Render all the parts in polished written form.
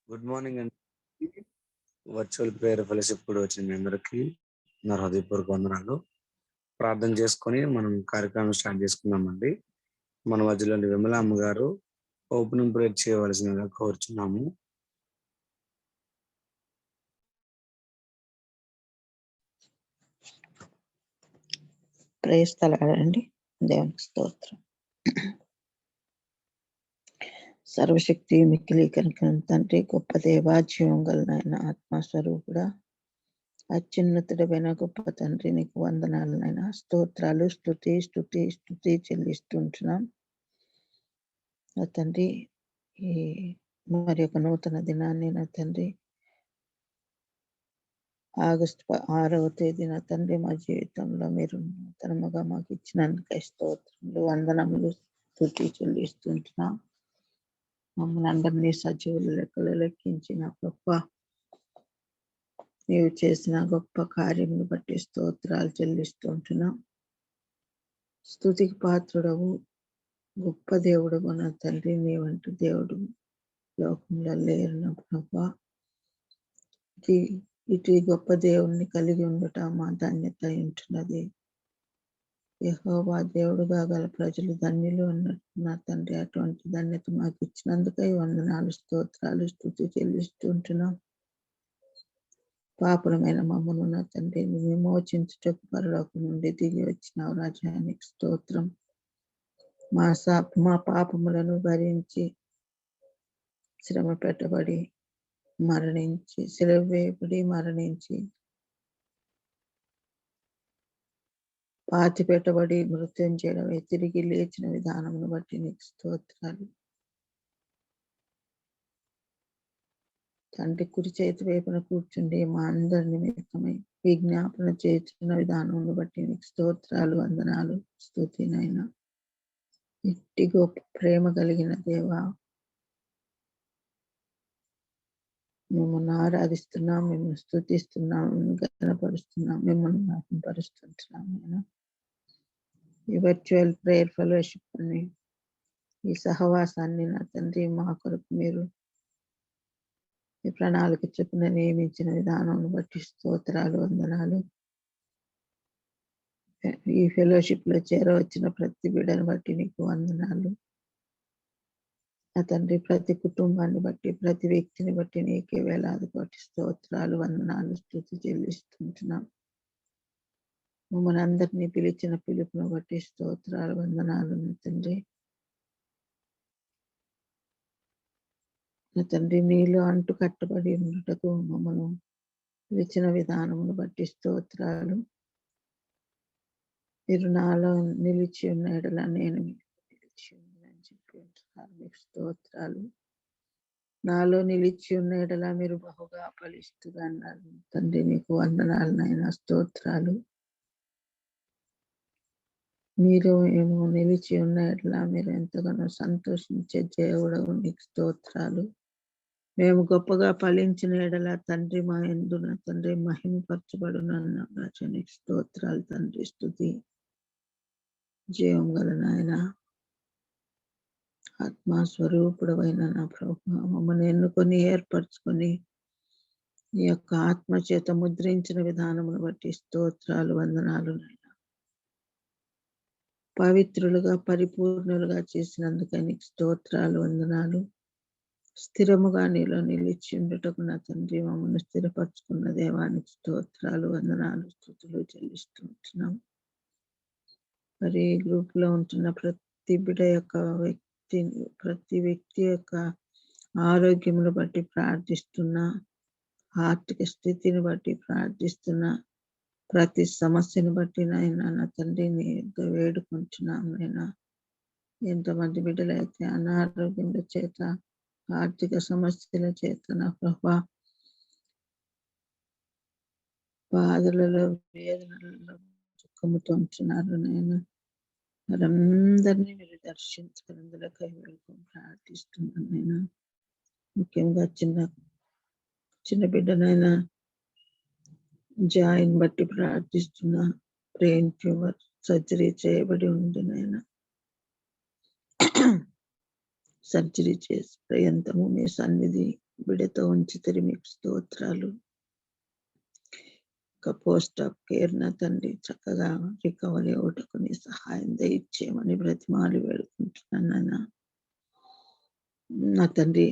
Good morning అండి. Virtual prayer fellowship కూడా వచ్చిన మీ అందరికీ నా హృదయపూర్వక వందనాలు. ప్రార్థన చేసుకొని మనం కార్యక్రమం స్టార్ట్ చేసుకుందామండి. మన మధ్యలోని విమల అమ్మగారు ఓపెనింగ్ ప్రేయర్ చేయవలసిందిగా కోరుచున్నాము. ప్రేయర్ స్థలాలండి. దేవునికి స్తోత్రం. సర్వశక్తి మిక్కిలి కనికరం తండ్రి, గొప్ప దేవా, జీవం గలనైన ఆత్మస్వరూపుడా, అత్యున్నతుడమైన గొప్ప తండ్రి, నీకు వందనాలనైనా స్తోత్రాలు, స్తుతి చెల్లిస్తుంటున్నాం. నా తండ్రి, ఈ మరి ఒక నూతన దినాన్ని నా తండ్రి ఆగస్టు 6వ తేదీన తండ్రి మా జీవితంలో మీరు నూతనముగా మాకు ఇచ్చినందుకు స్తోత్రములు, వందనములు, స్తుతి చెల్లిస్తుంటున్నాం. మమ్మల్ని అందరినీ సజీవుల లెక్కలు లెక్కించిన గొప్ప నీవు చేసిన గొప్ప కార్యమును బట్టి స్తోత్రాలు చెల్లిస్తుంటున్నాం. స్తుతికి పాత్రుడవు, గొప్ప దేవుడు నా తండ్రి, నీవంటూ దేవుడు లోకంలో లేరు నా ప్రభా. ఇటు గొప్ప దేవుణ్ణి కలిగి ఉండట మా ధన్యత ఉంటున్నది. యెహోవా దేవుడుగా గల ప్రజలు ధన్యులు అన్నట్టు నా తండ్రి, అటువంటి ధన్యత మాకు ఇచ్చినందుకై వందనాలు, స్తోత్రాలు, స్తుతి చెల్లిస్తుంటున్నాం. పాపులమైన మమ్మను నా తండ్రి విమోచించుటకు పరలోకం నుండి దిగి వచ్చిన రాజానికి స్తోత్రం. మా పాపములను భరించి శ్రమ పెట్టబడి మరణించి, సిలువ వేయబడి మరణించి, పాతి పెట్టబడి మృత్యుంజయుడవై తిరిగి లేచిన విధానమును బట్టి నీకు స్తోత్రాలు. తండ్రి కుడి చేతి వైపున కూర్చుండి మా అందరి నిమిత్తమై విజ్ఞాపన చేస్తున్న విధానమును బట్టి నీకు స్తోత్రాలు, వందనాలు, స్తుతినైనా. ఇట్టి గొప్ప ప్రేమ కలిగిన దేవా, మిమ్మల్ని ఆరాధిస్తున్నాం, మిమ్మల్ని స్తుతిస్తున్నాం, మిమ్మల్ని గణపరుస్తున్నాం, మిమ్మల్ని మహిమపరుస్తుంటున్నాం. నేను ఈ వర్చువల్ ప్రేయర్ ఫెలోషిప్ అని ఈ సహవాసాన్ని నా తండ్రి మా కొరకు మీరు ఈ ప్రణాళిక చొప్పున నియమించిన విధానం బట్టి స్తోత్రాలు, వందనాలు. ఈ ఫెలోషిప్ లో చేరవచ్చిన ప్రతి బిడ్డను బట్టి నీకు వందనాలు. నా తండ్రి, ప్రతి కుటుంబాన్ని బట్టి, ప్రతి వ్యక్తిని బట్టి నీకే వేలాది కోటి స్తోత్రాలు, వందనాలు, స్తుతి చెల్లిస్తుంటున్నాం. మమ్మల్ని అందరినీ పిలిచిన పిలుపును బట్టి స్తోత్రాలు, వందనాలు. నా తండ్రి, నా తండ్రి, నీలో అంటు కట్టబడి ఉండటకు మమ్మల్ని పిలిచిన విధానమును బట్టి స్తోత్రాలు. మీరు నాలో నిలిచి ఉన్న ఎడల నేను నిలిచి ఉన్నానని చెప్పి ఉంటున్నారు. మీకు స్తోత్రాలు. నాలో నిలిచి ఉన్న ఎడల మీరు బహుగా ఫలిస్తుగా అన్నారు. తండ్రి, నీకు వందనాలనైనా స్తోత్రాలు. మీరు ఏమో నిలిచి ఉన్న ఎడల మీరు ఎంతగానో సంతోషించే దేవుడవు, నీకు స్తోత్రాలు. మేము గొప్పగా ఫలించిన ఎడల తండ్రి మా యందున తండ్రి మహిమపరచబడునన్న రాజా, నీకు స్తోత్రాలు తండ్రి. స్తుతి జీవం గల నాయన, ఆత్మస్వరూపుడవైన నా ప్రభువా, మమ్మల్ని ఎన్నుకొని ఏర్పరచుకొని ఈ యొక్క ఆత్మ చేత ముద్రించిన విధానమును బట్టి స్తోత్రాలు, వందనాలు. పవిత్రులుగా పరిపూర్ణులుగా చేసినందుకే నీకు స్తోత్రాలు, వందనాలు. స్థిరముగా నీలో నిలిచి ఉండుటకు నా తండ్రి మమ్మల్ని స్థిరపరచుకున్న దేవానికి స్తోత్రాలు, వందనాలు, స్తుతులు చెల్లిస్తుంటున్నాం. మరి ఈ గ్రూప్ లో ఉంటున్న ప్రతి బిడ్డ యొక్క ప్రతి వ్యక్తి యొక్క ఆరోగ్యమును బట్టి ప్రార్థిస్తున్నా, ఆర్థిక స్థితిని బట్టి ప్రార్థిస్తున్నా, ప్రతి సమస్యను బట్టి నాయన నా తండ్రి నీ వేడుకుంటున్నాం. నాయన ఎంతమంది బిడ్డలైతే అనారోగ్యముల చేత, ఆర్థిక సమస్యల చేత నా ప్రభా బాధలలో, వేదనలలో దుఃఖముతో ఉంటున్నారు నాయన, వారందరినీ మీరు దర్శించగలందులకై వేడుకొని ప్రార్థిస్తున్నాను. నాయన ముఖ్యంగా చిన్న బిడ్డనైనా జాయిన్ బట్టి ప్రార్థిస్తున్నా. బ్రెయిన్ ట్యూమర్ సర్జరీ చేయబడి ఉంది నాయన. సర్జరీ చేసి పర్యంతము మీ సన్నిధి బిడ్డతో ఉంచితిరి, మీకు స్తోత్రాలు. ఒక పోస్ట్ ఆఫ్ కేర్ నా తండ్రి చక్కగా రికవరీ అవ్వటకు నీ సహాయం దయచేయమని బ్రతిమాలి వేడుకుంటున్నాను నాన్న. నా తండ్రి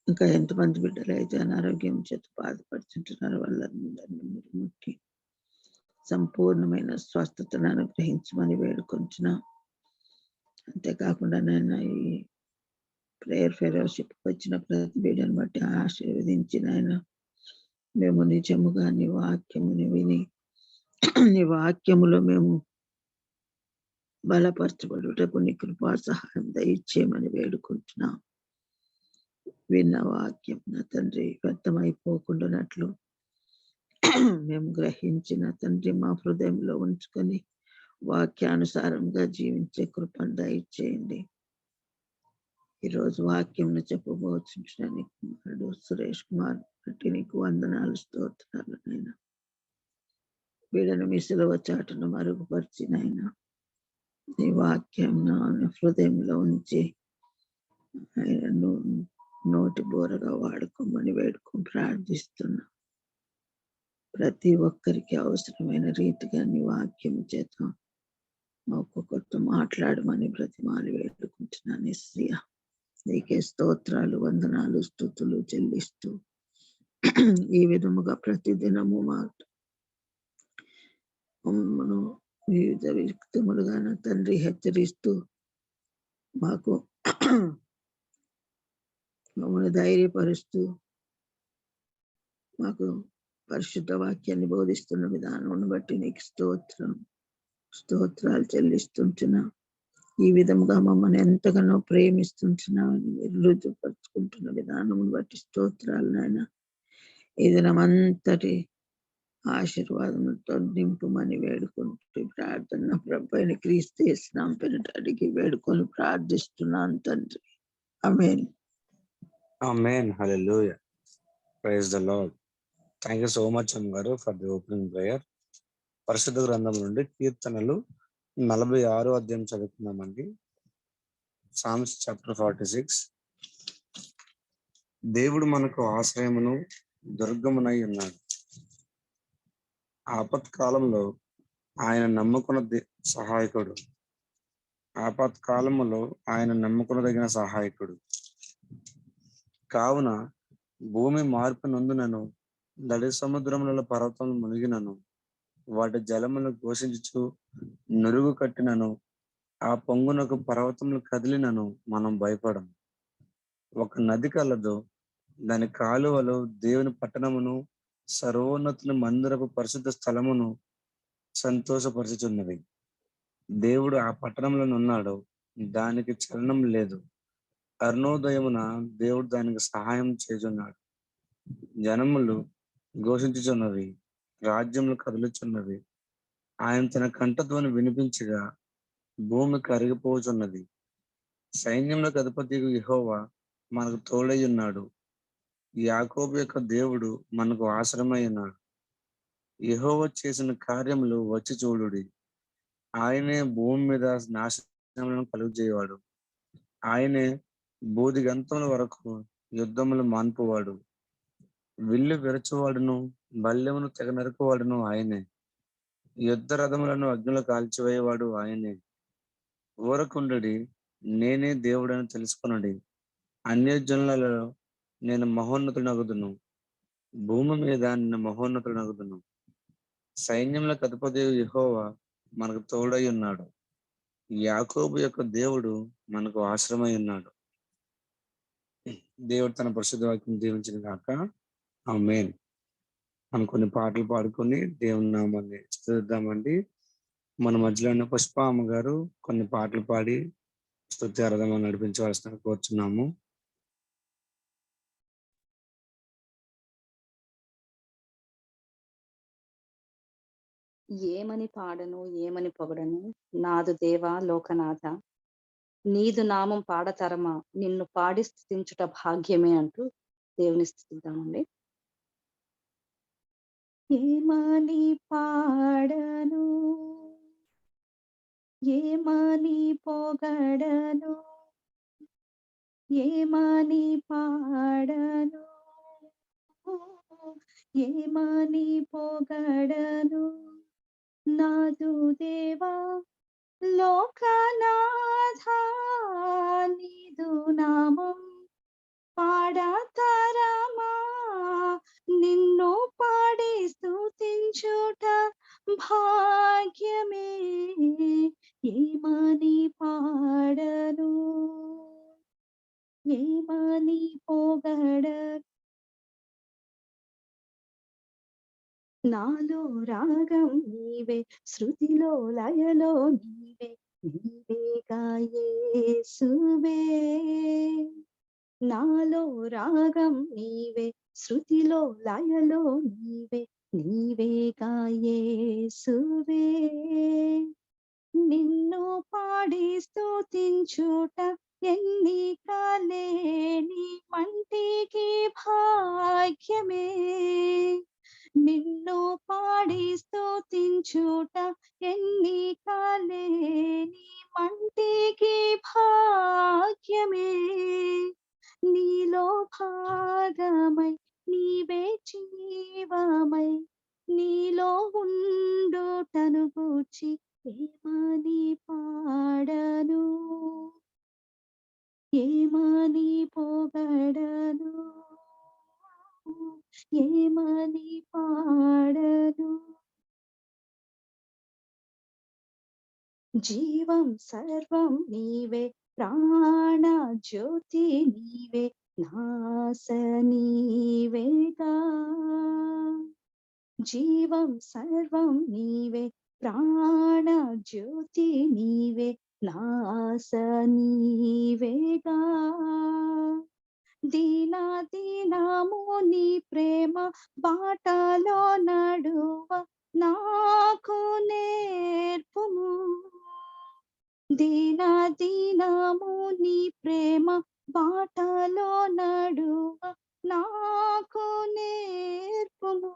ఇంకా ఎంతమంది బిడ్డలు అయితే అనారోగ్యం చేత బాధపడుతుంటున్నారు వాళ్ళందరినీ మీరు ముట్టి సంపూర్ణమైన స్వస్థతను అనుగ్రహించమని వేడుకుంటున్నా. అంతేకాకుండా నేను ఈ ప్రేయర్ ఫెలోషిప్ వచ్చిన ప్రతి బిడ్డను బట్టి ఆశీర్వదించి నాయన, మేము నిజముగా నీ వాక్యముని విని నీ వాక్యములో మేము బలపరచబడుటకు నీ కృపా సహాయం దయచేయమని వేడుకుంటున్నా. విన్న వాక్యం నా తండ్రి వ్యర్థమైపోకుండానట్లు మేము గ్రహించిన తండ్రి మా హృదయంలో ఉంచుకొని వాక్యానుసారంగా జీవించే కృపను దయచేయండి. ఈరోజు వాక్యం చెప్పబోచున్న నీ కుమారుడు సురేష్ కుమార్ బట్టి నీకు వందనాలు, స్తోత్రాలు నాయన. వీళ్ళను మీ సిలువ చాటును మరుగుపరిచి నాయన నీ వాక్యం నా హృదయంలో ఉంచి ఆయనను నోటి బోరగా వాడుకోమని ప్రార్థిస్తున్నా. ప్రతి ఒక్కరికి అవసరమైన రీతిగా నీ వాక్యం చేత ఒక్కొక్కరితో మాట్లాడమని బ్రతిమాలి వేడుకుంటున్నాను. యేసయ్యా, నీకే స్తోత్రాలు, వందనాలు, స్తుతులు చెల్లిస్తూ ఈ విధముగా ప్రతిదినము మమ్మను వివిధ వ్యక్తములుగా నా తండ్రి హెచ్చరిస్తూ మాకు మమ్మల్ని ధైర్యపరుస్తూ మాకు పరిశుద్ధ వాక్యాన్ని బోధిస్తున్న విధానం బట్టి నీకు స్తోత్రాలు చెల్లిస్తుంటున్నా. ఈ విధముగా మమ్మల్ని ఎంతగానో ప్రేమిస్తుంటున్నామని మీరు రుజువుపరుచుకుంటున్న విధానం బట్టి స్తోత్రాలు నాయన. ఈ దినమంతటి ఆశీర్వాదములతో నింపుమని వేడుకుంటూ ప్రార్థన ప్రభువైన క్రీస్తు యేసు పేరిట అడిగి వేడుకొని ప్రార్థిస్తున్నాను తండ్రి. ఆమేన్. ఆమేన్. హల్లెలూయా. Praise the Lord. Thank you so much అమ్మ గారు ఫర్ ది ఓపెనింగ్ ప్రేయర్. పరిశుద్ధ గ్రంథం నుండి కీర్తనలు 46వ అధ్యాయం చదువుతున్నామండి. Psalms chapter 46. దేవుడు మనకు ఆశ్రయమును దుర్గమునై ఉన్నాడు. ఆపత్కాలంలో ఆయన నమ్ముకున్న సహాయకుడు. ఆపత్కాలములో ఆయన నమ్ముకునదగిన సహాయకుడు. కావున భూమి మార్పు నందునను నడి సముద్రములలో పర్వతములు మునిగినను వాటి జలములు ఘోషించుచు నురుగు కట్టినను ఆ పొంగునకు పర్వతములు కదిలినను మనం భయపడము. ఒక నది కలదు, దాని కాలువలో దేవుని పట్టణమును సర్వోన్నతుని మందిరపు పరిశుద్ధ స్థలమును సంతోషపరచుచున్నది. దేవుడు ఆ పట్టణంలో ఉన్నాడు, దానికి చలనం లేదు. అరుణోదయమున దేవుడు దానికి సహాయం చేయుచున్నాడు. జనములు ఘోషించుచున్నవి, రాజ్యములు కదులుచున్నవి. ఆయన తన కంఠధ్వని వినిపించగా భూమి కరిగిపోచున్నది. సైన్యములకు అధిపతి యెహోవా మనకు తోడై ఉన్నాడు. యాకోబు యొక్క దేవుడు మనకు ఆశ్రమై ఉన్నాడు. యెహోవా చేసిన కార్యములు వచ్చి చూడుడి. ఆయనే భూమి మీద నాశనములను కలుగజేయవాడు. ఆయనే బూదిగంతముల వరకు యుద్ధములు మాన్పువాడు. విల్లు విరచువాడును బల్లెమును తెగ నరుకువాడును ఆయనే. యుద్ధ రథములను అగ్నిలో కాల్చివేయవాడు ఆయనే. ఊరకుండుడి, నేనే దేవుడని తెలుసుకొనుడి. అన్యజనులలో నేను మహోన్నతుడనగుదును, భూమి మీద నిన్ను మహోన్నతుడనగుదును. సైన్యములకు అధిపతి యెహోవా మనకు తోడై ఉన్నాడు. యాకోబు యొక్క దేవుడు మనకు ఆశ్రమై ఉన్నాడు. దేవుడు తన పరిశుద్ధ వాక్యం దీవించిన గాక. ఆమేన్. మనం కొన్ని పాటలు పాడుకొని దేవుని నామాన్ని స్తుతిద్దామండి. మన మధ్యలో ఉన్న పుష్ప అమ్మ గారు కొన్ని పాటలు పాడి స్తుతి ఆరాధన నడిపించవలసిన కోరుచున్నాము. ఏమని పాడను ఏమని పొగడను నాదు దేవా లోకనాథ, నీదు నామం పాడతరమా, నిన్ను పాడి స్తుతించుట భాగ్యమే అంటూ దేవుని స్తుతిద్దామండి. ఏమని పాడను ఏమని పొగడను ఏమని పాడను, ఏమని పొగడను, నాదు దేవా లోకనాథ, నీదు నామం పాడతరమా, నిన్ను పాడి స్తుతించుట భాగ్యమే, ఏమని పాడను, ఏమని పొగడను, నాలో రాగం నీవే, శృతిలో లయలో నీవే, నీవేగా యేసువే. నాలో రాగం నీవే, శృతిలో లయలో నీవే, నీవేగా యేసువే. నిన్ను పాడి స్తుతించుట ఎన్నికలేని మంటికి భాగ్యమే, నిన్ను పాడి స్తుతించుట ఎన్నికలేని మంటికి భాగ్యమే, నీలో భాగమై నీవే జీవమై నీలో ఉండుటను గూర్చి ఏమని పాడను, ఏమని పొగడను, ఏమని పాడను. జీవం సర్వం నీవే, ప్రాణ జ్యోతి నీవే, నాశ నీవేగా. జీవం సర్వం నీవే, ప్రాణ జ్యోతి నీవే, నాశ నీవేగా. దీనాము నీ ప్రేమ బాటలో నడువ నాకు నేర్పుము, దీనము నీ ప్రేమ బాటలో నడువ నాకు నేర్పుము,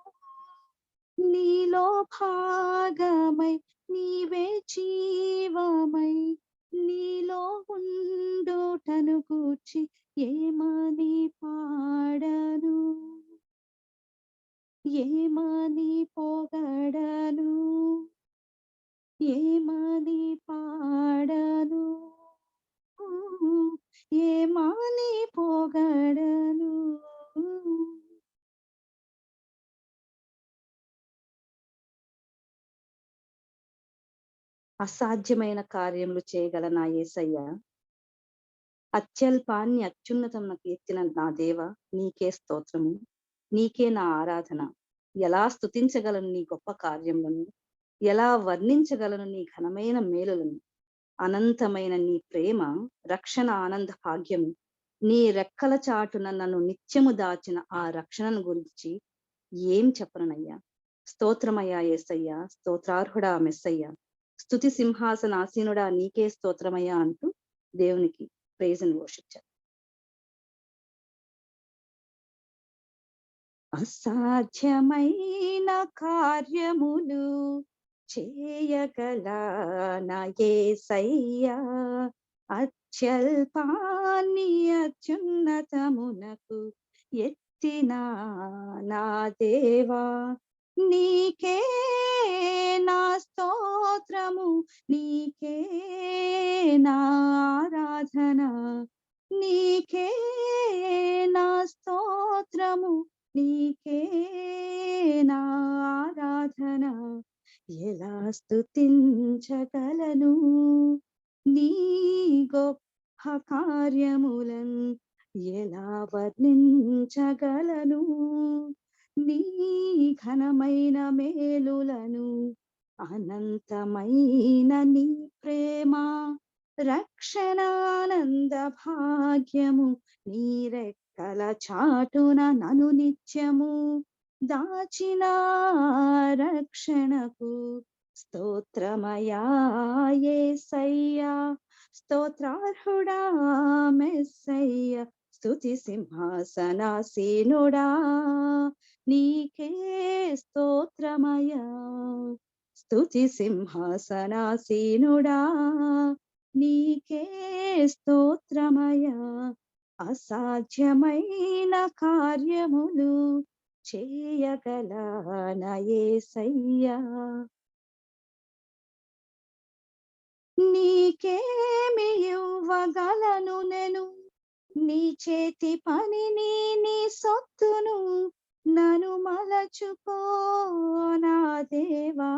నీలో భాగమై నీవే జీవమై నీలో ఉండుటను గూర్చి ఏమని పాడను, ఏమని పొగడను, ఏమని పాడను, ఏమని పొగడను. అసాధ్యమైన కార్యములు చేయగల నా యేసయ్య, అత్యల్పాన్ని అత్యున్నతమునకు ఎత్తిన నా దేవ, నీకే స్తోత్రము, నీకే నా ఆరాధన. ఎలా స్తుతించగలను నీ గొప్ప కార్యములను, ఎలా వర్ణించగలను నీ ఘనమైన మేలులను. అనంతమైన నీ ప్రేమ, రక్షణ ఆనంద భాగ్యము, నీ రెక్కల చాటున నన్ను నిత్యము దాచిన ఆ రక్షణను గురించి ఏం చెప్పనయ్యా. స్తోత్రమయ్యా యేసయ్యా, స్తోత్రార్హుడా మెస్సయ్యా, స్తుతి సింహాసనాసీనుడా నీకే స్తోత్రమయ్యా అంటూ దేవునికి ప్రైజ్ అండ్ వర్షిప్ చేద్దాం. అసాధ్యమైన కార్యములు చేయగల నా యేసయ్యా, అత్యల్పాన్ని అత్యున్నతమునకు ఎత్తిన నా దేవా, నీకే నా స్తోత్రము, నీకే నా ఆరాధన, నీకే నా స్తోత్రము, నీకే నా ఆరాధన. ఎలా స్తుతించగలను నీ గొప్ప కార్యములను, ఎలా వర్ణించగలను నీ ఘనమైన మేలులను. అనంతమైన నీ ప్రేమ, రక్షణానంద భాగ్యము, నీ రెక్కల చాటున నను నిత్యము దాచిన రక్షణకు స్తోత్రమయా యేసయ్యా, స్తోత్రార్హుడా మెస్సయ్య, స్తుతి సింహాసనాసీనుడా నీకే స్తోత్రమయా, స్తుతి సింహాసనాసీనుడా నీకే స్తోత్రమయా, అసాధ్యమైన కార్యములు చేయగల నా యేసయ్యా. నీకేమి ఇవ్వగలను నేను, నీ చేతి పనిని నీ సొత్తును నన్ను మలచుకో నా దేవా.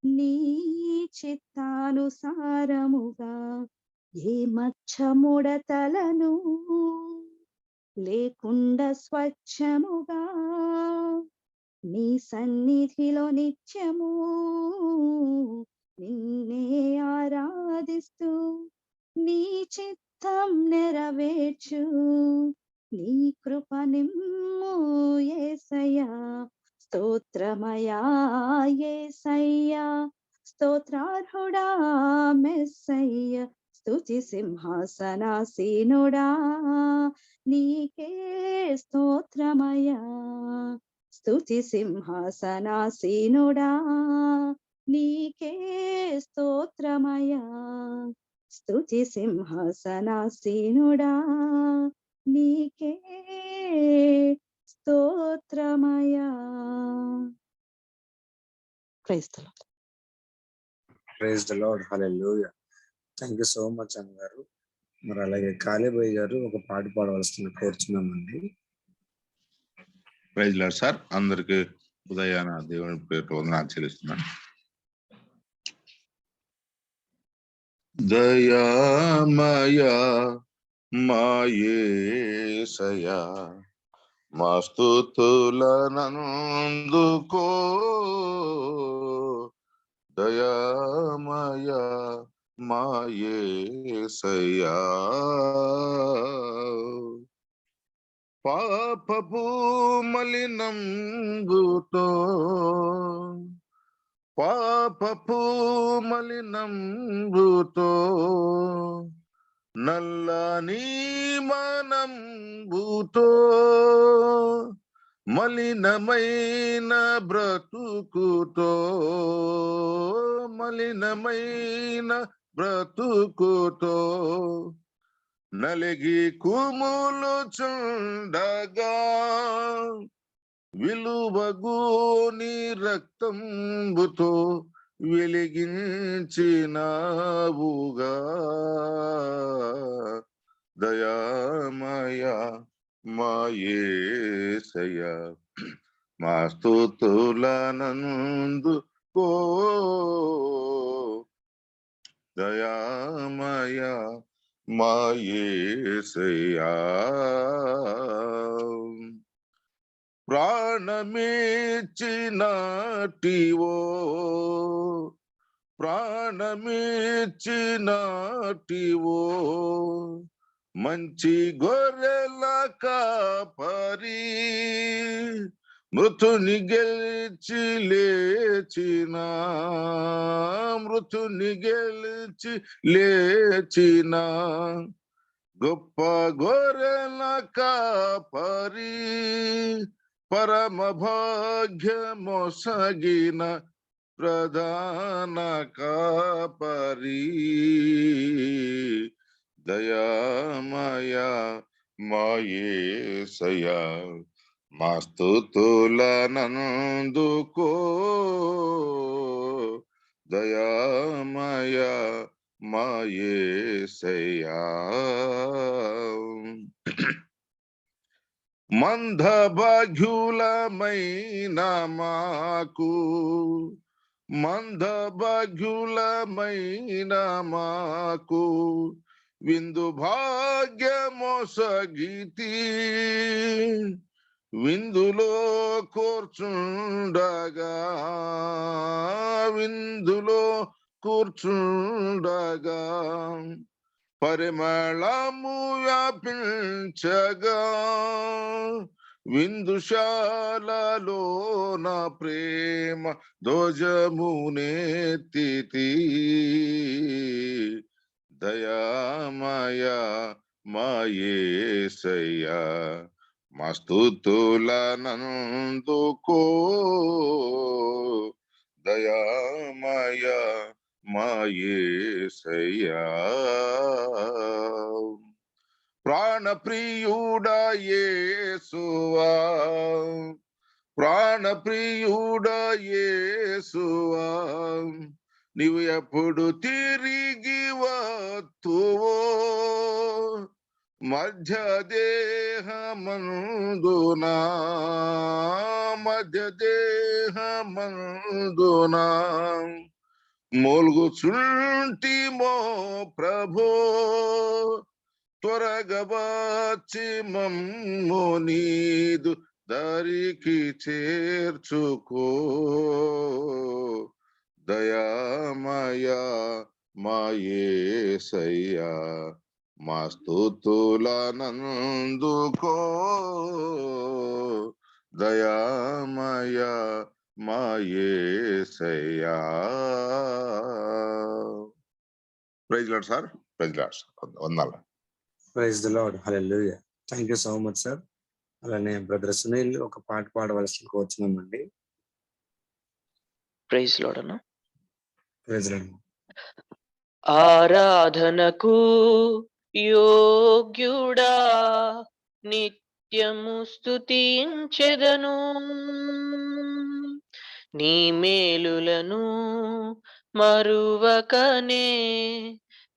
నీ చిత్తానుసారముగా ఏ మచ్చ ముడతలను లేకుండా స్వచ్ఛముగా నీ సన్నిధిలో నిత్యము నిన్నే ఆరాధిస్తూ నీ చిత్తం నెరవేర్చు నీ కృప నిమ్ము యేసయ్యా. స్తోత్రమయా యేసయ్యా, స్తోత్రార్హుడా మెస్సయ్య, స్తుతి సింహాసనాసీనుడా నీకే స్తోత్రమయా. స్తుతి సింహాసనాసీనుడా నీకే స్తోత్రమయా. స్తుతి సింహాసనాసీనుడా నీకే స్తోత్రమయా. Praise the Lord. Praise the Lord. హల్లెలూయా. థ్యాంక్ యూ సో మచ్ అన్నగారు. మరి అలాగే కాళీబాయ్ గారు ఒక పాట పాడవలసింది కోరుచున్నామండి. Praise Lord sir. అందరికి ఉదయాన దేవుని పేరు వందనాలు చెల్లిస్తున్నాను. దయామయ మా యేసయ్యా, మా స్తుతులనందుకో. దయామయ మా యేసయ్యా, పాపపు మలినంబుతో పాపపు మలినంబుతో నల్లని మనంబుతో మలినమైన బ్రతుకుతో మలినమైన బ్రతుకుతో నలిగి కుములు చుండగా విలువగోని రక్తంబుతో వెలిగించినావుగా. దయామయ మా యేసయ్యా, మా స్తుతులనందుకో. దయామయ మా యేసయ్యా, ప్రాణమిచ్చినాటివో ప్రాణమిచ్చినాటివో మంచి గొర్రెల కాపరి, మృతుని గెలిచి లేచిన మృతుని గెలిచి లేచిన గొప్ప గొర్రెల కాపరి, పరమ భాగ్యమొసగిన ప్రధాన కాపరి. దయామయ మా యేసయ్యా, మా స్తుతులనందుకో. దయామయ మా యేసయ్యా, మందభాగ్యులమైన మాకు మందభాగ్యులమైన మాకు విందు భాగ్యమొసగితి. విందులో కూర్చుండగా విందులో కూర్చుండగా పరిమళము వ్యాపించగా విందుశాలలో నా ప్రేమ ధ్వజమునెత్తితి. దయామయ మా యేసయ్యా, మా స్తుతులనందుకో. దయామయ మా యేసయ్యా, ప్రాణప్రియుడా యేసువా, ప్రాణప్రియుడా యేసువా, నీవు ఎప్పుడు తిరిగి వత్తువో మధ్య దేహమందునా, మధ్య దేహమందునా మూల్గుచుంటిమో ప్రభో, త్వరగా వచ్చి మమ్ము నీదు దరికి చేర్చుకో. దయామయ మా యేసయ్యా, మా స్తుతులనందుకో. దయామయ మా యేసయ్యా. Praise Lord sir, praise Lord sir. వందనాలు. ప్రైజ్ ది లార్డ్, హల్లెలూయా. Thank you so much sir. అలానే బ్రదర్ సునీల్ ఒక పాట పాడవలసి కోరుచున్నామండి. ప్రైజ్ లార్డ్ అన్న. Praise Lord. ఆరాధనకు యోగ్యుడా, నిత్యము స్తుతించెదను, నీ మేలులను మరువకనే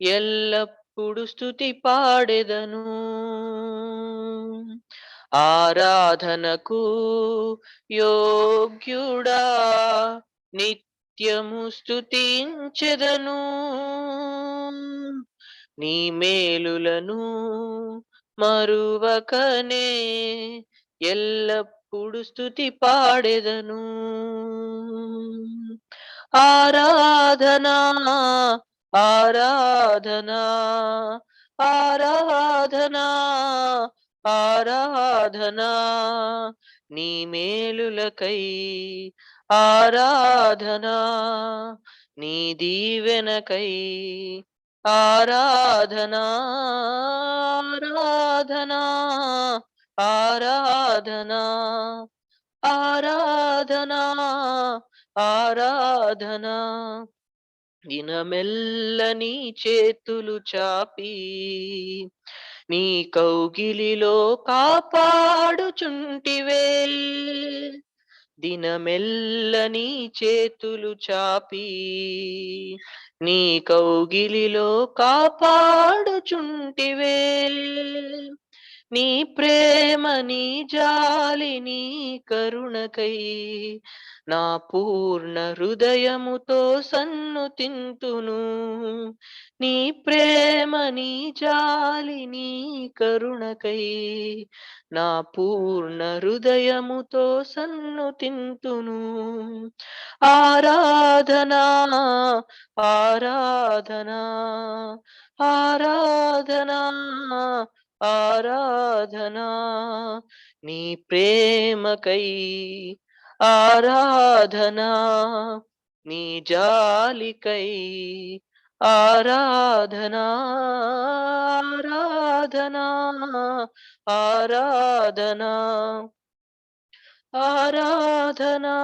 ఎల్లప్పుడు స్తుతి పాడెదను. ఆరాధనకు యోగ్యుడా, నిత్యము స్తుతించెదను, నీ మేలులను మరువకనే ఎల్లప్పుడు స్తుతి పాడెదను. ఆరాధనా ఆరాధనా ఆరాధనా ఆరాధనా, నీ మేలులకై ఆరాధనా, నీ దీవెనకై ఆరాధనా. ఆరాధనా ఆరాధనా ఆరాధనా ఆరాధనా, దినమెల్ల నీ చేతులు చాపి నీ కౌగిలిలో కాపాడుచుంటివే. దినమెల్ల నీ చేతులు చాపి నీ కౌగిలిలో కాపాడుచుంటివే. నీ ప్రేమ, నీ జాలి, నీ కరుణకై నా పూర్ణ హృదయముతో సన్నుతింతును. నీ ప్రేమ, నీ జాలి, నీ కరుణకై నా పూర్ణ హృదయముతో సన్నుతింతును. ఆరాధనా ఆరాధనా ఆరాధనా ఆరాధనా, నీ ప్రేమకై ఆరాధనా, నీ జాలికై ఆరాధనా. ఆరాధనా ఆరాధనా ఆరాధనా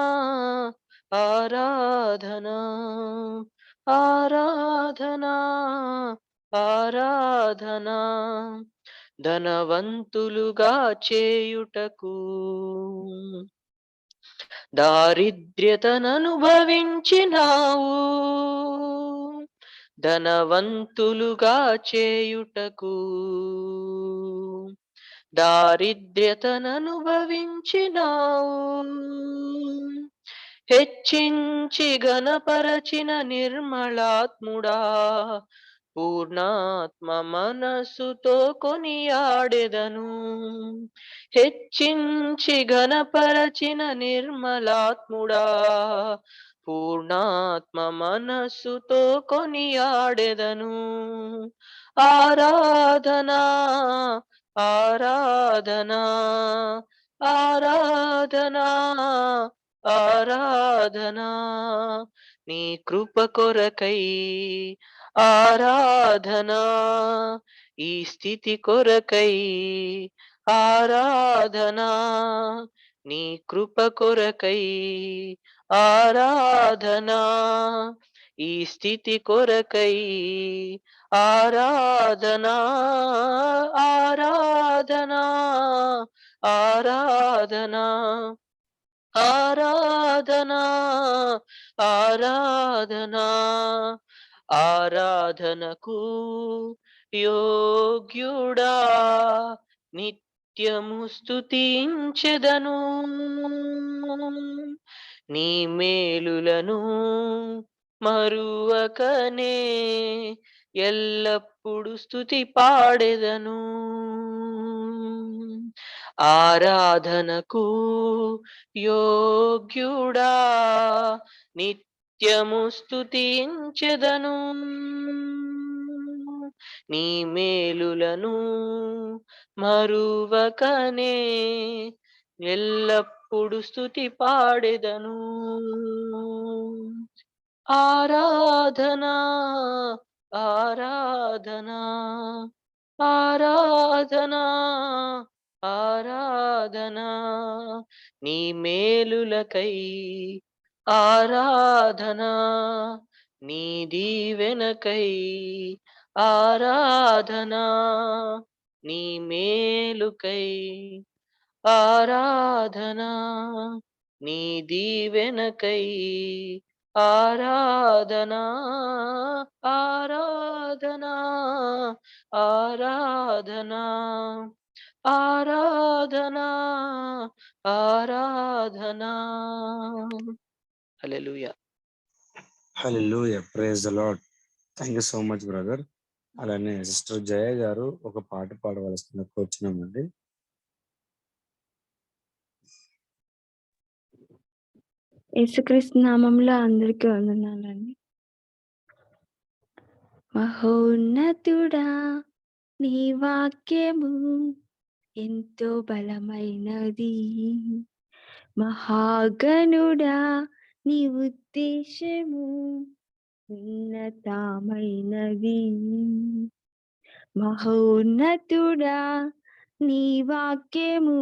ఆరాధనా ఆరాధనా ఆరాధనా, ధనవంతులుగా చేయుటకు దారిద్ర్యతననుభవించినావు, ధనవంతులుగా చేయుటకు దారిద్ర్యతననుభవించినావు. హెచ్చించి ఘనపరచిన నిర్మలాత్ముడా, పూర్ణాత్మ మనస్సుతో కొనియాడెదను. హెచ్చించి ఘనపరచిన నిర్మలాత్ముడా, పూర్ణాత్మ మనస్సుతో కొనియాడెదను. ఆరాధనా ఆరాధనా ఆరాధనా ఆరాధనా, నీ కృప కొరకై ఆరాధనా, ఈ స్థితి కొరకై ఆరాధనా, నీ కృప కొరకై ఆరాధనా, ఈ స్థితి కొరకై ఆరాధనా ఆరాధనా ఆరాధనా ఆరాధనా ఆరాధనా ఆరాధనకు యోగ్యుడా నిత్యము స్తుతించెదను నీ మేలులను మరువకనే ఎల్లప్పుడు స్తుతి పాడెదను ఆరాధనకు యోగ్యుడా నిత్యము స్తుతించెదను నీ మేలులను మరువకనే ఎల్లప్పుడు స్తుతి పాడెదను ఆరాధనా ఆరాధనా ఆరాధనా ఆరాధనా నీ మేలులకై ఆరాధనా నీ దీవెనకై ఆరాధనా నీ మేలుకై ఆరాధనా నీ దీవెనకై ఆరాధనా ఆరాధనా ఆరాధనా ఆరాధనా ఆరాధనా హల్లెలూయా హల్లెలూయా, praise the Lord. Thank you so much brother. అలానే సిస్టర్ జయ గారు ఒక పాట పాడవలసిన కోరుచున్నామండి. యేసుక్రీస్తు నామంలో అందరికీ వందనాలండి. మహోన్నతుడా నీ వాక్యము ఎంతో బలమైనది, మహాగణుడా నీ ఉద్దేశము ఉన్నతమైనది. మహోన్నతుడా నీ వాక్యము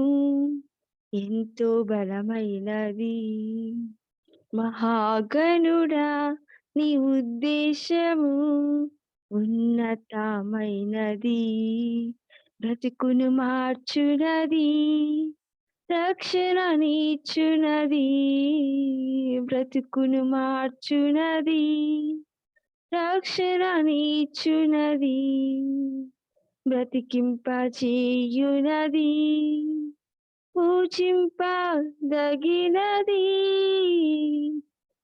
ఎంతో బలమైనది, మహాగణుడా నీ ఉద్దేశము ఉన్నతమైనది. బ్రతుకును మార్చునది, రక్షణ నీచునది. బ్రతుకును మార్చునది, రక్షణ నీచునది. బ్రతికింపచేయునది, పూజింపదగినది.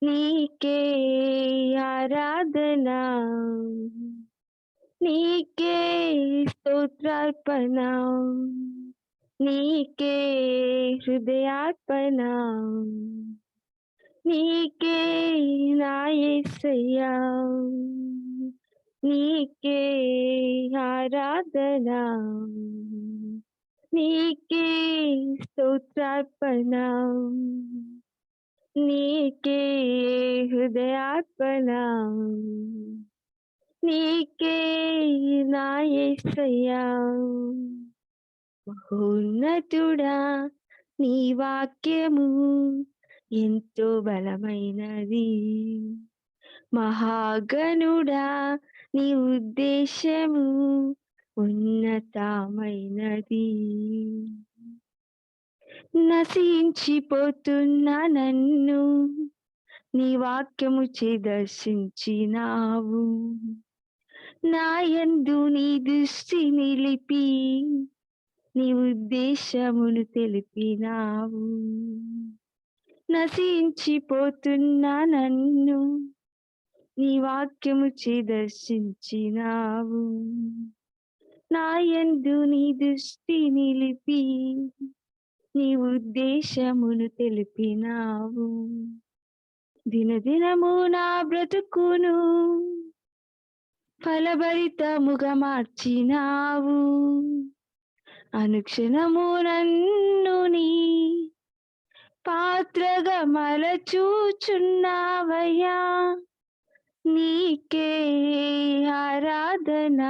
నీకే ఆరాధన, నీకే స్తోత్రార్పణ, నీకే హృదయార్పణ, నీకే నా యేసయ్యా, నీకే ఆరాధన, నీకే స్తోత్రార్పణ, నీకే హృదయార్పణ, నీకే నా యేసయ్యా. మహోన్నతుడా నీ వాక్యము ఎంతో బలమైనది, మహాగణుడా నీ ఉద్దేశము ఉన్నతమైనది. నశించిపోతున్న నన్ను నీ వాక్యము చే దర్శించినావు, నా యందు నీ దృష్టి నిలిపి నీ ఉద్దేశమును తెలిపినావు. నశించిపోతున్న నన్ను నీ వాక్యము చే దర్శించినావు, నా యందు నీ దృష్టి నిలిపి నీ ఉద్దేశమును తెలిపినావు. దినదినము నా బ్రతుకును ఫలభరితముగా మార్చినావు, అనుక్షణము నన్ను నీ పాత్రగా మలచూచున్నావయ్యా. నీకే ఆరాధన,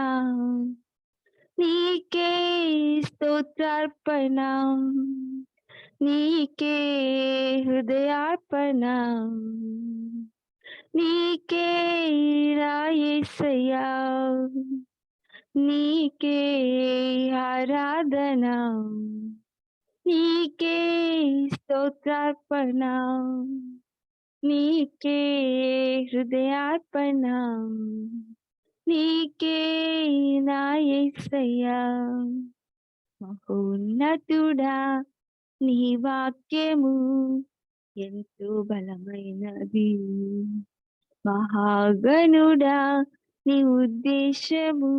నీకే స్తోత్రార్పణ, నీకే హృదయార్పణ, నీకే యేసయ్యా, నీకే ఆరాధన, నీకే స్తోత్రార్పణ, నీకే హృదయార్పణ, నీకే నా యేసయ్యా. మహోన్నతుడా నీ వాక్యము ఎంతో బలమైనది, మహాగణుడా నీ ఉద్దేశము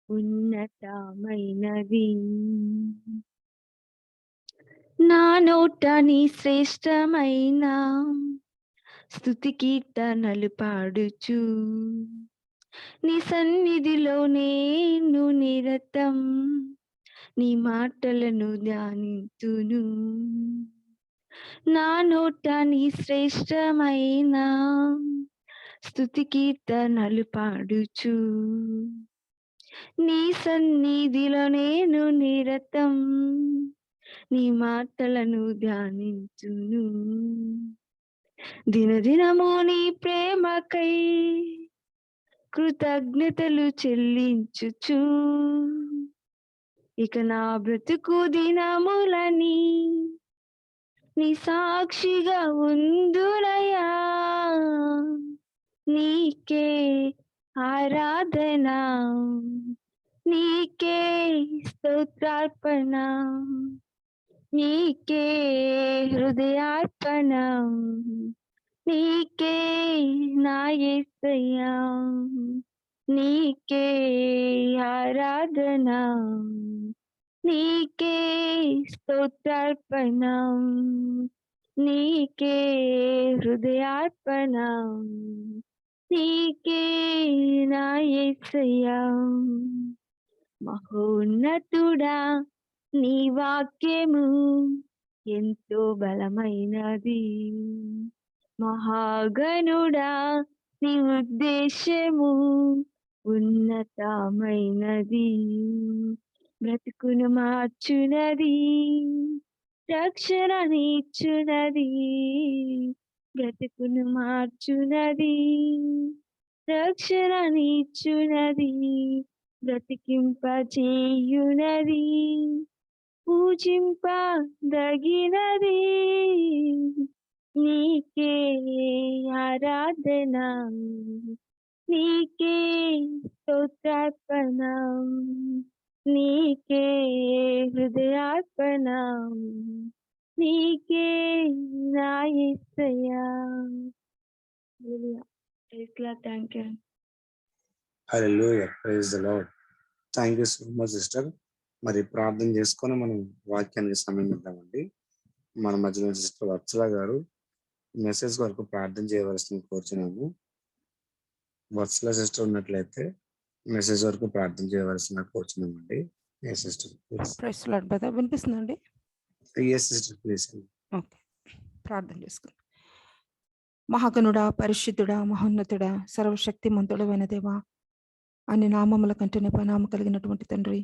ఉన్నతమైనది. నా నోట నీ శ్రేష్టమైన స్తుతి కీర్తనలు పాడుచు, నీ సన్నిధిలో నేను నిరతం నీ మాటలను ధ్యానింతును. నా నోట నీ శ్రేష్టమైన స్తుతి కీర్తనలు పాడుచు, నీ సన్నిధిలో నేను నిరతం నీ మాటలను ధ్యానించును. దినదినము నీ ప్రేమకై కృతజ్ఞతలు చెల్లించుచు, ఇక నా బ్రతుకు దినములని నీ సాక్షిగా ఉందునయా. నీకే ఆరాధన, నీకే స్తోత్రార్పణ, నీకే హృదయార్పణ, నీకే నా యేసయ్యా, నీకే ఆరాధన, నీకే స్తోత్రార్పణ, నీకే హృదయార్పణ, నీకే నా యేసయ్యా. మహోన్నతుడా నీ వాక్యము ఎంతో బలమైనది, మహాగణుడా నీ ఉద్దేశము ఉన్నతమైనది. బ్రతుకును మార్చునది, రక్షణనిచ్చునది, బ్రతుకును మార్చునది, రక్షణనిచ్చునది, బ్రతికింపచేయునది, పూజింపదగినది. నీకే ఆరాధన, నీకే స్తోత్రార్పణ, నీకే హృదయార్పణ, నీకే నా యేసయ్యా. Thank you. హల్లెలూయా, praise the Lord. Thank you so much sister. మరి ప్రార్థన చేసుకొని మనం వాక్యానికి సమయం ఇద్దామండి. మన మధ్యలో సిస్టర్ వత్సల గారు మెసేజ్ వరకు ప్రార్థన చేయవలసింది కోరుచున్నాము. వత్సల సిస్టర్ ఉన్నట్లయితే మెసేజ్ వరకు ప్రార్థన చేయవలసిన కోరుచున్నామండి. ఏ sister please. Praise Lord brother, వినిపిస్తుందండి? ఏ సిస్టర్ ప్లీజ్. ఓకే, ప్రార్థన చేసుకుందాం. మహాగణుడా, పరిశుద్ధుడా, మహోన్నతుడా, సర్వశక్తిమంతుడైన దేవా, అన్ని నామముల కంటే పనామ కలిగినటువంటి తండ్రి,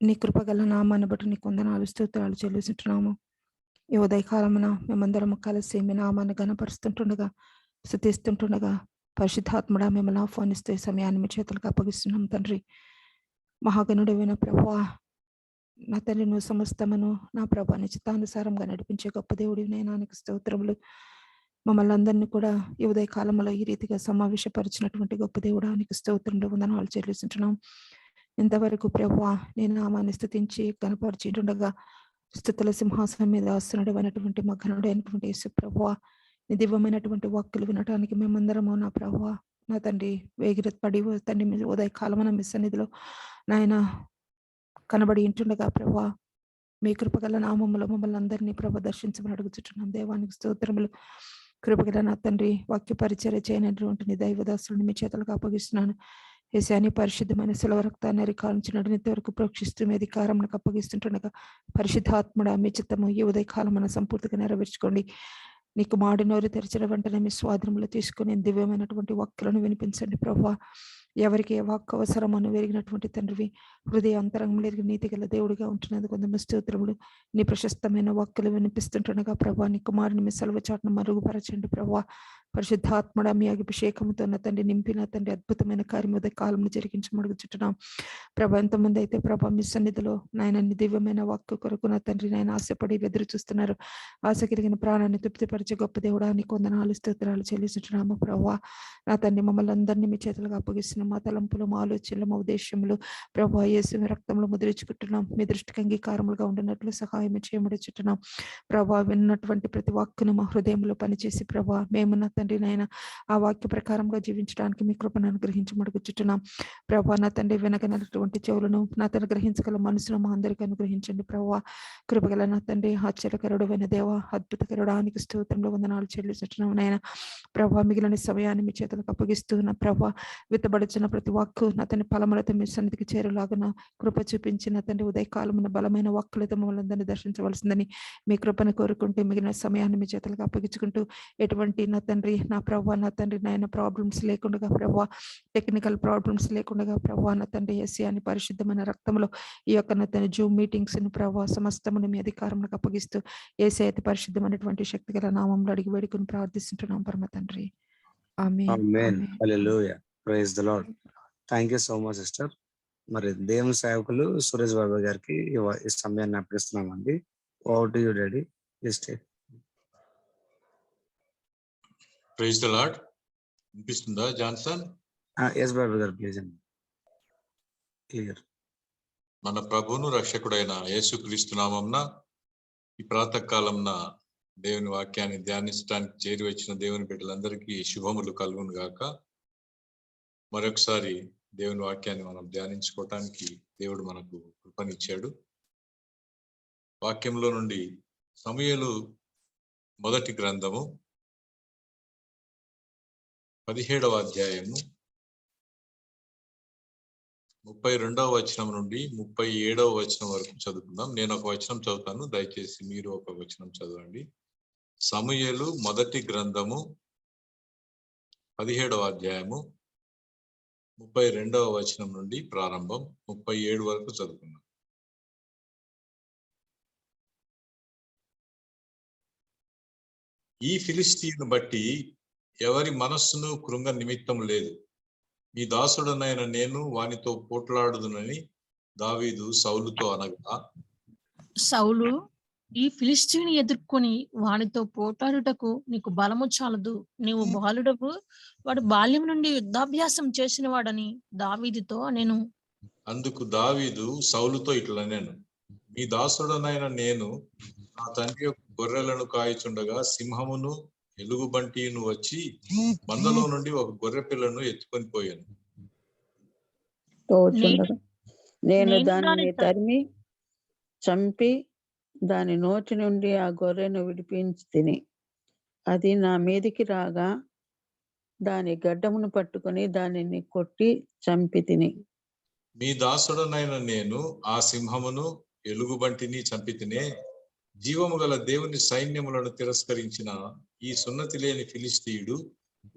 నీ కృపగల నామాన్ని బట్టి నీకు వందనాలు స్తోత్రాలు చెల్లిస్తుంటున్నాము. ఈ ఉదయకాలమున మేమందరము కలిసి మీ నామాన్ని గణపరుస్తుంటుండగా, స్తుతిస్తుంటుండగా, పరిశుద్ధాత్ముడా మిమ్మల్ని ఆహ్వానిస్తూ ఈ సమయాన్ని మీ చేతులకు అప్పగిస్తున్నాం తండ్రి. మహాగణుడైన ప్రభువా, నా తండ్రి, నువ్వు సమస్తమును నా ప్రభా నీ చిత్తానుసారంగా నడిపించే గొప్ప దేవుడివి నైనా, నీకు స్తోత్రములు. మమ్మల్ని అందరినీ కూడా ఈ ఉదయ కాలంలో ఈ రీతిగా సమావేశపరిచినటువంటి గొప్ప దేవుడా, నీకు స్తోత్రములు వందనాలు చెల్లిస్తుంటున్నాం. ఇంతవరకు ప్రభువా నీ నామాన్ని స్తుతించి కనపరిచింటుండగా, స్తుతుల సింహాసనం మీద ఆసనుడైనటువంటి మా ఘనుడైనటువంటి యేసు ప్రభువా, నీ దివ్యమైనటువంటి వాక్కులు వినటానికి మేమందరము నా ప్రభువా నా తండ్రి వేగిరపడి తండ్రి మీ ఉదయ కాలమున మీ సన్నిధిలో నాయన కనబడి ఇంటుండగా ప్రభువా, మీ కృపగల నామములో మమ్మల్ని అందరినీ ప్రభు దర్శించమని అడుగుచుంటున్నాం. దేవానికి స్తోత్రములు. కృపగల నా తండ్రి, వాక్య పరిచర్య చేయనటువంటి నీ దైవదాసులను మీ చేతులకు అప్పగిస్తున్నాను. యేసయ్య, పరిశుద్ధమైన శిలువ రక్తాన్ని అరికాల్చినటువంటి ఇంతవరకు ప్రోక్షిస్తూ మీ అధికారంకు అప్పగిస్తుంటుండగా, పరిశుద్ధాత్ముడా మీ చిత్తము ఈ ఉదయ కాలమున సంపూర్తిగా నెరవేర్చుకోండి. నీకు మాడి నోరు తెరిచిన వెంటనే మీ స్వాధీనంలో తీసుకుని దివ్యమైనటువంటి వాక్కులను వినిపించండి ప్రభువా. ఎవరికి ఏ వాక్కు అవసరమని వెరిగినటువంటి తండ్రివి, హృదయ అంతరంగంలో నీతి గల దేవుడిగా ఉంటున్నది కొంత స్తోత్రములు. నీ ప్రశస్తమైన వాక్కులు వినిపిస్తుంటుండగా ప్రభా, నీ కుమారుని మీ సెలవు చాటును మరుగుపరచండి ప్రభువా. పరిశుద్ధాత్మడ మీ అభిషేకముతో నా తండ్రి నింపిన తండ్రి అద్భుతమైన కార్యం ఉదయ కాలంలో జరిగించమడుగుచుంటున్నాం. ప్రభా, ఎంతమంది అయితే ప్రభా మీ సన్నిధిలో నాయన దివ్యమైన వాక్కు కొరకు నా తండ్రి నాయన ఆశపడి ఎదురు చూస్తున్నారు. ఆశ కలిగిన ప్రాణాన్ని తృప్తిపరిచే గొప్ప దేవుడా నీకు వందనాలు స్తోత్రాలు చెల్లిస్తున్నాము. ప్రభా నా తండ్రి మమ్మల్ని అందరినీ మీ చేతులకు అప్పగిస్తున్నాం. మా తలంపులు, మా ఆలోచనలు, మా ఉద్దేశములు ప్రభా యేసు రక్తంలో ముద్రించుకుంటున్నాం. మీ దృష్టికి అంగీకారములుగా ఉండినట్లు సహాయం చేయమడుచుంటున్నాం. ప్రభా విన్నటువంటి ప్రతి వాక్కును మా హృదయంలో పనిచేసి ప్రభా మేము నా తండ్రి నాయన ఆ వాక్య ప్రకారంగా జీవించడానికి మీ కృపను అనుగ్రహించమడుగుచుంటున్నాం. ప్రభా నా తండ్రి వినగలిగినటువంటి చెవులను నా తండ్రి గ్రహించగల మనసును మా అందరికీ అనుగ్రహించండి. ప్రభా కృపగల నా తండ్రి ఆశ్చర్యకరుడు అయిన దేవ అద్భుతకరుడానికి స్తోత్రంలో వందనాలు చెల్లించుంటున్నాం నాయన. ప్రభా మిగిలిన సమయాన్ని మీ చేతులకు అప్పగిస్తూ నా ప్రభా విత్తబడుచున్న ప్రతి వాక్కు నా తండ్రి ఫలములతో మీ సన్నిధికి చేరులాగున కృప చూపించిన తండ్రి ఉదయకాలమున బలమైన వాక్కులతో మమ్మల్ని అందరినీ దర్శించవలసిందని మీ కృపను కోరుకుంటూ మిగిలిన సమయాన్ని మీ చేతులకు అప్పగించుకుంటూ ఎటువంటి నా తండ్రి నా ప్రభా నా తండ్రి నాయన ప్రాబ్లమ్స్ లేకుండా ప్రభా టెక్నికల్ ప్రాబ్లమ్స్ లేకుండా ప్రభా నా తండ్రి యేసయ్య పరిశుద్ధమైన రక్తంలో ఈ యొక్క నా తండ్రి జూమ్ మీటింగ్స్ ని ప్రభా సమస్తమును మీ అధికారంలోకి అప్పగిస్తూ యేసయ్య అతి పరిశుద్ధమైనటువంటి శక్తి గల నామంలో అడిగి వేడుకుని ప్రార్థిస్తుంటున్నాం పరమ తండ్రి. ఆమేన్. ఆమేన్. ఆమేన్. హల్లెలూయా. Praise the Lord. Thank you so much sister. మరి దేవుని సేవకులు సురేష్ బాబు గారికి ఈ సమయాన్ని అప్పగిస్తున్నామండి. Over to you daddy. Praise the Lord. వినిపిస్తుందా జాన్సన్? ఎస్ బాబు గారు ప్లీజ్ అండి. క్లియర్. మన ప్రభువును రక్షకుడైన యేసుక్రీస్తు నామమున ఈ ప్రాతకాలంన దేవుని వాక్యాన్ని ధ్యానించడానికి చేరి వచ్చిన దేవుని బిడ్డలందరికీ శుభములు కలుగును గాక. మరొకసారి దేవుని వాక్యాన్ని మనం ధ్యానించుకోవటానికి దేవుడు మనకు కృపనిచ్చాడు. వాక్యంలో నుండి సమూయేలు మొదటి గ్రంథము 17వ అధ్యాయము 32వ వచనం నుండి 37వ వచనం వరకు చదువుకుందాం. నేను ఒక వచనం చదువుతాను, దయచేసి మీరు ఒక వచనం చదవండి. సమూయేలు మొదటి గ్రంథము 17వ అధ్యాయము 32వ వచనం నుండి ప్రారంభం 37 వరకు చదువుకుందాం. ఈ ఫిలిస్తీయుని బట్టి ఎవరి మనస్సును కృంగ నిమిత్తం లేదు. ఈ దాసుడనైన నేను వానితో పోట్లాడుదునని దావీదు సౌలుతో అనగా, సౌలు ఈ ఫిలిస్తీయుని ఎదుర్కొని వానితో పోట్లాడుటకు నీకు బలము చాలదు, నీవు బాలుడవు, వాడు బాల్యం నుండి యుద్ధాభ్యాసం చేసిన వాడని దావీదుతో నేను. అందుకు దావీదు సౌలుతో ఇట్లనేను, మీ దాసుడనైన నేను నా తండ్రి యొక్క గొర్రెలను కాయచుండగా సింహమును ఎలుగుబంటిను వచ్చి మందలో నుండి ఒక గొర్రె పిల్లను ఎత్తుకొని పోయాను. నేను దానిని తరిమి చంపి దాని నోటి నుండి ఆ గొర్రెను విడిపించి తిని, అది నా మీదికి రాగా దాని గడ్డమును పట్టుకొని దానిని కొట్టి చంపి తిని. మీ దాసుడనైన నేను ఆ సింహమును ఎలుగుబంటిని చంపి తినే, జీవము గల దేవుని సైన్యములను తిరస్కరించిన ఈ సున్నతి లేని ఫిలిస్తీయుడు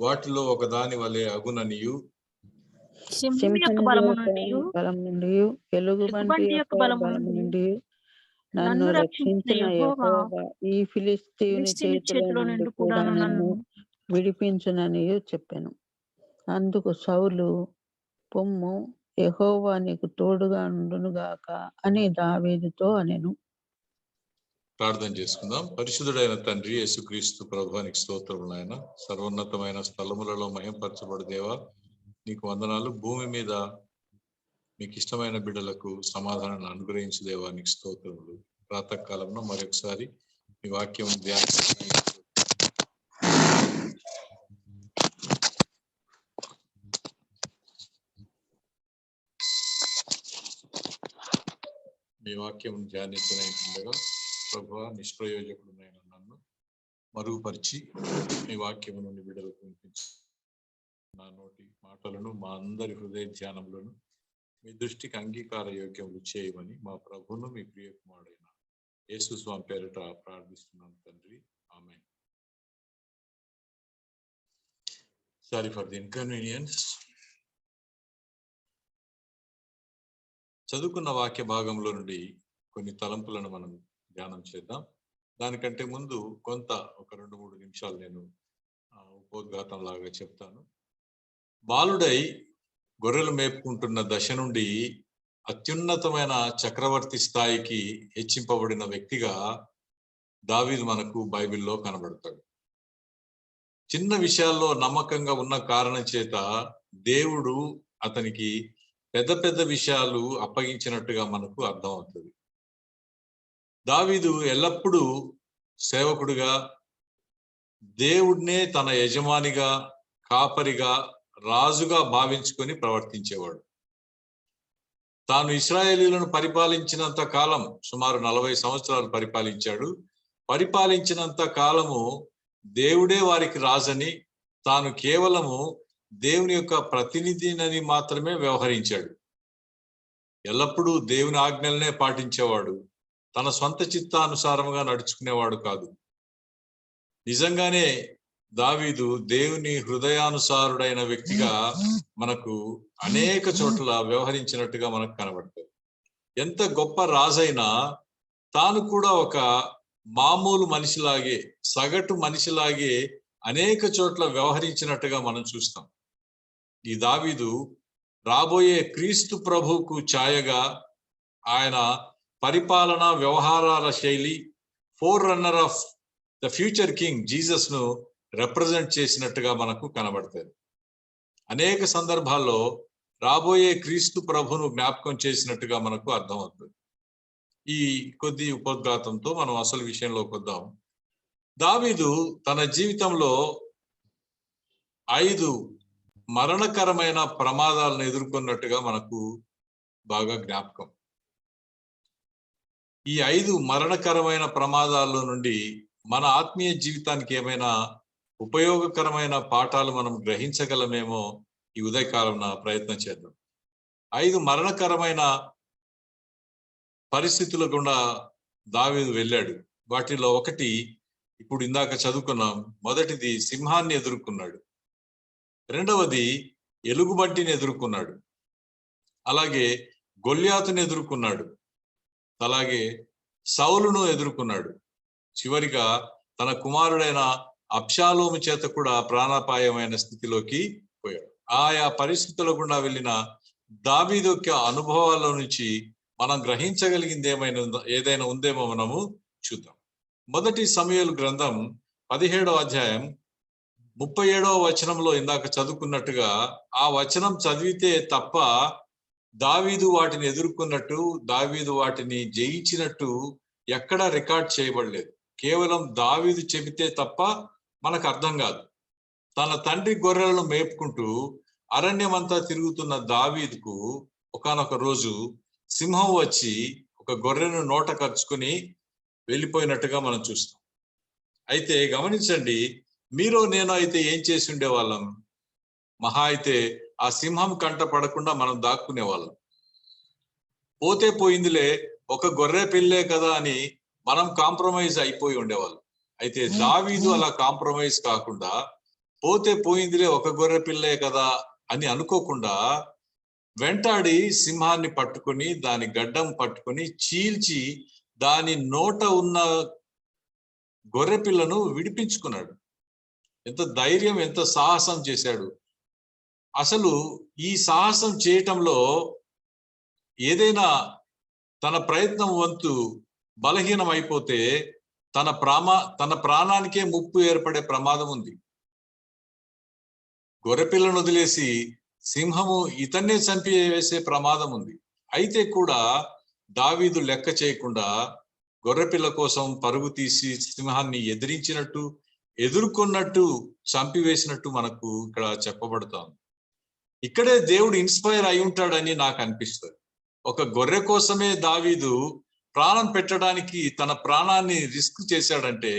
వాటిలో ఒక దాని వలె అగుననియు, సింహం యొక్క బలము నుండి ఎలుగుబంటి యొక్క బలము నుండి నన్ను రక్షించిన యెహోవా ఈ ఫిలిస్తీయుని చేతిలో నుండి కూడా నన్ను విడిపించుననియు చెప్పాను. అందుకు సౌలు, పొమ్ము, యెహోవా నీకు తోడుగా ఉండునుగాక అని దావీదుతో అనెను. ప్రార్థన చేసుకుందాం. పరిశుద్ధుడైన తండ్రి యేసుక్రీస్తు ప్రభువానికి స్తోత్రములు. నాయన సర్వోన్నతమైన స్థలములలో మహింపరచబడు దేవా నీకు వందనాలు. భూమి మీద మీకు ఇష్టమైన బిడ్డలకు సమాధానాన్ని అనుగ్రహించు దేవా నీకు స్తోత్రములు. ప్రాతకాలంలో మరొకసారి మీ వాక్యం ధ్యానించనగా ప్రభువా నిష్ప్రయోజకుడునైన నన్ను మరుగుపరిచి మీ వాక్యము నుండి బిడ్డలకు వినిపించి నా నోటి మాటలను మా అందరి హృదయ ధ్యానములను మీ దృష్టికి అంగీకార యోగ్యములు చేయమని మా ప్రభువును మీ ప్రియ కుమారుడైన యేసు స్వామి పేరిట ప్రార్థిస్తున్నాను తండ్రి. ఆమేన్. Sorry for the inconvenience. చదువుకున్న వాక్య భాగంలో నుండి కొన్ని తలంపులను మనం ధ్యానం చేద్దాం. దానికంటే ముందు ఒక 2-3 నిమిషాలు నేను ఉపోద్ఘాతం లాగా చెప్తాను. బాలుడై గొర్రెలు మేపుకుంటున్న దశ నుండి అత్యున్నతమైన చక్రవర్తి స్థాయికి హెచ్చింపబడిన వ్యక్తిగా దావీదు మనకు బైబిల్లో కనబడతాడు. చిన్న విషయాల్లో నమ్మకంగా ఉన్న కారణం చేత దేవుడు అతనికి పెద్ద పెద్ద విషయాలు అప్పగించినట్టుగా మనకు అర్థమవుతుంది. దావీదు ఎల్లప్పుడూ సేవకుడిగా, దేవుడినే తన యజమానిగా, కాపరిగా, రాజుగా భావించుకొని ప్రవర్తించేవాడు. తాను ఇశ్రాయేలీలను పరిపాలించినంత కాలం, సుమారు 40 సంవత్సరాలు పరిపాలించాడు. పరిపాలించినంత కాలము దేవుడే వారికి రాజని, తాను కేవలము దేవుని యొక్క ప్రతినిధిని మాత్రమే వ్యవహరించాడు. ఎల్లప్పుడూ దేవుని ఆజ్ఞలనే పాటించేవాడు. తన సొంత చిత్తానుసారంగా నడుచుకునేవాడు కాదు. నిజంగానే దావీదు దేవుని హృదయానుసారుడైన వ్యక్తిగా మనకు అనేక చోట్ల వ్యవహరించినట్టుగా మనకు కనబడుతుంది. ఎంత గొప్ప రాజైనా తాను కూడా ఒక మామూలు మనిషిలాగే, సగటు మనిషిలాగే అనేక చోట్ల వ్యవహరించినట్టుగా మనం చూస్తాం. ఈ దావీదు రాబోయే క్రీస్తు ప్రభువుకు ఛాయగా, ఆయన పరిపాలన వ్యవహారాల శైలి, four runner of the future king Jesus ను రిప్రజెంట్ చేసినట్టుగా మనకు కనబడుతుంది. అనేక సందర్భాల్లో రాబోయే క్రీస్తు ప్రభును జ్ఞాపకం చేసినట్టుగా మనకు అర్థమవుతుంది. ఈ కొద్ది ఉపోద్ఘాతంతో మనం అసలు విషయంలోకి వద్దాం. దావీదు తన జీవితంలో 5 మరణకరమైన ప్రమాదాలను ఎదుర్కొన్నట్టుగా మనకు బాగా జ్ఞాపకం. ఈ 5 మరణకరమైన ప్రమాదాల నుండి మన ఆత్మీయ జీవితానికి ఏమైనా ఉపయోగకరమైన పాఠాలు మనం గ్రహించగలమేమో ఈ ఉదయకాలం ప్రయత్నం చేద్దాం. 5 మరణకరమైన పరిస్థితుల గుండా దావీదు వెళ్ళాడు. వాటిలో ఒకటి ఇప్పుడు ఇందాక చదువుకున్నాం. మొదటిది సింహాన్ని ఎదుర్కొన్నాడు. రెండవది ఎలుగుబంటిని ఎదుర్కొన్నాడు. అలాగే గొల్యాతుని ఎదుర్కొన్నాడు. అలాగే సౌలును ఎదుర్కొన్నాడు. చివరిగా తన కుమారుడైన అబ్షాలోము చేత కూడా ప్రాణాపాయమైన స్థితిలోకి పోయాడు. ఆయా పరిస్థితుల గుండా వెళ్ళిన దావీదు యొక్క అనుభవాల నుంచి మనం గ్రహించగలిగింది ఏదైనా ఉందేమో మనము చూద్దాం. మొదటి సమూయేలు గ్రంథం 17వ అధ్యాయం 37వ వచనంలో ఇందాక చదువుకున్నట్టుగా ఆ వచనం చదివితే తప్ప దావీదు వాటిని ఎదుర్కొన్నట్టు, దావీదు వాటిని జయించినట్టు ఎక్కడా రికార్డ్ చేయబడలేదు. కేవలం దావీదు చెబితే తప్ప మనకు అర్థం కాదు. తన తండ్రి గొర్రెలను మేపుకుంటూ అరణ్యమంతా తిరుగుతున్న దావీదుకు ఒకానొక రోజు సింహం వచ్చి ఒక గొర్రెను నోట కరుచుకుని వెళ్ళిపోయినట్టుగా మనం చూస్తాం. అయితే గమనించండి, మీరు నేను అయితే ఏం చేసి ఉండేవాళ్ళం? మహా అయితే ఆ సింహం కంట పడకుండా మనం దాక్కునే వాళ్ళం. పోతే పోయిందిలే, ఒక గొర్రె పిల్లే కదా అని మనం కాంప్రమైజ్ అయిపోయి ఉండేవాళ్ళం. అయితే దావీదు అలా కాంప్రమైజ్ కాకుండా, పోతే పోయిందిలే, ఒక గొర్రె పిల్లే కదా అని అనుకోకుండా వెంటాడి సింహాన్ని పట్టుకొని, దాని గడ్డం పట్టుకొని చీల్చి దాని నోట ఉన్న గొర్రె పిల్లను విడిపించుకున్నాడు. ఎంత ధైర్యం, ఎంత సాహసం చేశాడు! అసలు ఈ సాహసం చేయటంలో ఏదైనా తన ప్రయత్నం వంతు బలహీనం అయిపోతే తన ప్రాణానికే ముప్పు ఏర్పడే ప్రమాదం ఉంది. గొర్రెపిల్లను వదిలేసి సింహము ఇతన్నే చంపివేసే ప్రమాదం ఉంది. అయితే కూడా దావీదు లెక్క చేయకుండా గొర్రెపిల్ల కోసం పరుగు తీసి సింహాన్ని ఎదిరించినట్టు, ఎదుర్కొన్నట్టు, చంపివేసినట్టు మనకు ఇక్కడ చెప్పబడుతోంది. ఇక్కడే దేవుడు ఇన్స్పైర్ అయి ఉంటాడని నాకు అనిపిస్తుంది. ఒక గొర్రె కోసమే దావీదు ప్రాణం పెట్టడానికి తన ప్రాణాన్ని రిస్క్ చేశాడంటే,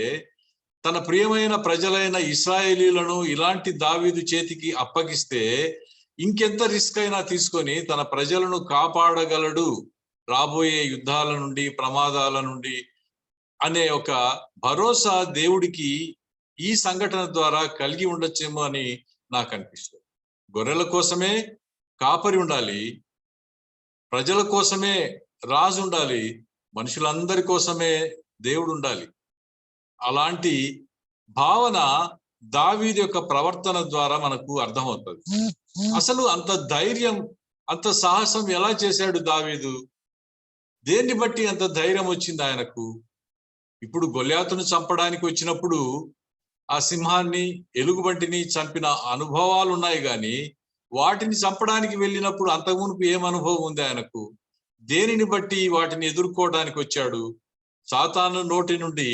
తన ప్రియమైన ప్రజలైన ఇశ్రాయేలీలను ఇలాంటి దావీదు చేతికి అప్పగిస్తే ఇంకెంత రిస్క్ అయినా తీసుకొని తన ప్రజలను కాపాడగలడు రాబోయే యుద్ధాల నుండి, ప్రమాదాల నుండి అనే ఒక భరోసా దేవుడికి ఈ సంఘటన ద్వారా కలిగి ఉండొచ్చేమో అని నాకు అనిపిస్తుంది. గొర్రెల కోసమే కాపరి ఉండాలి, ప్రజల కోసమే రాజు ఉండాలి, మనుషులందరి కోసమే దేవుడు ఉండాలి. అలాంటి భావన దావీదు యొక్క ప్రవర్తన ద్వారా మనకు అర్థమవుతుంది. అసలు అంత ధైర్యం, అంత సాహసం ఎలా చేశాడు దావీదు? దేన్ని బట్టి అంత ధైర్యం వచ్చింది ఆయనకు? ఇప్పుడు గొల్యాతును చంపడానికి వచ్చినప్పుడు ఆ సింహాన్ని, ఎలుగుబంటిని చంపిన అనుభవాలు ఉన్నాయి, కానీ వాటిని చంపడానికి వెళ్ళినప్పుడు అంతకుమునుపు ఏం అనుభవం ఉంది ఆయనకు? దేనిని బట్టి వాటిని ఎదుర్కోవడానికి వచ్చాడు? సాతాను నోటి నుండి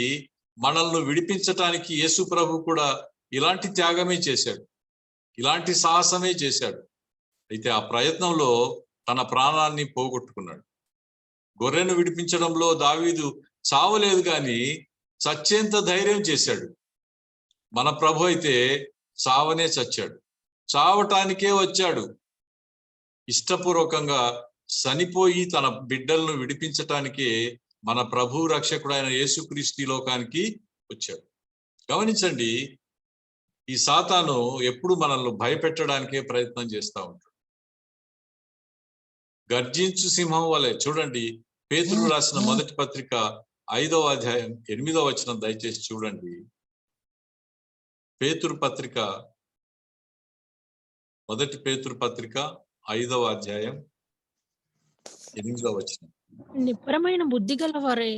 మనల్ని విడిపించటానికి యేసు ప్రభు కూడా ఇలాంటి త్యాగమే చేశాడు, ఇలాంటి సాహసమే చేశాడు. అయితే ఆ ప్రయత్నంలో తన ప్రాణాన్ని పోగొట్టుకున్నాడు. గొర్రెను విడిపించడంలో దావీదు చావలేదు, కానీ చచ్చేంత ధైర్యం చేశాడు. మన ప్రభు అయితే చావనే చచ్చాడు, చావటానికే వచ్చాడు. ఇష్టపూర్వకంగా చనిపోయి తన బిడ్డలను విడిపించటానికే మన ప్రభు రక్షకుడైన యేసుక్రీస్తు లోకానికి వచ్చాడు. గమనించండి, ఈ సాతాను ఎప్పుడు మనల్ని భయపెట్టడానికే ప్రయత్నం చేస్తూ ఉంటాడు. గర్జించు సింహం వలె. చూడండి, పేతురు రాసిన మొదటి పత్రిక 5వ అధ్యాయం 8వ వచనం దయచేసి చూడండి. పేతురు పత్రిక, మొదటి పేతురు పత్రిక 5వ అధ్యాయం 8వ వచనం. నిబ్బరమైన బుద్ధి గల వారే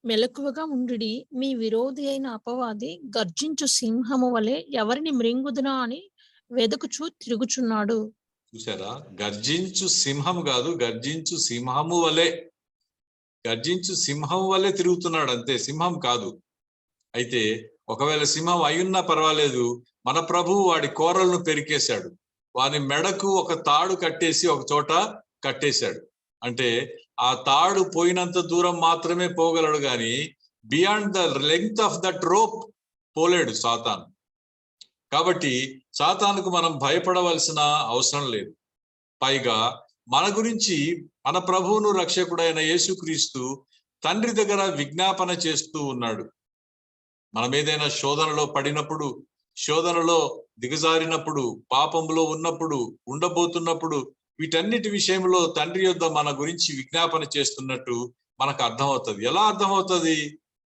మెలకువగా ఉండుడి. మీ విరోధి అయిన అపవాది గర్జించు సింహము వలె ఎవరిని మృంగుదునా అని వెదకుచూ తిరుగుచున్నాడు. చూసారా? గర్జించు సింహం కాదు, గర్జించు సింహము వలె. గర్జించు సింహం వలె తిరుగుతున్నాడు, అంతే, సింహం కాదు. అయితే ఒకవేళ సింహం అయ్యున్నా పర్వాలేదు, మన ప్రభువు వాడి కోరలను పెరికేశాడు. వాని మెడకు ఒక తాడు కట్టేసి ఒక చోట కట్టేశాడు. అంటే ఆ తాడు పోయినంత దూరం మాత్రమే పోగలడు, కానీ beyond the length of that rope పోలేడు సాతాను. కాబట్టి సాతానుకు మనం భయపడవలసిన అవసరం లేదు. పైగా మన గురించి మన ప్రభువును రక్షకుడైన యేసుక్రీస్తు తండ్రి దగ్గర విజ్ఞాపన చేస్తూ ఉన్నాడు. మనం ఏదైనా శోధనలో పడినప్పుడు, శోధనలో దిగజారినప్పుడు, పాపంలో ఉన్నప్పుడు, ఉండబోతున్నప్పుడు, వీటన్నిటి విషయంలో తండ్రి యొద్ద మన గురించి విజ్ఞాపన చేస్తున్నట్టు మనకు అర్థమవుతుంది. ఎలా అర్థమవుతుంది?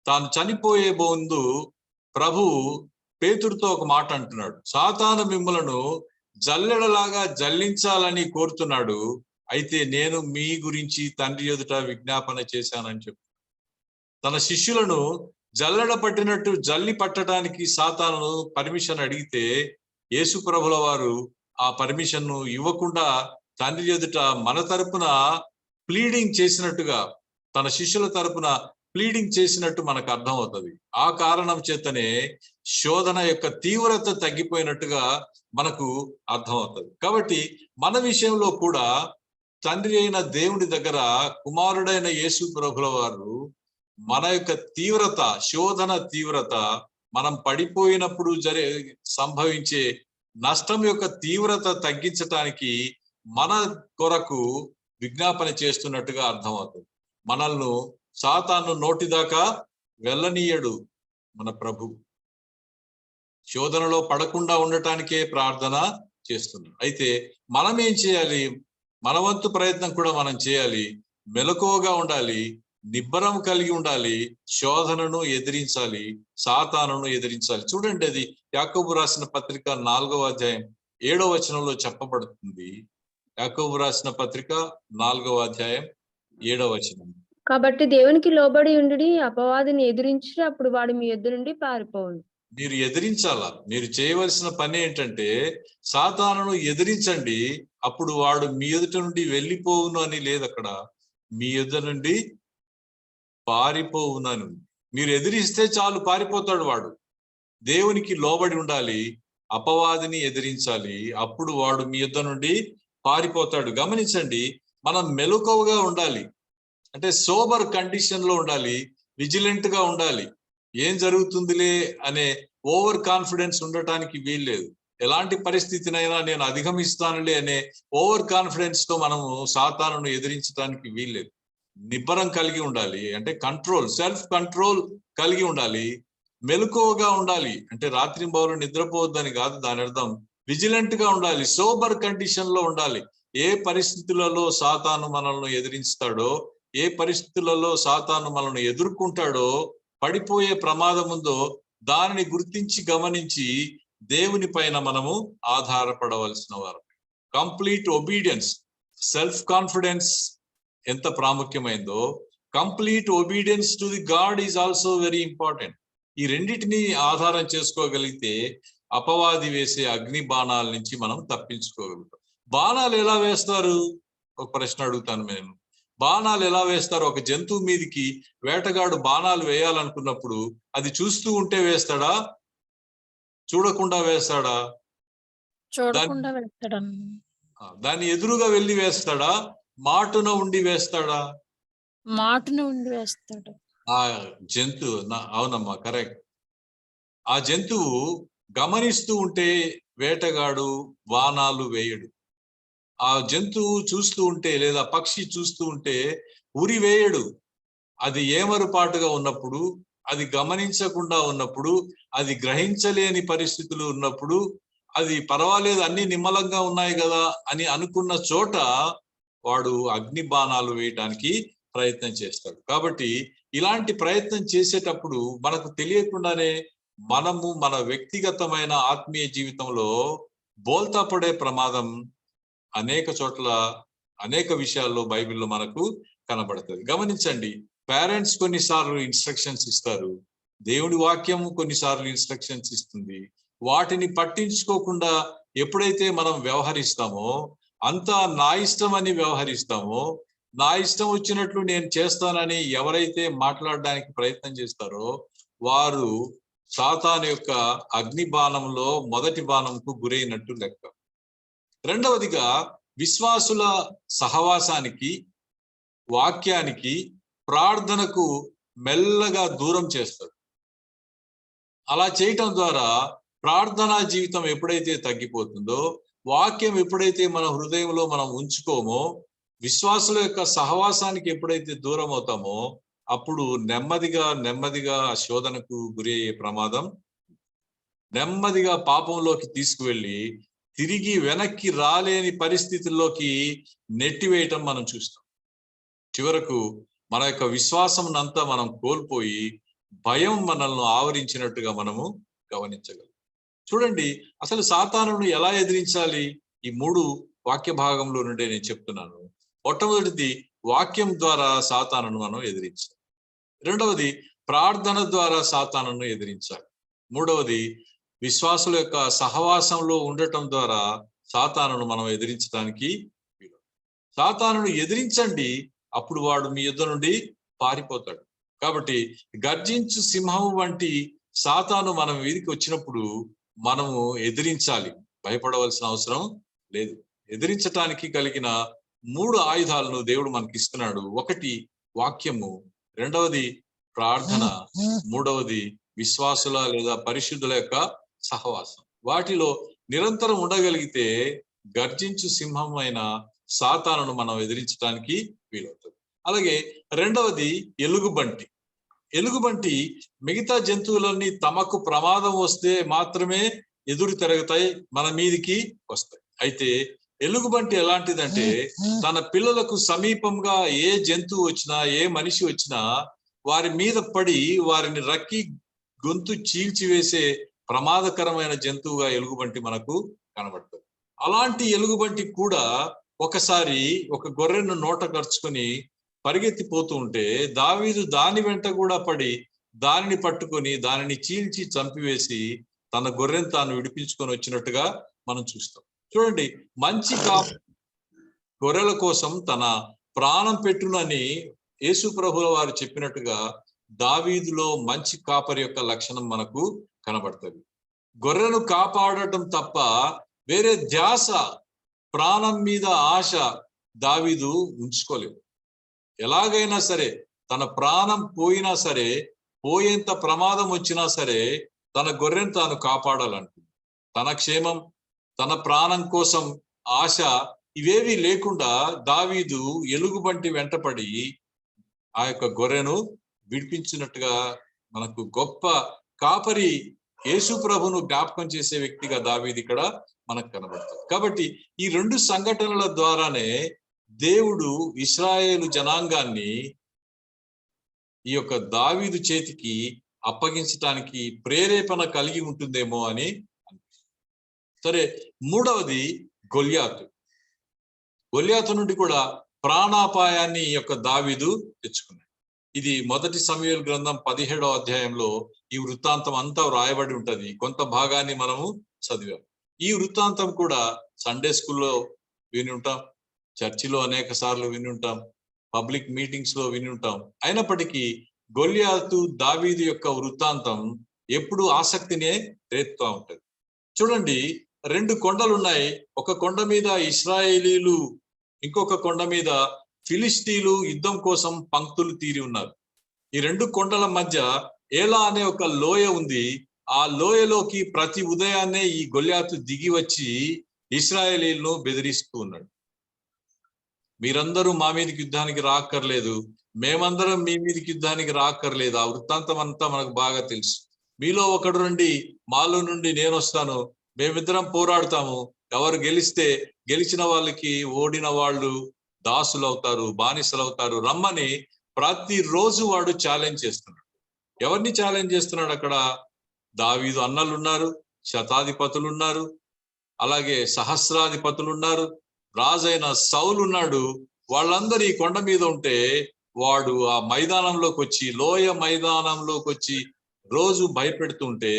తాను చనిపోయే ముందు ప్రభు పేతురుతో ఒక మాట అంటున్నాడు. సాతాను మిమ్మలను జల్లెడలాగా జల్లించాలని కోరుతున్నాడు, అయితే నేను మీ గురించి తండ్రి ఎదుట విజ్ఞాపన చేశానని చెప్పు. తన శిష్యులను జల్లెడ పట్టినట్టు జల్లి పట్టడానికి సాతాను పర్మిషన్ అడిగితే యేసు ప్రభుల వారు ఆ పర్మిషన్ ను ఇవ్వకుండా తండ్రి ఎదుట మన తరపున ప్లీడింగ్ చేసినట్టుగా, తన శిష్యుల తరపున ప్లీడింగ్ చేసినట్టు మనకు అర్థం అవుతుంది. ఆ కారణం చేతనే శోధన యొక్క తీవ్రత తగ్గిపోయినట్టుగా మనకు అర్థం అవుతుంది. కాబట్టి మన విషయంలో కూడా తండ్రి అయిన దేవుని దగ్గర కుమారుడైన యేసు ప్రభుల వారు మన యొక్క తీవ్రత, శోధన తీవ్రత, మనం పడిపోయినప్పుడు సంభవించే నష్టం యొక్క తీవ్రత తగ్గించటానికి మన కొరకు విజ్ఞాపన చేస్తున్నట్టుగా అర్థమవుతుంది. మనల్ని సాతాను నోటిదాకా వెళ్ళనీయడు మన ప్రభు. శోధనలో పడకుండా ఉండటానికే ప్రార్థన చేస్తున్నాడు. అయితే మనం ఏం చేయాలి? మన వంతు ప్రయత్నం కూడా మనం చేయాలి. మెలకువగా ఉండాలి, నిబ్బరం కలిగి ఉండాలి, శోధనను ఎదిరించాలి, సాతానును ఎదిరించాలి. చూడండి, అది యాకోబు రాసిన పత్రిక 4వ అధ్యాయం 7వ వచనంలో చెప్పబడుతుంది. యాకోబు రాసిన పత్రిక 4వ అధ్యాయం 7వ వచనం. కాబట్టి దేవునికి లోబడి ఉండి అపవాదిని ఎదిరించి అప్పుడు వాడు మీ యొద్ద నుండి పారిపోవును. మీరు ఎదిరించాలా? మీరు చేయవలసిన పని ఏంటంటే సాతానును ఎదిరించండి, అప్పుడు వాడు మీ ఎదుట నుండి వెళ్ళిపోవును అని లేదు అక్కడ, మీ ఎదుట నుండి పారిపోవును అని. మీరు ఎదిరిస్తే చాలు, పారిపోతాడు వాడు. దేవునికి లోబడి ఉండాలి, అపవాదిని ఎదిరించాలి, అప్పుడు వాడు మీ యొద్ద నుండి పారిపోతాడు. గమనించండి, మనం మెలకువగా ఉండాలి, అంటే సోబర్ కండిషన్ లో ఉండాలి, విజిలెంట్ గా ఉండాలి. ఏం జరుగుతుందిలే అనే ఓవర్ కాన్ఫిడెన్స్ ఉండటానికి వీల్లేదు. ఎలాంటి పరిస్థితినైనా నేను అధిగమిస్తానులే అనే ఓవర్ కాన్ఫిడెన్స్ తో మనము సాతానును ఎదిరించడానికి వీల్లేదు. నిబ్బరం కలిగి ఉండాలి, అంటే కంట్రోల్, సెల్ఫ్ కంట్రోల్ కలిగి ఉండాలి. మెలకువగా ఉండాలి అంటే రాత్రింబవలు నిద్రపోవద్దని కాదు దాని అర్థం. విజిలెంట్ గా ఉండాలి, సోబర్ కండిషన్ లో ఉండాలి. ఏ పరిస్థితులలో సాతాను మనల్ని ఎదిరిస్తాడో, ఏ పరిస్థితులలో సాతాను మనల్ని ఎదుర్కొంటాడో, పడిపోయే ప్రమాదం ఉందో దానిని గుర్తించి గమనించి దేవుని పైన మనము ఆధారపడవలసిన వారు. కంప్లీట్ ఒబీడియన్స్, సెల్ఫ్ కాన్ఫిడెన్స్ ఎంత ప్రాముఖ్యమైందో, complete obedience to the God is also very important. ఈ రెండింటిని ఆధారం చేసుకోగలిగితే అపవాది వేసే అగ్ని బాణాల నుంచి మనం తప్పించుకోగలుగుతాం. బాణాలు ఎలా వేస్తారు? ఒక ప్రశ్న అడుగుతాను నేను. బాణాలు ఎలా వేస్తారు? ఒక జంతువు మీదకి వేటగాడు బాణాలు వేయాలనుకున్నప్పుడు అది చూస్తూ ఉంటే వేస్తాడా, చూడకుండా వేస్తాడా? చూడకుండా వేస్తాడు. దాన్ని ఎదురుగా వెళ్ళి వేస్తాడా, మాటున ఉండి వేస్తాడా? మాటున ఉండి వేస్తాడు. ఆ జంతువు అవునమ్మా, కరెక్ట్. ఆ జంతువు గమనిస్తూ ఉంటే వేటగాడు బాణాలు వేయడు. ఆ జంతువు చూస్తూ ఉంటే లేదా పక్షి చూస్తూ ఉంటే ఉరి వేయడు. అది ఏమరుపాటుగా ఉన్నప్పుడు, అది గమనించకుండా ఉన్నప్పుడు, అది గ్రహించలేని పరిస్థితులు ఉన్నప్పుడు, అది పర్వాలేదు అన్ని నిమ్మలంగా ఉన్నాయి కదా అని అనుకున్న చోట వాడు అగ్ని బాణాలు వేయడానికి ప్రయత్నం చేస్తాడు. కాబట్టి ఇలాంటి ప్రయత్నం చేసేటప్పుడు మనకు తెలియకుండానే మనము మన వ్యక్తిగతమైన ఆత్మీయ జీవితంలో బోల్తా పడే ప్రమాదం అనేక చోట్ల అనేక విషయాల్లో బైబిల్లో మనకు కనబడుతుంది. గమనించండి, పేరెంట్స్ కొన్నిసార్లు ఇన్స్ట్రక్షన్స్ ఇస్తారు, దేవుడి వాక్యం కొన్నిసార్లు ఇన్స్ట్రక్షన్స్ ఇస్తుంది. వాటిని పట్టించుకోకుండా ఎప్పుడైతే మనం వ్యవహరిస్తామో, అంతా నా ఇష్టం అని వ్యవహరిస్తామో, నా ఇష్టం వచ్చినట్లు నేను చేస్తానని ఎవరైతే మాట్లాడడానికి ప్రయత్నం చేస్తారో వారు సాతాను యొక్క అగ్ని బాణంలో మొదటి బాణంకు గురైనట్టు లెక్క. రెండవదిగా, విశ్వాసుల సహవాసానికి, వాక్యానికి, ప్రార్థనకు మెల్లగా దూరం చేస్తాడు. అలా చేయటం ద్వారా ప్రార్థనా జీవితం ఎప్పుడైతే తగ్గిపోతుందో, వాక్యం ఎప్పుడైతే మన హృదయంలో మనం ఉంచుకోమో, విశ్వాసుల యొక్క సహవాసానికి ఎప్పుడైతే దూరం అవుతామో అప్పుడు నెమ్మదిగా ఆ శోధనకు గురి అయ్యే ప్రమాదం, నెమ్మదిగా పాపంలోకి తీసుకువెళ్ళి తిరిగి వెనక్కి రాలేని పరిస్థితుల్లోకి నెట్టివేయటం మనం చూస్తాం. చివరకు మన యొక్క విశ్వాసం అంతా మనం కోల్పోయి భయం మనల్ని ఆవరించినట్టుగా మనము గమనించగలం. చూడండి, అసలు సాతానును ఎలా ఎదిరించాలి? ఈ 3 వాక్య భాగంలో నుండే నేను చెప్తున్నాను. మొట్టమొదటిది, వాక్యం ద్వారా సాతానును మనం ఎదిరించాలి. రెండవది, ప్రార్థన ద్వారా సాతానును ఎదిరించాలి. మూడవది, విశ్వాసుల యొక్క సహవాసంలో ఉండటం ద్వారా సాతానును మనం ఎదిరించడానికి వీలు. సాతానును ఎదిరించండి, అప్పుడు వాడు మీ యుద్ధ నుండి పారిపోతాడు. కాబట్టి గర్జించు సింహం వంటి సాతాను మనం వీధికి వచ్చినప్పుడు మనము ఎదిరించాలి, భయపడవలసిన అవసరం లేదు. ఎదిరించటానికి కలిగిన 3 ఆయుధాలను దేవుడు మనకి ఇస్తున్నాడు. ఒకటి వాక్యము, రెండవది ప్రార్థన, మూడవది విశ్వాసుల లేదా పరిశుద్ధుల యొక్క సహవాసం. వాటిలో నిరంతరం ఉండగలిగితే గర్జించు సింహం అయిన సాతానును మనం ఎదిరించడానికి వీలవుతుంది. అలాగే రెండవది ఎలుగుబంటి. ఎలుగుబంటి మిగతా జంతువులన్నీ తమకు ప్రమాదం వస్తే మాత్రమే ఎదురు తిరుగుతాయి, మన మీదికి వస్తాయి. అయితే ఎలుగుబంటి ఎలాంటిదంటే, తన పిల్లలకు సమీపంగా ఏ జంతువు వచ్చినా, ఏ మనిషి వచ్చినా వారి మీద పడి వారిని రక్కి గొంతు చీల్చివేసే ప్రమాదకరమైన జంతువుగా ఎలుగుబంటి మనకు కనబడుతుంది. అలాంటి ఎలుగుబంటి కూడా ఒకసారి ఒక గొర్రెను నోట కరుచుకొని పరిగెత్తిపోతూ ఉంటే దావీదు దాని వెంట కూడా పడి దానిని పట్టుకొని దానిని చీల్చి చంపివేసి తన గొర్రెను తాను విడిపించుకొని వచ్చినట్టుగా మనం చూస్తాం. చూడండి, మంచి గొర్రెల కోసం తన ప్రాణం పెట్టునని యేసు ప్రభుల వారు చెప్పినట్టుగా దావీదులో మంచి కాపరి యొక్క లక్షణం మనకు కనబడుతుంది. గొర్రెను కాపాడటం తప్ప వేరే ధ్యాస, ప్రాణం మీద ఆశ దావీదు ఉంచుకోలేదు. ఎలాగైనా సరే తన ప్రాణం పోయినా సరే, పోయేంత ప్రమాదం వచ్చినా సరే తన గొర్రెను తాను కాపాడాలంటుంది. తన క్షేమం, తన ప్రాణం కోసం ఆశ ఇవేవి లేకుండా దావీదు ఎలుగుబంటి వెంటపడి ఆ యొక్క గొర్రెను విడిపించినట్టుగా మనకు గొప్ప కాపరి యేసు ప్రభును జ్ఞాపకం చేసే వ్యక్తిగా దావీదు ఇక్కడ మనకు కనబడుతుంది. కాబట్టి ఈ 2 సంఘటనల ద్వారానే దేవుడు ఇశ్రాయేలు జనాంగాన్ని ఈ యొక్క దావీదు చేతికి అప్పగించటానికి ప్రేరేపణ కలిగి ఉంటుందేమో అని అనిపిస్తుంది. సరే, మూడవది గొల్యాతు. గొల్యాతు నుండి కూడా ప్రాణాపాయాన్ని ఈ యొక్క దావీదు తెచ్చుకున్నాడు. ఇది 1 సమూయేలు గ్రంథం 17వ అధ్యాయంలో ఈ వృత్తాంతం అంతా వ్రాయబడి ఉంటది. కొంత భాగాన్ని మనము చదివాం. ఈ వృత్తాంతం కూడా సండే స్కూల్లో విని ఉంటాం, చర్చిలో అనేక సార్లు విని ఉంటాం, పబ్లిక్ మీటింగ్స్ లో విని ఉంటాం. అయినప్పటికీ గొల్యాతు దావీదు యొక్క వృత్తాంతం ఎప్పుడు ఆసక్తినే రేపుతూ ఉంటది. చూడండి, 2 కొండలు ఉన్నాయి. ఒక కొండ మీద ఇశ్రాయేలీలు, ఇంకొక కొండ మీద ఫిలిస్తీన్లు యుద్ధం కోసం పంక్తులు తీరి ఉన్నారు. ఈ 2 కొండల మధ్య ఏలా అనే ఒక లోయ ఉంది. ఆ లోయలోకి ప్రతి ఉదయాన్నే ఈ గొల్యాతు దిగి వచ్చి ఇశ్రాయేలీలను బెదిరిస్తూ ఉన్నాడు. మీరందరూ మా మీదకి యుద్ధానికి రాక్కర్లేదు, మేమందరం మీ మీదకి యుద్ధానికి రాక్కర్లేదు. ఆ వృత్తాంతం అంతా మనకు బాగా తెలుసు. మీలో ఒకడు నుండి, మాలో నుండి నేను వస్తాను, మేమిద్దరం పోరాడుతాము. ఎవరు గెలిస్తే గెలిచిన వాళ్ళకి ఓడిన వాళ్ళు దాసులు అవుతారు, బానిసలు అవుతారు, రమ్మని ప్రతిరోజు వాడు ఛాలెంజ్ చేస్తున్నాడు. ఎవరిని ఛాలెంజ్ చేస్తున్నాడు? అక్కడ దావీదు అన్నలు ఉన్నారు, శతాధిపతులు ఉన్నారు, అలాగే సహస్రాధిపతులు ఉన్నారు, రాజైన సౌలు ఉన్నాడు. వాళ్ళందరూ ఈ కొండ మీద ఉంటే వాడు ఆ మైదానంలోకి వచ్చి, లోయ మైదానంలోకి వచ్చి రోజు భయపెడుతుంటే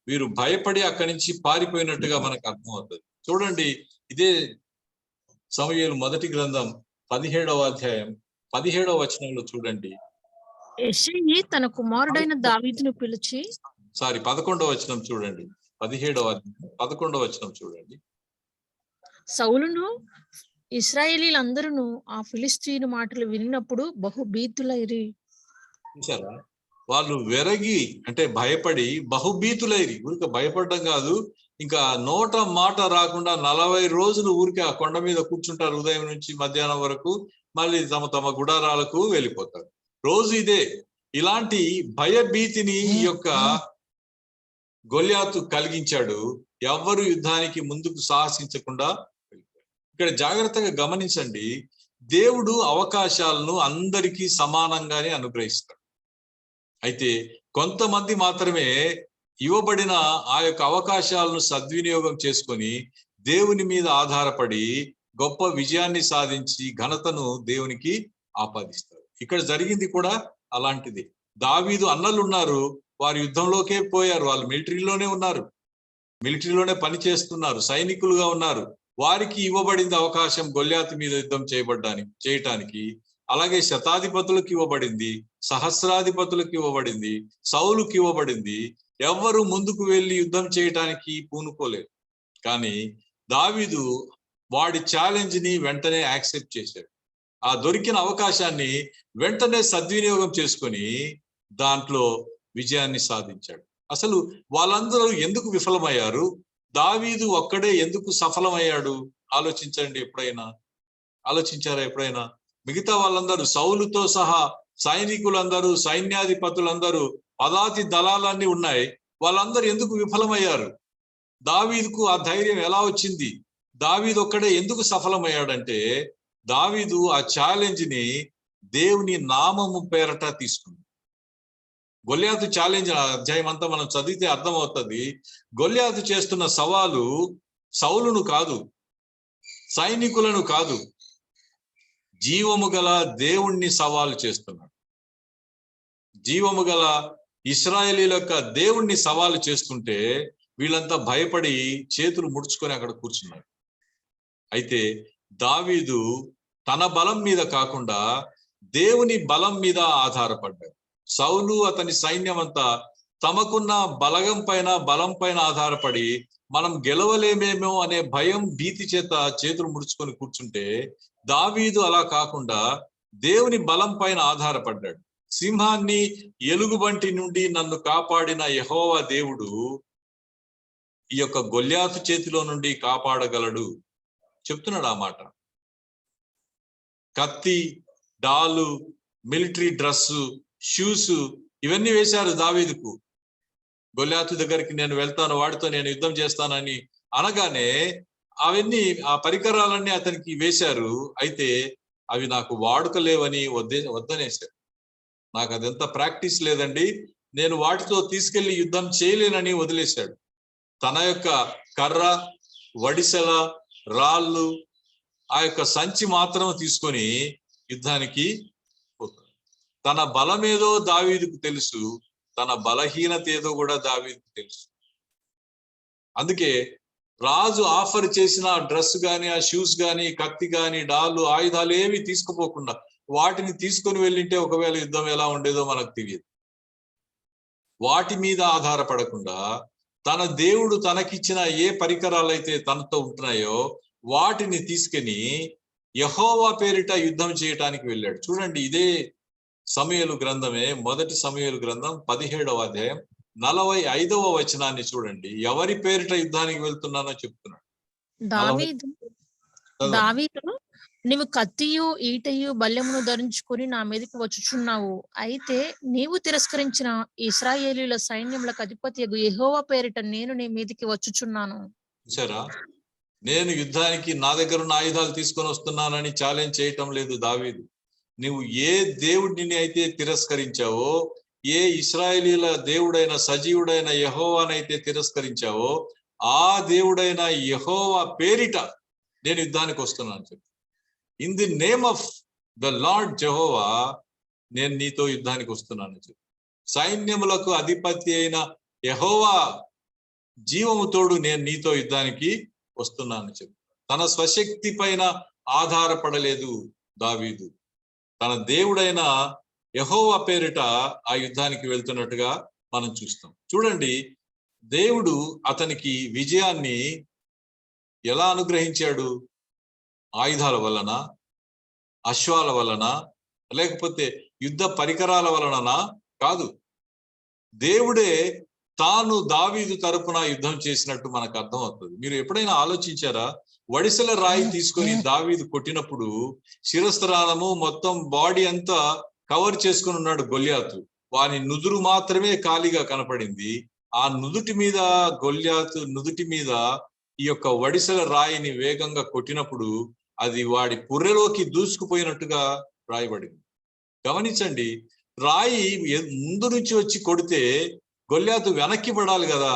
వీరు భయపడి అక్కడి నుంచి పారిపోయినట్టుగా మనకు అర్థమవుతుంది. చూడండి, ఇదే సమూయేలు 1 గ్రంథం 17వ అధ్యాయం 17వ వచనంలో చూడండి. యెషయి తన కుమారుడైన దావీదును పిలిచి 11వ వచనం చూడండి. 17వ అధ్యాయం 11వ వచనం చూడండి. సౌలును ఇశ్రాయేలీలందరూ ఆ ఫిలిస్తీను మాటలు వినినప్పుడు బహుభీతులైరి. చూసారా, వాళ్ళు వెరగి అంటే భయపడి బహుభీతులైరి. ఊరికే భయపడడం కాదు, ఇంకా నోట మాట రాకుండా 40 రోజులు ఊరికే ఆ కొండ మీద కూర్చుంటారు. ఉదయం నుంచి మధ్యాహ్నం వరకు, మళ్ళీ తమ తమ గుడారాలకు వెళ్ళిపోతారు. రోజు ఇదే. ఇలాంటి భయభీతిని ఈ యొక్క గొల్యాతు కలిగించాడు. ఎవ్వరు యుద్ధానికి ముందుకు సాహసించకుండా వెళ్ళిపోయారు. ఇక్కడ జాగ్రత్తగా గమనించండి, దేవుడు అవకాశాలను అందరికీ సమానంగానే అనుగ్రహిస్తాడు. అయితే కొంతమంది మాత్రమే ఇవ్వబడిన ఆ యొక్క అవకాశాలను సద్వినియోగం చేసుకొని దేవుని మీద ఆధారపడి గొప్ప విజయాన్ని సాధించి ఘనతను దేవునికి ఆపాదిస్తారు. ఇక్కడ జరిగింది కూడా అలాంటిది. దావీదు అన్నలు ఉన్నారు, వారు యుద్ధంలోకే పోయారు, వాళ్ళు మిలిటరీలోనే ఉన్నారు, మిలిటరీలోనే పని చేస్తున్నారు, సైనికులుగా ఉన్నారు. వారికి ఇవ్వబడింది అవకాశం గొల్యాతు మీద యుద్ధం చేయటానికి. అలాగే శతాధిపతులకు ఇవ్వబడింది, సహస్రాధిపతులకు ఇవ్వబడింది, సౌలుకి ఇవ్వబడింది. ఎవ్వరు ముందుకు వెళ్ళి యుద్ధం చేయటానికి పూనుకోలేదు. కానీ దావీదు వాడి ఛాలెంజ్ ని వెంటనే యాక్సెప్ట్ చేశాడు. ఆ దొరికిన అవకాశాన్ని వెంటనే సద్వినియోగం చేసుకొని దాంట్లో విజయాన్ని సాధించాడు. అసలు వాళ్ళందరూ ఎందుకు విఫలమయ్యారు? దావీదు ఒక్కడే ఎందుకు సఫలమయ్యాడు? ఆలోచించారా ఎప్పుడైనా? మిగతా వాళ్ళందరూ, సౌలుతో సహా సైనికులందరూ, సైన్యాధిపతులందరూ, పదాతి దళాలన్నీ ఉన్నాయి, వాళ్ళందరూ ఎందుకు విఫలమయ్యారు? దావీదుకు ఆ ధైర్యం ఎలా వచ్చింది? దావీదు ఒక్కడే ఎందుకు సఫలమయ్యాడంటే, దావీదు ఆ ఛాలెంజ్ ని దేవుని నామము పేరట తీసుకుంది. గొల్యాతు ఛాలెంజ్ అధ్యాయం అంతా మనం చదివితే అర్థమవుతుంది. గొల్యాతు చేస్తున్న సవాలు సౌలును కాదు, సైనికులను కాదు, జీవము గల దేవుణ్ణి సవాలు చేస్తున్నాడు. జీవము గల ఇశ్రాయేలీల యొక్క దేవుణ్ణి సవాలు చేస్తుంటే వీళ్ళంతా భయపడి చేతులు ముడుచుకొని అక్కడ కూర్చున్నారు. అయితే దావీదు తన బలం మీద కాకుండా దేవుని బలం మీద ఆధారపడ్డాడు. సౌలు అతని సైన్యం అంతా తమకున్న బలం పైన ఆధారపడి మనం గెలవలేమేమో అనే భయం, భీతి చేత చేతులు ముడుచుకొని కూర్చుంటే, దావీదు అలా కాకుండా దేవుని బలం పైన ఆధారపడ్డాడు. సింహాన్ని ఎలుగుబంటి నుండి నన్ను కాపాడిన యెహోవా దేవుడు ఈ యొక్క గొల్యాతు చేతిలో నుండి కాపాడగలడు చెప్తున్నాడు ఆ మాట. కత్తి, డాలు, మిలిటరీ డ్రెస్సు, షూస్ ఇవన్నీ వేశారు దావీదుకు. గొల్యాతు దగ్గరికి నేను వెళ్తాను, వాడితో నేను యుద్ధం చేస్తానని అనగానే అవన్నీ, ఆ పరికరాలన్నీ అతనికి వేశారు. అయితే అవి నాకు వాడుకలేవని వద్దనేశారు. నాకు అదంతా ప్రాక్టీస్ లేదండి, నేను వాటితో తీసుకెళ్లి యుద్ధం చేయలేనని వదిలేశాడు. తన యొక్క కర్ర, వడిసెల, రాళ్ళు, ఆ యొక్క సంచి మాత్రం తీసుకొని యుద్ధానికి పోతాడు. తన బలమేదో దావీదుకు తెలుసు, తన బలహీనత ఏదో కూడా దావీదుకు తెలుసు. అందుకే రాజు ఆఫర్ చేసిన డ్రెస్ గాని, ఆ షూస్ గాని, కత్తి గాని, డాళ్ళు, ఆయుధాలు ఏవి తీసుకుపోకుండా వాటిని తీసుకొని వెళ్ళింటే ఒకవేళ యుద్ధం ఎలా ఉండేదో మనకు తెలియదు. వాటి మీద ఆధారపడకుండా తన దేవుడు తనకిచ్చిన ఏ పరికరాలు అయితే తనతో ఉంటున్నాయో వాటిని తీసుకొని యెహోవా పేరిట యుద్ధం చేయటానికి వెళ్ళాడు. చూడండి, ఇదే సమూయేలు గ్రంథమే, మొదటి సమూయేలు గ్రంథం 17వ అధ్యాయం 45వ వచనాన్ని చూడండి. ఎవరి పేరిట యుద్ధానికి వెళ్తున్నానో చెప్తున్నాడు. దావీదు, నీవు కత్తియు, ఈటయు, బల్లెమును ధరించుకొని నా మీదకి వచ్చుచున్నావు. అయితే నీవు తిరస్కరించిన ఇశ్రాయేలీయుల సైన్యములకు అధిపతి యెహోవా పేరిట నేను నీ మీదకి వచ్చుచున్నాను. చూసారా, నేను యుద్ధానికి నా దగ్గర ఉన్న ఆయుధాలు తీసుకొని వస్తున్నానని ఛాలెంజ్ చేయటం లేదు దావీదు. నువ్వు ఏ దేవుడిని అయితే తిరస్కరించావో, ఏ ఇశ్రాయేలీల దేవుడైన సజీవుడైన యెహోవానైతే తిరస్కరించావో, ఆ దేవుడైన యెహోవా పేరిట నేను యుద్ధానికి వస్తున్నాను చెప్పి, in the name of the lord Jehovah నేను నీతో యుద్ధానికి వస్తున్నాను చెప్పి, సైన్యములకు అధిపతి అయిన యెహోవా జీవము తోడు నేను నీతో యుద్ధానికి వస్తున్నాను చెప్పి, తన స్వశక్తి పైన ఆధారపడలేదు దావీదు. తన దేవుడైన యెహోవా పేరిట ఆ యుద్ధానికి వెళ్తున్నట్టుగా మనం చూస్తాం. చూడండి, దేవుడు అతనికి విజయాన్ని ఎలా అనుగ్రహించాడు? ఆయుధాల వలన, అశ్వాల వలన, లేకపోతే యుద్ధ పరికరాల వలన కాదు. దేవుడే తాను దావీదు తరపున యుద్ధం చేసినట్టు మనకు అర్థం అవుతుంది. మీరు ఎప్పుడైనా ఆలోచించారా? వడిసెల రాయి తీసుకొని దావీదు కొట్టినప్పుడు శిరస్త్రాణము మొత్తం బాడీ అంతా కవర్ చేసుకుని ఉన్నాడు గొల్యాతు. వాని నుదురు మాత్రమే ఖాళీగా కనపడింది. ఆ నుదుటి మీద, గొల్యాతు నుదుటి మీద ఈ యొక్క వడిసెల రాయిని వేగంగా కొట్టినప్పుడు అది వాడి పుర్రెలోకి దూసుకుపోయినట్టుగా రాయబడింది. గమనించండి, రాయి ముందు నుంచి వచ్చి కొడితే గొల్యాతు వెనక్కి పడాలి కదా,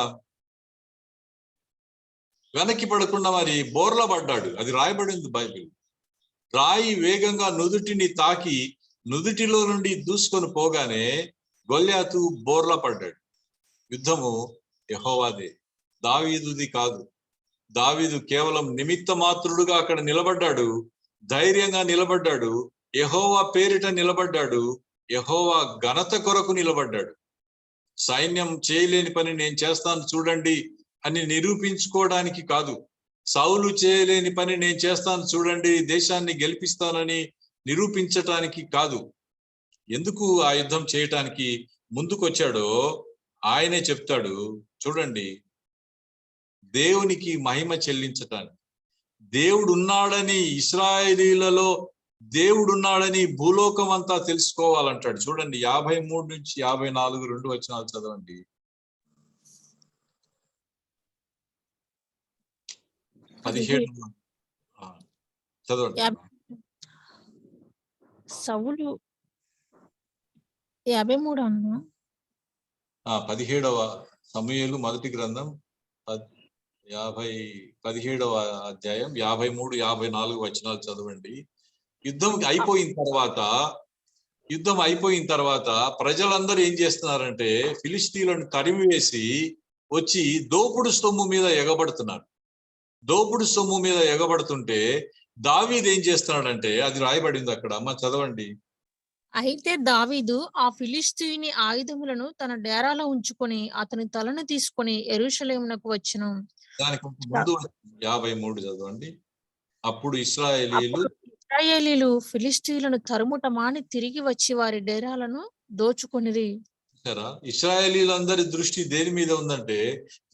వెనక్కి పడకుండా మరి బోర్లా పడ్డాడు. అది రాయబడింది బైబిల్. రాయి వేగంగా నుదుటిని తాకి నుదుటిలో నుండి దూసుకొని పోగానే గొల్యాతు బోర్లా పడ్డాడు. యుద్ధము యెహోవాదే, దావీదుది కాదు. దావీదు కేవలం నిమిత్త మాత్రుడుగా అక్కడ నిలబడ్డాడు, ధైర్యంగా నిలబడ్డాడు, యెహోవా పేరిట నిలబడ్డాడు, యెహోవా ఘనత కొరకు నిలబడ్డాడు. సైన్యం చేయలేని పని నేను చేస్తాను చూడండి అని నిరూపించుకోవడానికి కాదు. సౌలు చేయలేని పని నేను చేస్తాను చూడండి, దేశాన్ని గెలిపిస్తానని నిరూపించటానికి కాదు. ఎందుకు ఆ యుద్ధం చేయటానికి ముందుకొచ్చాడో ఆయనే చెప్తాడు. చూడండి, దేవునికి మహిమ చెల్లించటానికి, దేవుడు ఉన్నాడని, ఇశ్రాయేలీలలో దేవుడు ఉన్నాడని భూలోకం అంతా తెలుసుకోవాలంటాడు. చూడండి, 53 నుంచి 54 2 వచనాలు చదవండి. చదవండి. సౌలు 53 అన్నా 17వ సమూయేలు మొదటి గ్రంథం 17వ అధ్యాయం 53, 54 వచనాలు చదవండి. యుద్ధం అయిపోయిన తర్వాత ప్రజలందరూ ఏం చేస్తున్నారంటే ఫిలిష్తీయులను తరిమివేసి వచ్చి దోపుడు సొమ్ము మీద ఎగబడుతున్నారు. దోపుడు సొమ్ము మీద ఎగబడుతుంటే దావీదు ఏం చేస్తున్నాడంటే, అది రాయబడింది అక్కడ, అమ్మ చదవండి. అయితే దావీదు ఆ ఫిలిష్తీయుని ఆయుధములను తన డేరాలో ఉంచుకొని అతని తలను తీసుకొని యెరూషలేమునకు వచ్చెను. దానికి ముందు 53 చదవండి. అప్పుడు ఇశ్రాయేలీలు ఫిలిష్తీయులను తరుముట మాని తిరిగి వచ్చి వారి డేరాలను దోచుకొనిరి. ఇశ్రాయేలీలందరి దృష్టి దేని మీద ఉందంటే,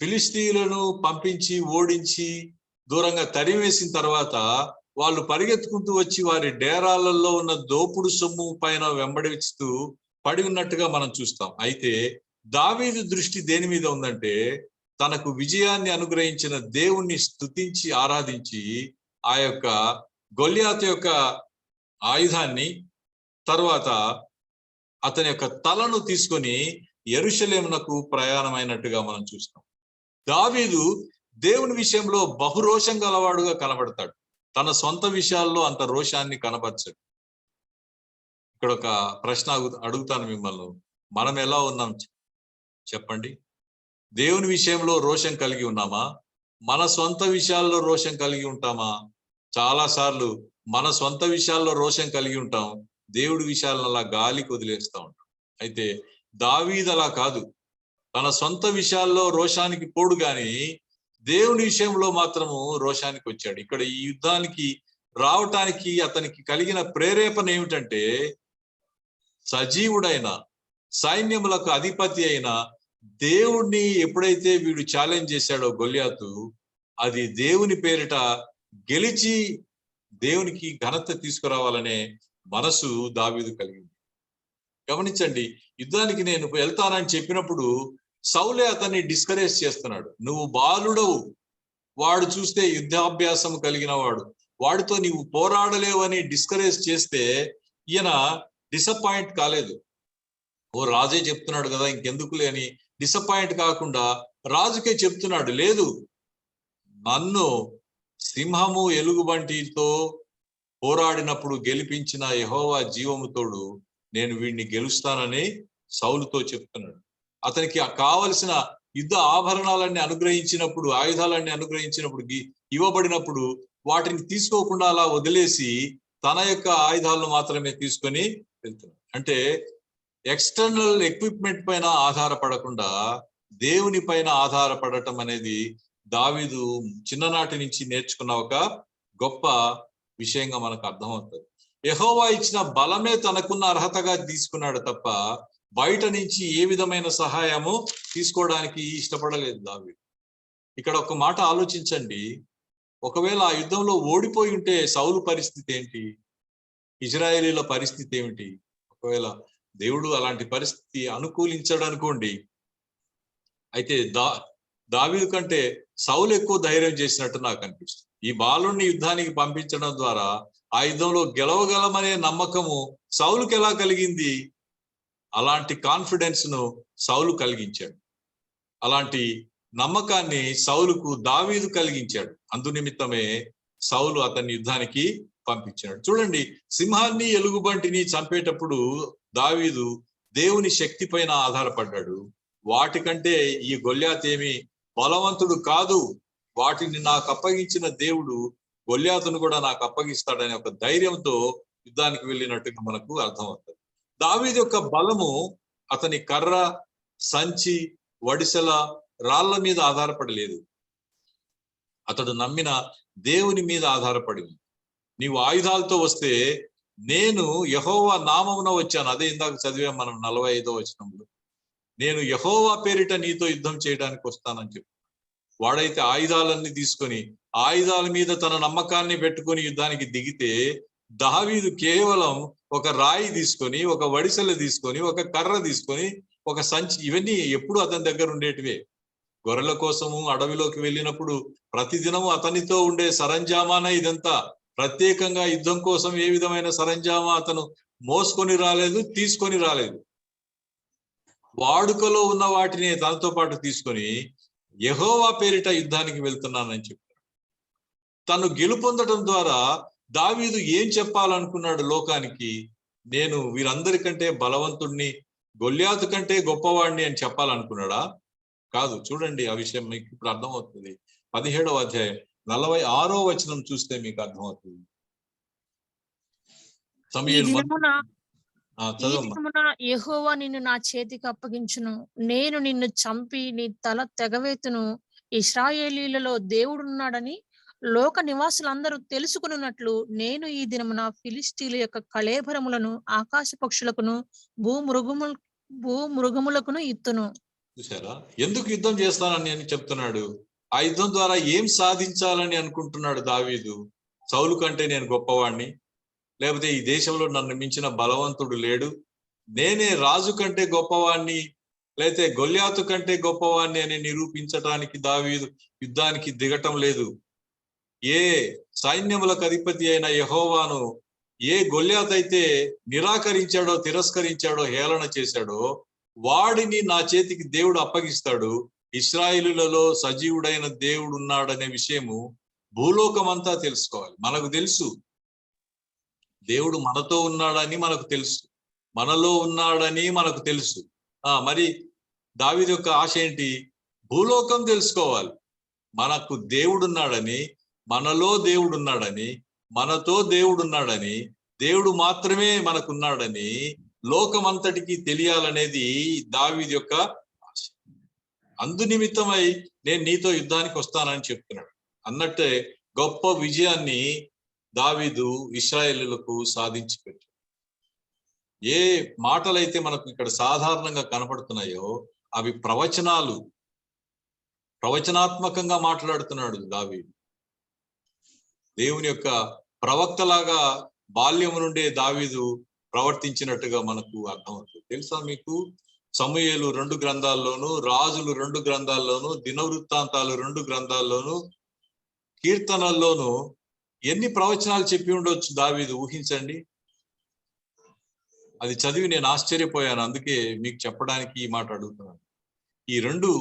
ఫిలిష్తీయులను పంపించి ఓడించి దూరంగా తరివేసిన తర్వాత వాళ్ళు పరిగెత్తుకుంటూ వచ్చి వారి డేరాలలో ఉన్న దోపుడు సొమ్ము పైన వెంబడిస్తూ పడి ఉన్నట్టుగా మనం చూస్తాం. అయితే దావీదు దృష్టి దేని మీద ఉందంటే, తనకు విజయాన్ని అనుగ్రహించిన దేవుణ్ణి స్తుతించి ఆరాధించి ఆ యొక్క గొల్యాతు యొక్క ఆయుధాన్ని, తర్వాత అతని యొక్క తలను తీసుకొని యెరూషలేమునకు ప్రయాణమైనట్టుగా మనం చూస్తాం. దావీదు దేవుని విషయంలో బహురోషం గలవాడుగా కనబడతాడు. తన సొంత విషయాల్లో అంత రోషాన్ని కనబరచడు. ఇక్కడ ఒక ప్రశ్న అడుగుతాను మిమ్మల్ని, మనం ఎలా ఉన్నాం చెప్పండి? దేవుని విషయంలో రోషం కలిగి ఉన్నామా? మన సొంత విషయాల్లో రోషం కలిగి ఉంటామా? చాలా సార్లు మన సొంత విషయాల్లో రోషం కలిగి ఉంటాం, దేవుడి విషయాలను అలా గాలికి వదిలేస్తూ ఉంటాం. అయితే దావీదు అలా కాదు. తన సొంత విషయాల్లో రోషానికి పోడు గాని దేవుని విషయంలో మాత్రము రోషానికి వచ్చాడు. ఇక్కడ ఈ యుద్ధానికి రావటానికి అతనికి కలిగిన ప్రేరేపణ ఏమిటంటే, సజీవుడైన సైన్యములకు అధిపతి అయిన దేవుణ్ణి ఎప్పుడైతే వీడు ఛాలెంజ్ చేశాడో గొల్యాతు, అది దేవుని పేరిట గెలిచి దేవునికి ఘనత తీసుకురావాలనే మనసు దావీదు కలిగింది. గమనించండి, యుద్ధానికి నేను వెళ్తానని చెప్పినప్పుడు సౌలే అతన్ని డిస్కరేజ్ చేస్తున్నాడు. నువ్వు బాలుడవు, వాడు చూస్తే యుద్ధాభ్యాసం కలిగిన వాడు, వాడితో నీవు పోరాడలేవని డిస్కరేజ్ చేస్తే ఈయన డిసప్పాయింట్ కాలేదు. ఓ రాజే చెప్తున్నాడు కదా ఇంకెందుకులే అని డిసప్పాయింట్ కాకుండా రాజుకే చెప్తున్నాడు, లేదు, నన్ను సింహము ఎలుగుబంటితో పోరాడినప్పుడు గెలిపించిన యెహోవా జీవముతోడు నేను వీడిని గెలుస్తానని సౌలుతో చెప్తున్నాడు. అతనికి కావలసిన యుద్ధ ఆభరణాలన్నీ అనుగ్రహించినప్పుడు, ఆయుధాలన్నీ అనుగ్రహించినప్పుడు, ఇవ్వబడినప్పుడు వాటిని తీసుకోకుండా అలా వదిలేసి తన యొక్క ఆయుధాలను మాత్రమే తీసుకొని వెళ్తున్నాడు. అంటే ఎక్స్టర్నల్ ఎక్విప్మెంట్ పైన ఆధారపడకుండా దేవుని పైన ఆధారపడటం అనేది దావీదు చిన్ననాటి నుంచి నేర్చుకున్న ఒక గొప్ప విషయంగా మనకు అర్థమవుతుంది. యెహోవా ఇచ్చిన బలమే తనకున్న అర్హతగా తీసుకున్నాడు తప్ప బయట నుంచి ఏ విధమైన సహాయము తీసుకోవడానికి ఇష్టపడలేదు దావీదు. ఇక్కడ ఒక మాట ఆలోచించండి, ఒకవేళ ఆ యుద్ధంలో ఓడిపోయి ఉంటే సౌలు పరిస్థితి ఏంటి, ఇజ్రాయేలీల పరిస్థితి ఏమిటి? ఒకవేళ దేవుడు అలాంటి పరిస్థితి అనుకూలించాడు అనుకోండి, అయితే దావీదు కంటే సౌలు ఎక్కువ ధైర్యం చేసినట్టు నాకు అనిపిస్తుంది. ఈ బాలుని యుద్ధానికి పంపించడం ద్వారా ఆ యుద్ధంలో గెలవగలమనే నమ్మకము సౌలుకి ఎలా కలిగింది? అలాంటి కాన్ఫిడెన్స్ ను సౌలు కలిగించాడు. అలాంటి నమ్మకాన్ని సౌలుకు దావీదు కలిగించాడు. అందునిమిత్తమే సౌలు అతన్ని యుద్ధానికి పంపించాడు. చూడండి, సింహాన్ని ఎలుగుబంటిని చంపేటప్పుడు దావీదు దేవుని శక్తి పైన ఆధారపడ్డాడు. వాటికంటే ఈ గొల్యాతు ఏమి బలవంతుడు కాదు, వాటిని నాకు అప్పగించిన దేవుడు గొల్యాతును కూడా నాకు అప్పగిస్తాడనే ఒక ధైర్యంతో యుద్ధానికి వెళ్ళినట్టుగా మనకు అర్థమవుతుంది. దావీదు యొక్క బలము అతని కర్ర, సంచి, వడిసెల, రాళ్ల మీద ఆధారపడలేదు. అతడు నమ్మిన దేవుని మీద ఆధారపడింది. నీవు ఆయుధాలతో వస్తే నేను యెహోవా నామమున వచ్చాను, అదే ఇందాక చదివాం మనం 45వ వచనంలో, నేను యెహోవా పేరిట నీతో యుద్ధం చేయడానికి వస్తానని చెప్పి వాడైతే ఆయుధాలన్నీ తీసుకొని ఆయుధాల మీద తన నమ్మకాన్ని పెట్టుకొని యుద్ధానికి దిగితే, దావీదు కేవలం ఒక రాయి తీసుకొని, ఒక వడిసెల తీసుకొని, ఒక కర్ర తీసుకొని, ఒక సంచి, ఇవన్నీ ఎప్పుడు అతని దగ్గర ఉండేటివే. గొర్రెల కోసము అడవిలోకి వెళ్ళినప్పుడు ప్రతిదినము అతనితో ఉండే సరంజామాన ఇదంతా. ప్రత్యేకంగా యుద్ధం కోసం ఏ విధమైన సరంజామా అతను మోసుకొని రాలేదు, తీసుకొని రాలేదు. వాడుకలో ఉన్న వాటిని తనతో పాటు తీసుకొని యెహోవా పేరిట యుద్ధానికి వెళ్తున్నానని చెప్పాడు. తను గెలుపొందడం ద్వారా దావీదు ఏం చెప్పాలనుకున్నాడు లోకానికి? నేను వీరందరికంటే బలవంతుణ్ణి, గొల్యాతు కంటే గొప్పవాడిని అని చెప్పాలనుకున్నాడా? కాదు. చూడండి, ఆ విషయం మీకు ఇప్పుడు అర్థమవుతుంది. 17వ అధ్యాయం 46వ వచనం చూస్తే మీకు అర్థమవుతుంది. యెహోవా నిన్ను నా చేతికి అప్పగించును, నేను నిన్ను చంపి నీ తల తెగవేతును. ఇశ్రాయేలీలలో దేవుడున్నాడని లోక నివాసులందరూ తెలుసుకున్నట్లు నేను ఈ దినమున ఫిలిష్తీయుల యొక్క కళేబరములను ఆకాశ పక్షులకును భూమృగములకును ఇత్తును. చూసారా, ఎందుకు యుద్ధం చేస్తానని అని చెప్తున్నాడు? ఆ యుద్ధం ద్వారా ఏం సాధించాలని అనుకుంటున్నాడు దావీదు? సౌలు కంటే నేను గొప్పవాణ్ణి, లేకపోతే ఈ దేశంలో నన్ను మించిన బలవంతుడు లేడు, నేనే రాజు కంటే గొప్పవాణ్ణి, లేకపోతే గొల్యాతు కంటే గొప్పవాణ్ణి అని నిరూపించడానికి దావీదు యుద్ధానికి దిగటం లేదు. ఏ సైన్యములకు అధిపతి అయిన యెహోవాను ఏ గొల్యాతు అయితే నిరాకరించాడో, తిరస్కరించాడో, హేళన చేశాడో, వాడిని నా చేతికి దేవుడు అప్పగిస్తాడు. ఇశ్రాయేలులలో సజీవుడైన దేవుడు ఉన్నాడనే విషయము భూలోకమంతా తెలుసుకోవాలి. మనకు తెలుసు దేవుడు మనతో ఉన్నాడని మనకు తెలుసు, మనలో ఉన్నాడని మనకు తెలుసు. మరి దావీదు యొక్క ఆశ ఏంటి? భూలోకం తెలుసుకోవాలి. మనకు దేవుడు ఉన్నాడని, మనలో దేవుడు ఉన్నాడని, మనతో దేవుడు ఉన్నాడని, దేవుడు మాత్రమే మనకున్నాడని లోకమంతటికి తెలియాలనేది దావీదు యొక్క ఆశ. అందు నిమిత్తమై నేను నీతో యుద్ధానికి వస్తానని చెప్తున్నాడు. అన్నట్టే గొప్ప విజయాన్ని దావీదు ఇశ్రాయేలులకు సాధించి పెట్టాడు. ఏ మాటలైతే మనకు ఇక్కడ సాధారణంగా కనపడుతున్నాయో అవి ప్రవచనాత్మకంగా మాట్లాడుతున్నాడు దావీదు. దేవుని యొక్క ప్రవక్తలాగా బాల్యము నుండే దావీదు ప్రవర్తించినట్టుగా మనకు అర్థమవుతుంది. తెలుసా మీకు? సమూయేలు 2 గ్రంథాల్లోను, రాజులు 2 గ్రంథాల్లోను, దినవృత్తాంతాలు 2 గ్రంథాల్లోను, కీర్తనల్లోను ఎన్ని ప్రవచనాలు చెప్పి ఉండొచ్చు దావీదు? ఊహించండి. అది చదివి నేను ఆశ్చర్యపోయాను. అందుకే మీకు చెప్పడానికి ఈ మాట అడుగుతున్నాను. ఈ 2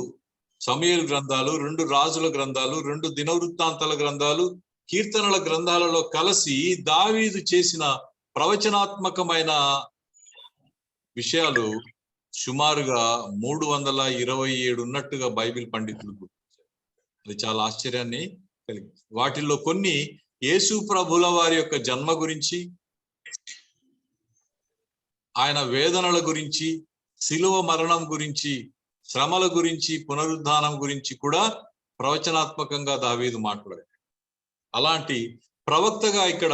సమూయేలు గ్రంథాలు, 2 రాజుల గ్రంథాలు, 2 దినవృత్తాంతాల గ్రంథాలు, కీర్తనల గ్రంథాలలో కలిసి దావీదు చేసిన ప్రవచనాత్మకమైన విషయాలు సుమారుగా 327 ఉన్నట్టుగా బైబిల్ పండితులు గుర్తించారు. అది చాలా ఆశ్చర్యాన్ని కలిగింది. వాటిల్లో కొన్ని యేసు ప్రభుల వారి యొక్క జన్మ గురించి, ఆయన వేదనల గురించి, శిలువ మరణం గురించి, శ్రమల గురించి, పునరుద్ధానం గురించి కూడా ప్రవచనాత్మకంగా దావీదు మాట్లాడాడు. అలాంటి ప్రవక్తగా ఇక్కడ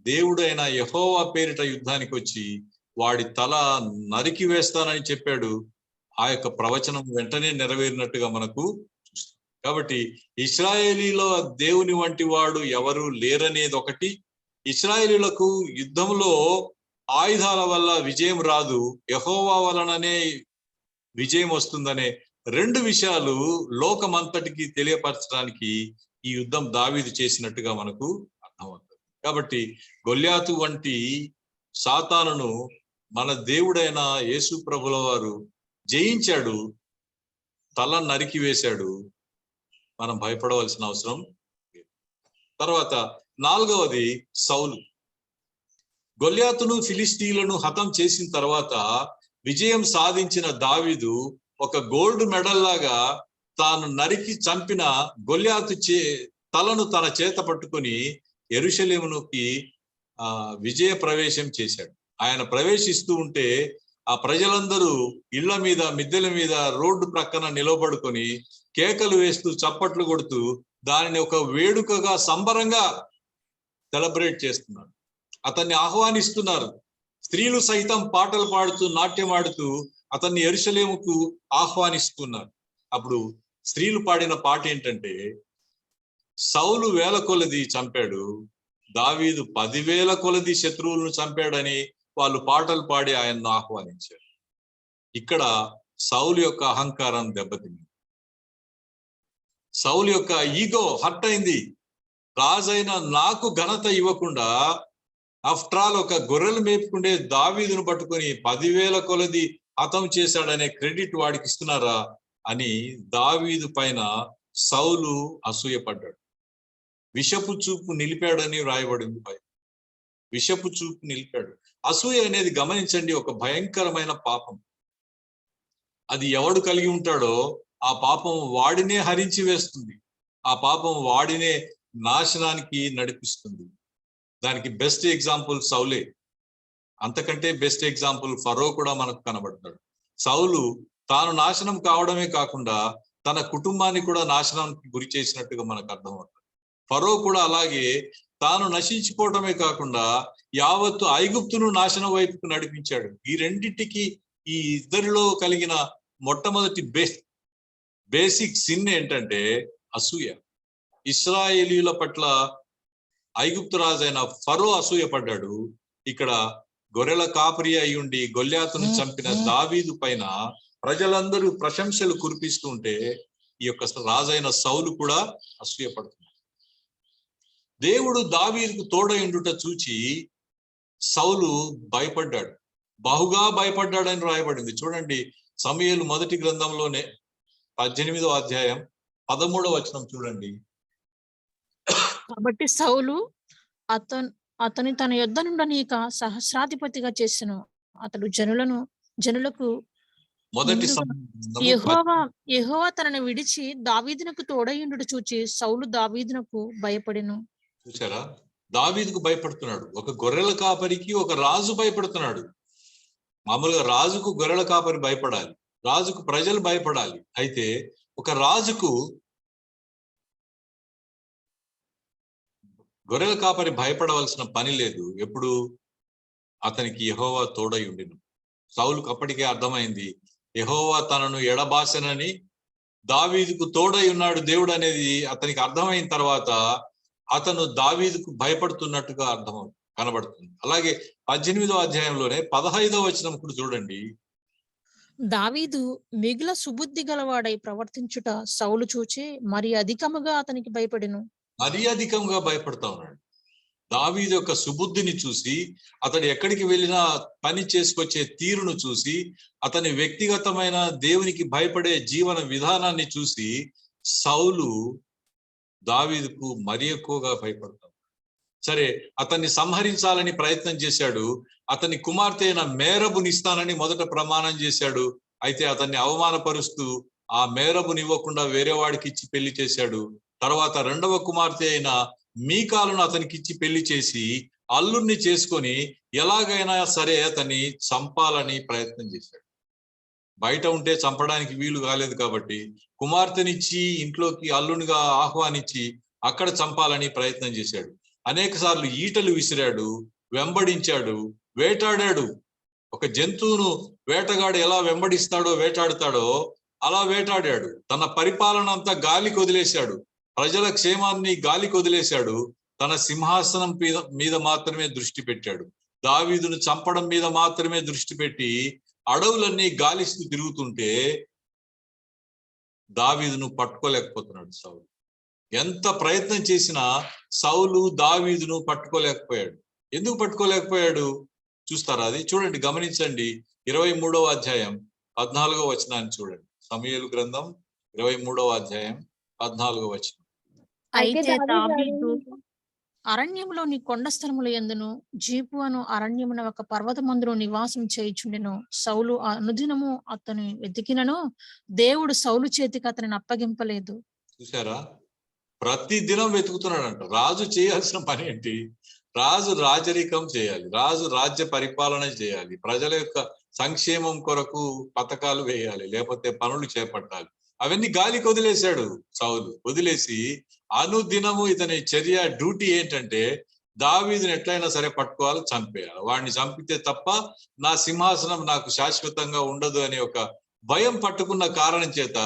దేవుడైన యెహోవా పేరిట యుద్ధానికి వచ్చి వాడి తల నరికి వేస్తానని చెప్పాడు. ఆ యొక్క ప్రవచనం వెంటనే నెరవేరినట్టుగా మనకు చూస్తాం. కాబట్టి ఇశ్రాయేలీలో దేవుని వంటి వాడు ఎవరు లేరనేది ఒకటి, ఇశ్రాయేలీలకు యుద్ధంలో ఆయుధాల వల్ల విజయం రాదు, యెహోవా వలననే విజయం వస్తుందనే 2 విషయాలు లోకమంతటికి తెలియపరచడానికి ఈ యుద్ధం దావీదు చేసినట్టుగా మనకు అర్థమవుతుంది. కాబట్టి గొల్యాతు వంటి సాతానును మన దేవుడైన యేసు ప్రభుల వారు జయించాడు, తల నరికి వేశాడు. మనం భయపడవలసిన అవసరం లేదు. తర్వాత 4వది సౌలు. గొల్యాతును ఫిలిస్తీయులను హతం చేసిన తర్వాత విజయం సాధించిన దావీదు ఒక గోల్డ్ మెడల్ లాగా తాను నరికి చంపిన గొల్యాతు తలను తన చేత పట్టుకొని యెరూషలేముకి విజయ ప్రవేశం చేశాడు. ఆయన ప్రవేశిస్తూ ఉంటే ఆ ప్రజలందరూ ఇళ్ల మీద, మిద్దెల మీద, రోడ్డు ప్రక్కన నిలబడుకొని కేకలు వేస్తూ, చప్పట్లు కొడుతూ దానిని ఒక వేడుకగా, సంబరంగా సెలబ్రేట్ చేస్తున్నారు. అతన్ని ఆహ్వానిస్తున్నారు. స్త్రీలు సైతం పాటలు పాడుతూ, నాట్యమాడుతూ అతన్ని యెరూషలేముకు ఆహ్వానిస్తున్నారు. అప్పుడు స్త్రీలు పాడిన పాట ఏంటంటే, సౌలు 1000 కొలది చంపాడు, దావీదు 10,000 కొలది శత్రువులను చంపాడని వాళ్ళు పాటలు పాడి ఆయన్ను ఆహ్వానించారు. ఇక్కడ సౌలు యొక్క అహంకారం దెబ్బతింది. సౌలు యొక్క ఈగో హర్ట్ అయింది. రాజైన నాకు ఘనత ఇవ్వకుండా, ఆఫ్టర్ ఆల్ ఒక గొర్రెలు మేపుకుండే దావీదును పట్టుకొని 10,000 కొలది హతం చేశాడనే క్రెడిట్ వాడికి ఇస్తున్నారా అని దావీదు పైన సౌలు అసూయపడ్డాడు. విషపు చూపు నిలిపాడని వ్రాయబడింది. విషపు చూపు నిలిపాడు. అసూయ అనేది గమనించండి, ఒక భయంకరమైన పాపం. అది ఎవడు కలిగి ఉంటాడో ఆ పాపం వాడినే హరించి వేస్తుంది. ఆ పాపం వాడినే నాశనానికి నడిపిస్తుంది. దానికి బెస్ట్ ఎగ్జాంపుల్ సౌలే. అంతకంటే బెస్ట్ ఎగ్జాంపుల్ ఫరో కూడా మనకు కనబడతాడు. సౌలు తాను నాశనం కావడమే కాకుండా తన కుటుంబాన్ని కూడా నాశనానికి గురి చేసినట్టుగా మనకు అర్థమవుతుంది. ఫరో కూడా అలాగే తాను నశించిపోవడమే కాకుండా యావత్తు ఐగుప్తును నాశనం వైపుకు నడిపించాడు. ఈ రెండింటికి, ఈ ఇద్దరిలో కలిగిన మొట్టమొదటి బేసిక్ సిన్ ఏంటంటే అసూయ. ఇశ్రాయేలీయుల పట్ల ఐగుప్తు రాజైన ఫరో అసూయపడ్డాడు. ఇక్కడ గొర్రెల కాపరి అయి ఉండి గొల్యాతును చంపిన దావీదు పైన ప్రజలందరూ ప్రశంసలు కురిపిస్తూ ఉంటే ఈ యొక్క రాజైన సౌలు కూడా అసూయపడుతున్నాడు. దేవుడు దావీదుకు తోడయుండుట చూచి సౌలు భయపడ్డాడు. బహుగా భయపడ్డాడని రాయబడింది. చూడండి, సమూయేలు మొదటి గ్రంథంలోనే 18వ అధ్యాయం 13వ వచనం చూడండి. కాబట్టి సౌలు అతని తన యొద్ద నుండనీక సహస్రాధిపతిగా చేసెను. అతడు జనులకు మొదటి యెహోవా తనను విడిచి దావీదునకు తోడయుండుట చూచి సౌలు దావీదునకు భయపడెను. చూసారా, దావీదుకు భయపడుతున్నాడు. ఒక గొర్రెల కాపరికి ఒక రాజు భయపడుతున్నాడు. మామూలుగా రాజుకు గొర్రెల కాపరి భయపడాలి, రాజుకు ప్రజలు భయపడాలి. అయితే ఒక రాజుకు గొర్రెల కాపరి భయపడవలసిన పని లేదు. ఎప్పుడు అతనికి యెహోవా తోడై ఉండిను. సౌలుకు అప్పటికే అర్థమైంది, యెహోవా తనను ఎడబాసెనని, దావీదుకు తోడై ఉన్నాడు దేవుడు అనేది అతనికి అర్థమైన తర్వాత అతను దావీదుకు భయపడుతున్నట్టుగా కనబడుతుంది. అలాగే 18వ అధ్యాయంలోనే 15వ వచనం కూడా చూడండి. దావీదు మిగుల సుబుద్ధి గలవాడై ప్రవర్తించుట సౌలు చూచి మరి అధికముగా అతనికి భయపడెను. మరీ అధికంగా భయపడతా ఉన్నాడు. దావీదు యొక్క సుబుద్ధిని చూసి, అతడు ఎక్కడికి వెళ్ళినా పని చేసుకొచ్చే తీరును చూసి, అతని వ్యక్తిగతమైన దేవునికి భయపడే జీవన విధానాన్ని చూసి సౌలు దావీదుకు మరీ ఎక్కువగా భయపడతాడు. సరే, అతన్ని సంహరించాలని ప్రయత్నం చేశాడు. అతని కుమార్తె అయిన మేరబునిస్తానని మొదట ప్రమాణం చేశాడు. అయితే అతన్ని అవమానపరుస్తూ ఆ మేరబునివ్వకుండా వేరే వాడికి ఇచ్చి పెళ్లి చేశాడు. తర్వాత రెండవ కుమార్తె అయిన మీకాలును అతనికి ఇచ్చి పెళ్లి చేసి అల్లుణ్ణి చేసుకొని ఎలాగైనా సరే అతన్ని చంపాలని ప్రయత్నం చేశాడు. బయట ఉంటే చంపడానికి వీలు కాలేదు కాబట్టి కుమార్తెనిచ్చి ఇంట్లోకి అల్లునిగా ఆహ్వానించి అక్కడ చంపాలని ప్రయత్నం చేశాడు. అనేక సార్లు ఈటలు విసిరాడు, వెంబడించాడు, వేటాడాడు. ఒక జంతువును వేటగాడు ఎలా వెంబడిస్తాడో వేటాడుతాడో అలా వేటాడాడు. తన పరిపాలన అంతా గాలికి వదిలేశాడు, ప్రజల క్షేమాన్ని గాలికి వదిలేశాడు. తన సింహాసనం మీద మాత్రమే దృష్టి పెట్టాడు. దావీదును చంపడం మీద మాత్రమే దృష్టి పెట్టి అడవులన్నీ గాలిస్తూ తిరుగుతుంటే దావీదును పట్టుకోలేకపోతున్నాడు సౌలు. ఎంత ప్రయత్నం చేసినా సౌలు దావీదును పట్టుకోలేకపోయాడు. ఎందుకు పట్టుకోలేకపోయాడు చూస్తారా? అది చూడండి, గమనించండి. 23వ అధ్యాయం 14వ వచనాన్ని చూడండి. సమూయేలు గ్రంథం 23వ అధ్యాయం 14వ వచనం. అయితే దావీదు అరణ్యంలోని కొండ స్థలముల యందును జీపు అను అరణ్యమున ఒక పర్వతమందులో నివాసం చేయుచుండెను. సౌలు అనుదినము అతని వెతికినను దేవుడు సౌలు చేతికి అతనిని అప్పగింపలేదు. చూసారా, ప్రతి దినం వెతుకుతున్నాడంట. రాజు చేయాల్సిన పని ఏంటి? రాజు రాజరికం చేయాలి, రాజు రాజ్య పరిపాలన చేయాలి, ప్రజల యొక్క సంక్షేమం కొరకు పథకాలు వేయాలి, లేకపోతే పనులు చేపట్టాలి. అవన్నీ గాలికి వదిలేశాడు సౌలు. వదిలేసి అనుదినము ఇతని చర్య డ్యూటీ ఏంటంటే దావీదుని ఎట్లయినా సరే పట్టుకోవాలి, చంపేయాలి. వాడిని చంపితే తప్ప నా సింహాసనం నాకు శాశ్వతంగా ఉండదు అనే ఒక భయం పట్టుకున్న కారణం చేత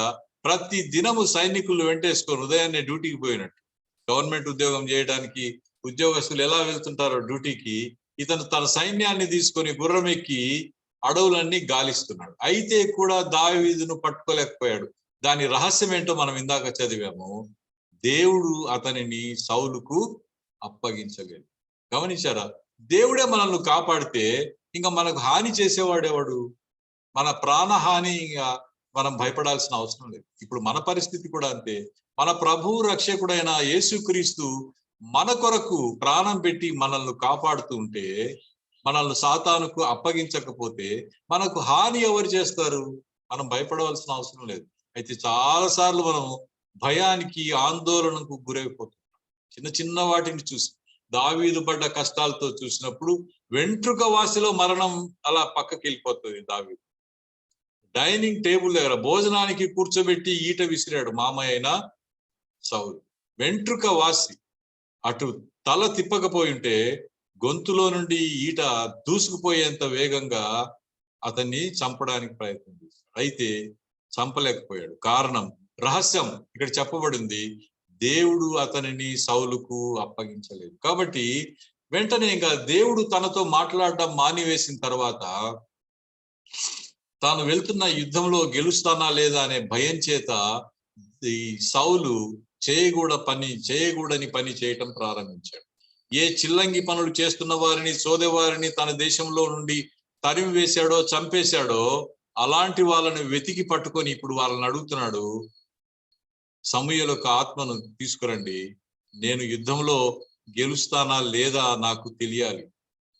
ప్రతి దినము సైనికులు వెంటేసుకొని ఉదయాన్నే డ్యూటీకి పోయినట్టు. గవర్నమెంట్ ఉద్యోగం చేయడానికి ఉద్యోగస్తులు ఎలా వెళ్తుంటారో డ్యూటీకి, ఇతను తన సైన్యాన్ని తీసుకొని గుర్రం ఎక్కి అడవులన్నీ గాలిస్తున్నాడు. అయితే కూడా దావీదును పట్టుకోలేకపోయాడు. దాని రహస్యం ఏంటో మనం ఇందాక చదివాము. దేవుడు అతనిని సౌలుకు అప్పగించలేదు. గమనించారా? దేవుడే మనల్ని కాపాడితే ఇంకా మనకు హాని చేసేవాడేవాడు? మన ప్రాణహాని మనం భయపడాల్సిన అవసరం లేదు. ఇప్పుడు మన పరిస్థితి కూడా అంతే. మన ప్రభువు రక్షకుడైన యేసుక్రీస్తు మన కొరకు ప్రాణం పెట్టి మనల్ని కాపాడుతూ ఉంటే, మనల్ని సాతానుకు అప్పగించకపోతే మనకు హాని ఎవరు చేస్తారు? మనం భయపడవలసిన అవసరం లేదు. అయితే చాలా సార్లు మనం భయానికి, ఆందోళనకు గురైపోతున్నాం. చిన్న చిన్న వాటిని చూసి, దావీదు పడ్డ కష్టాలతో చూసినప్పుడు వెంట్రుక వాసిలో మరణం అలా పక్కకి వెళ్ళిపోతుంది. దావీదు డైనింగ్ టేబుల్ దగ్గర భోజనానికి కూర్చోబెట్టి ఈట విసిరాడు మామయ్య అయిన సౌలు. వెంట్రుక వాసి అటు తల తిప్పకపోయి ఉంటే గొంతులో నుండి ఈట దూసుకుపోయేంత వేగంగా అతన్ని చంపడానికి ప్రయత్నం చేశాడు. అయితే చంపలేకపోయాడు. కారణం, రహస్యం ఇక్కడ చెప్పబడింది. దేవుడు అతనిని సౌలుకు అప్పగించలేదు. కాబట్టి వెంటనే ఇంకా దేవుడు తనతో మాట్లాడడం మానివేసిన తర్వాత తాను వెళ్తున్న యుద్ధంలో గెలుస్తానా లేదా అనే భయం చేత ఈ సౌలు చేయకూడని పని చేయటం ప్రారంభించాడు. ఏ చిల్లంగి పనులు చేస్తున్న వారిని, సోదెవారిని తన దేశంలో నుండి తరిమి వేశాడో చంపేశాడో అలాంటి వాళ్ళని వెతికి పట్టుకొని ఇప్పుడు వాళ్ళని అడుగుతున్నాడు, సమూయేలు ఆత్మను తీసుకురండి, నేను యుద్ధంలో గెలుస్తానా లేదా నాకు తెలియాలి.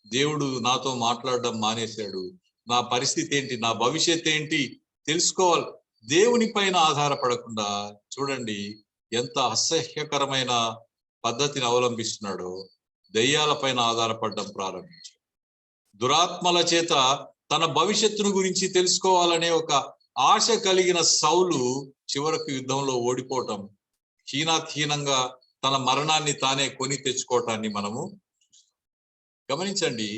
దేవుడు నాతో మాట్లాడడం మానేశాడు, నా పరిస్థితి ఏంటి, నా భవిష్యత్ ఏంటి తెలుసుకోవాలి. దేవుని పైన ఆధారపడకుండా చూడండి ఎంత అసహ్యకరమైన పద్ధతిని అవలంబిస్తున్నాడో, దయ్యాల పైన ఆధారపడడం ప్రారంభించాడు. దురాత్మల చేత తన భవిష్యత్తును గురించి తెలుసుకోవాలనే ఒక ఆశ కలిగిన సౌలు చివరకు యుద్ధంలో ఓడిపోవటం, హీనాహీనంగా తన మరణాన్ని తానే కొని తెచ్చుకోవటాన్ని మనము గమనించండి.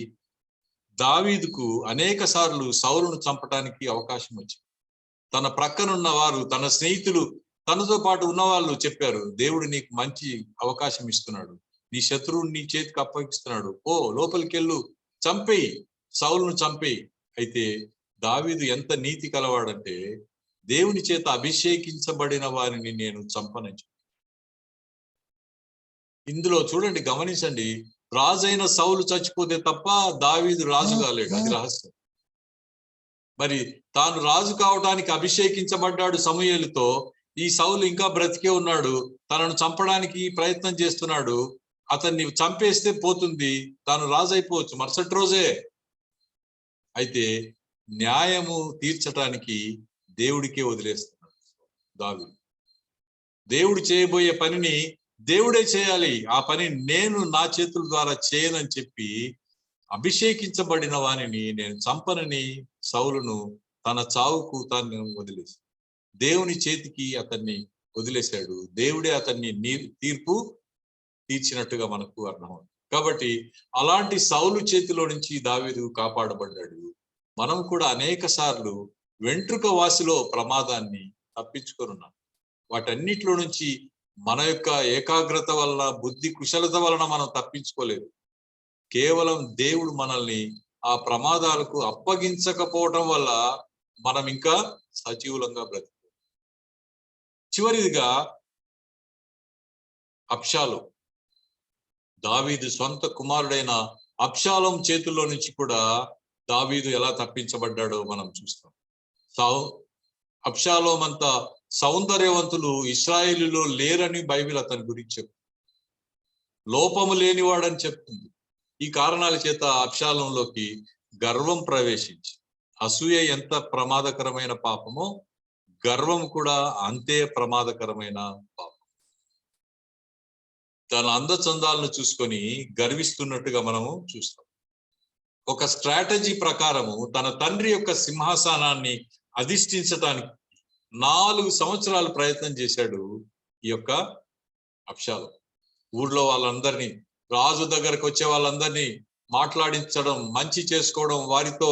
దావీదుకు అనేక సార్లు సౌలును చంపటానికి అవకాశం వచ్చింది. తన ప్రక్కనున్న వారు, తన స్నేహితులు, తనతో పాటు ఉన్నవాళ్ళు చెప్పారు, దేవుడు నీకు మంచి అవకాశం ఇస్తున్నాడు, నీ శత్రువుని నీ చేతికి అప్పగిస్తున్నాడు, ఓ లోపలికెళ్ళు, చంపేయి, సౌలును చంపేయి. అయితే దావీదు ఎంత నీతి కలవాడంటే, దేవుని చేత అభిషేకించబడిన వారిని నేను చంపనని. ఇందులో చూడండి, గమనించండి, రాజైన సౌలు చచ్చిపోతే తప్ప దావీదు రాజు కాలేడు, అది రహస్యం. మరి తాను రాజు కావడానికి అభిషేకించబడ్డాడు సమూయేలుతో, ఈ సౌలు ఇంకా బ్రతికే ఉన్నాడు, తనను చంపడానికి ప్రయత్నం చేస్తున్నాడు. అతన్ని చంపేస్తే పోతుంది, తాను రాజు అయిపోవచ్చు మరుసటి రోజే. అయితే న్యాయము తీర్చటానికి దేవుడికే వదిలేస్తున్నాడు దావీదు. దేవుడు చేయబోయే పనిని దేవుడే చేయాలి, ఆ పని నేను నా చేతుల ద్వారా చేయనని చెప్పి అభిషేకించబడిన వానిని నేను చంపనని సౌలును తన చావుకు తాను వదిలేసి దేవుని చేతికి అతన్ని వదిలేశాడు. దేవుడే అతన్ని తీర్పు తీర్చినట్టుగా మనకు అర్థమవుతుంది. కాబట్టి అలాంటి సౌలు చేతిలో నుంచి దావీదు కాపాడబడ్డాడు. మనం కూడా అనేక సార్లు వెంట్రుక వాసిలో ప్రమాదాన్ని తప్పించుకొనున్నాం. వాటన్నిటిలో నుంచి మన యొక్క ఏకాగ్రత వలన, బుద్ధి కుశలత వలన మనం తప్పించుకోలేదు. కేవలం దేవుడు మనల్ని ఆ ప్రమాదాలకు అప్పగించకపోవటం వల్ల మనం ఇంకా సజీవులంగా బ్రతుకు. చివరిదిగా అబ్షాలోం, దావీదు సొంత కుమారుడైన అబ్షాలోం చేతుల్లో నుంచి కూడా దావీదు ఎలా తప్పించబడ్డాడో మనం చూస్తాం. అబ్షాలోం అంత సౌందర్యవంతులు ఇశ్రాయేలులో లేరని బైబిల్ అతని గురించి చెప్తుంది. లోపము లేనివాడని చెప్తుంది. ఈ కారణాల చేత అబ్షాలోంలోకి గర్వం ప్రవేశించి, అసూయ ఎంత ప్రమాదకరమైన పాపమో గర్వం కూడా అంతే ప్రమాదకరమైన పాపం. తన అందచందాలను చూసుకొని గర్విస్తున్నట్టుగా మనము చూస్తాం. ఒక స్ట్రాటజీ ప్రకారము తన తండ్రి యొక్క సింహాసనాన్ని అధిష్ఠించటానికి 4 సంవత్సరాలు ప్రయత్నం చేశాడు ఈ యొక్క అబ్షాలోం. ఊర్లో వాళ్ళందరినీ, రాజు దగ్గరకు వచ్చే వాళ్ళందరినీ మాట్లాడించడం, మంచి చేసుకోవడం, వారితో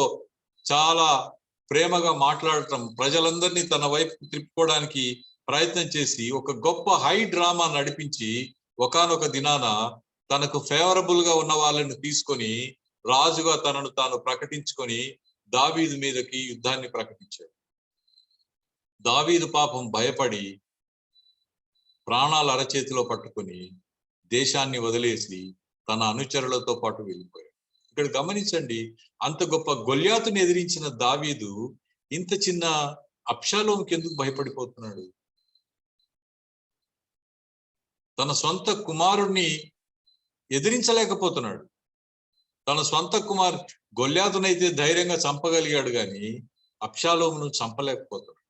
చాలా ప్రేమగా మాట్లాడటం, ప్రజలందరినీ తన వైపు తిప్పుకోవడానికి ప్రయత్నం చేసి ఒక గొప్ప హై డ్రామా నడిపించి ఒకానొక దినాన తనకు ఫేవరబుల్ గా ఉన్న వాళ్ళని తీసుకొని రాజుగా తనను తాను ప్రకటించుకొని దావీదు మీదకి యుద్ధాన్ని ప్రకటించాడు. దావీదు పాపం భయపడి ప్రాణాలు అరచేతిలో పట్టుకొని దేశాన్ని వదిలేసి తన అనుచరులతో పాటు వెళ్ళిపోయాడు. ఇక్కడ గమనించండి, అంత గొప్ప గొల్యాతుని ఎదిరించిన దావీదు ఇంత చిన్న అబ్షాలోంకి ఎందుకు భయపడిపోతున్నాడు? తన సొంత కుమారుణ్ణి ఎదిరించలేకపోతున్నాడు. తన సొంత గొల్యాతునైతే ధైర్యంగా చంపగలిగాడు, కానీ అబ్షాలోమును చంపలేకపోతాడు.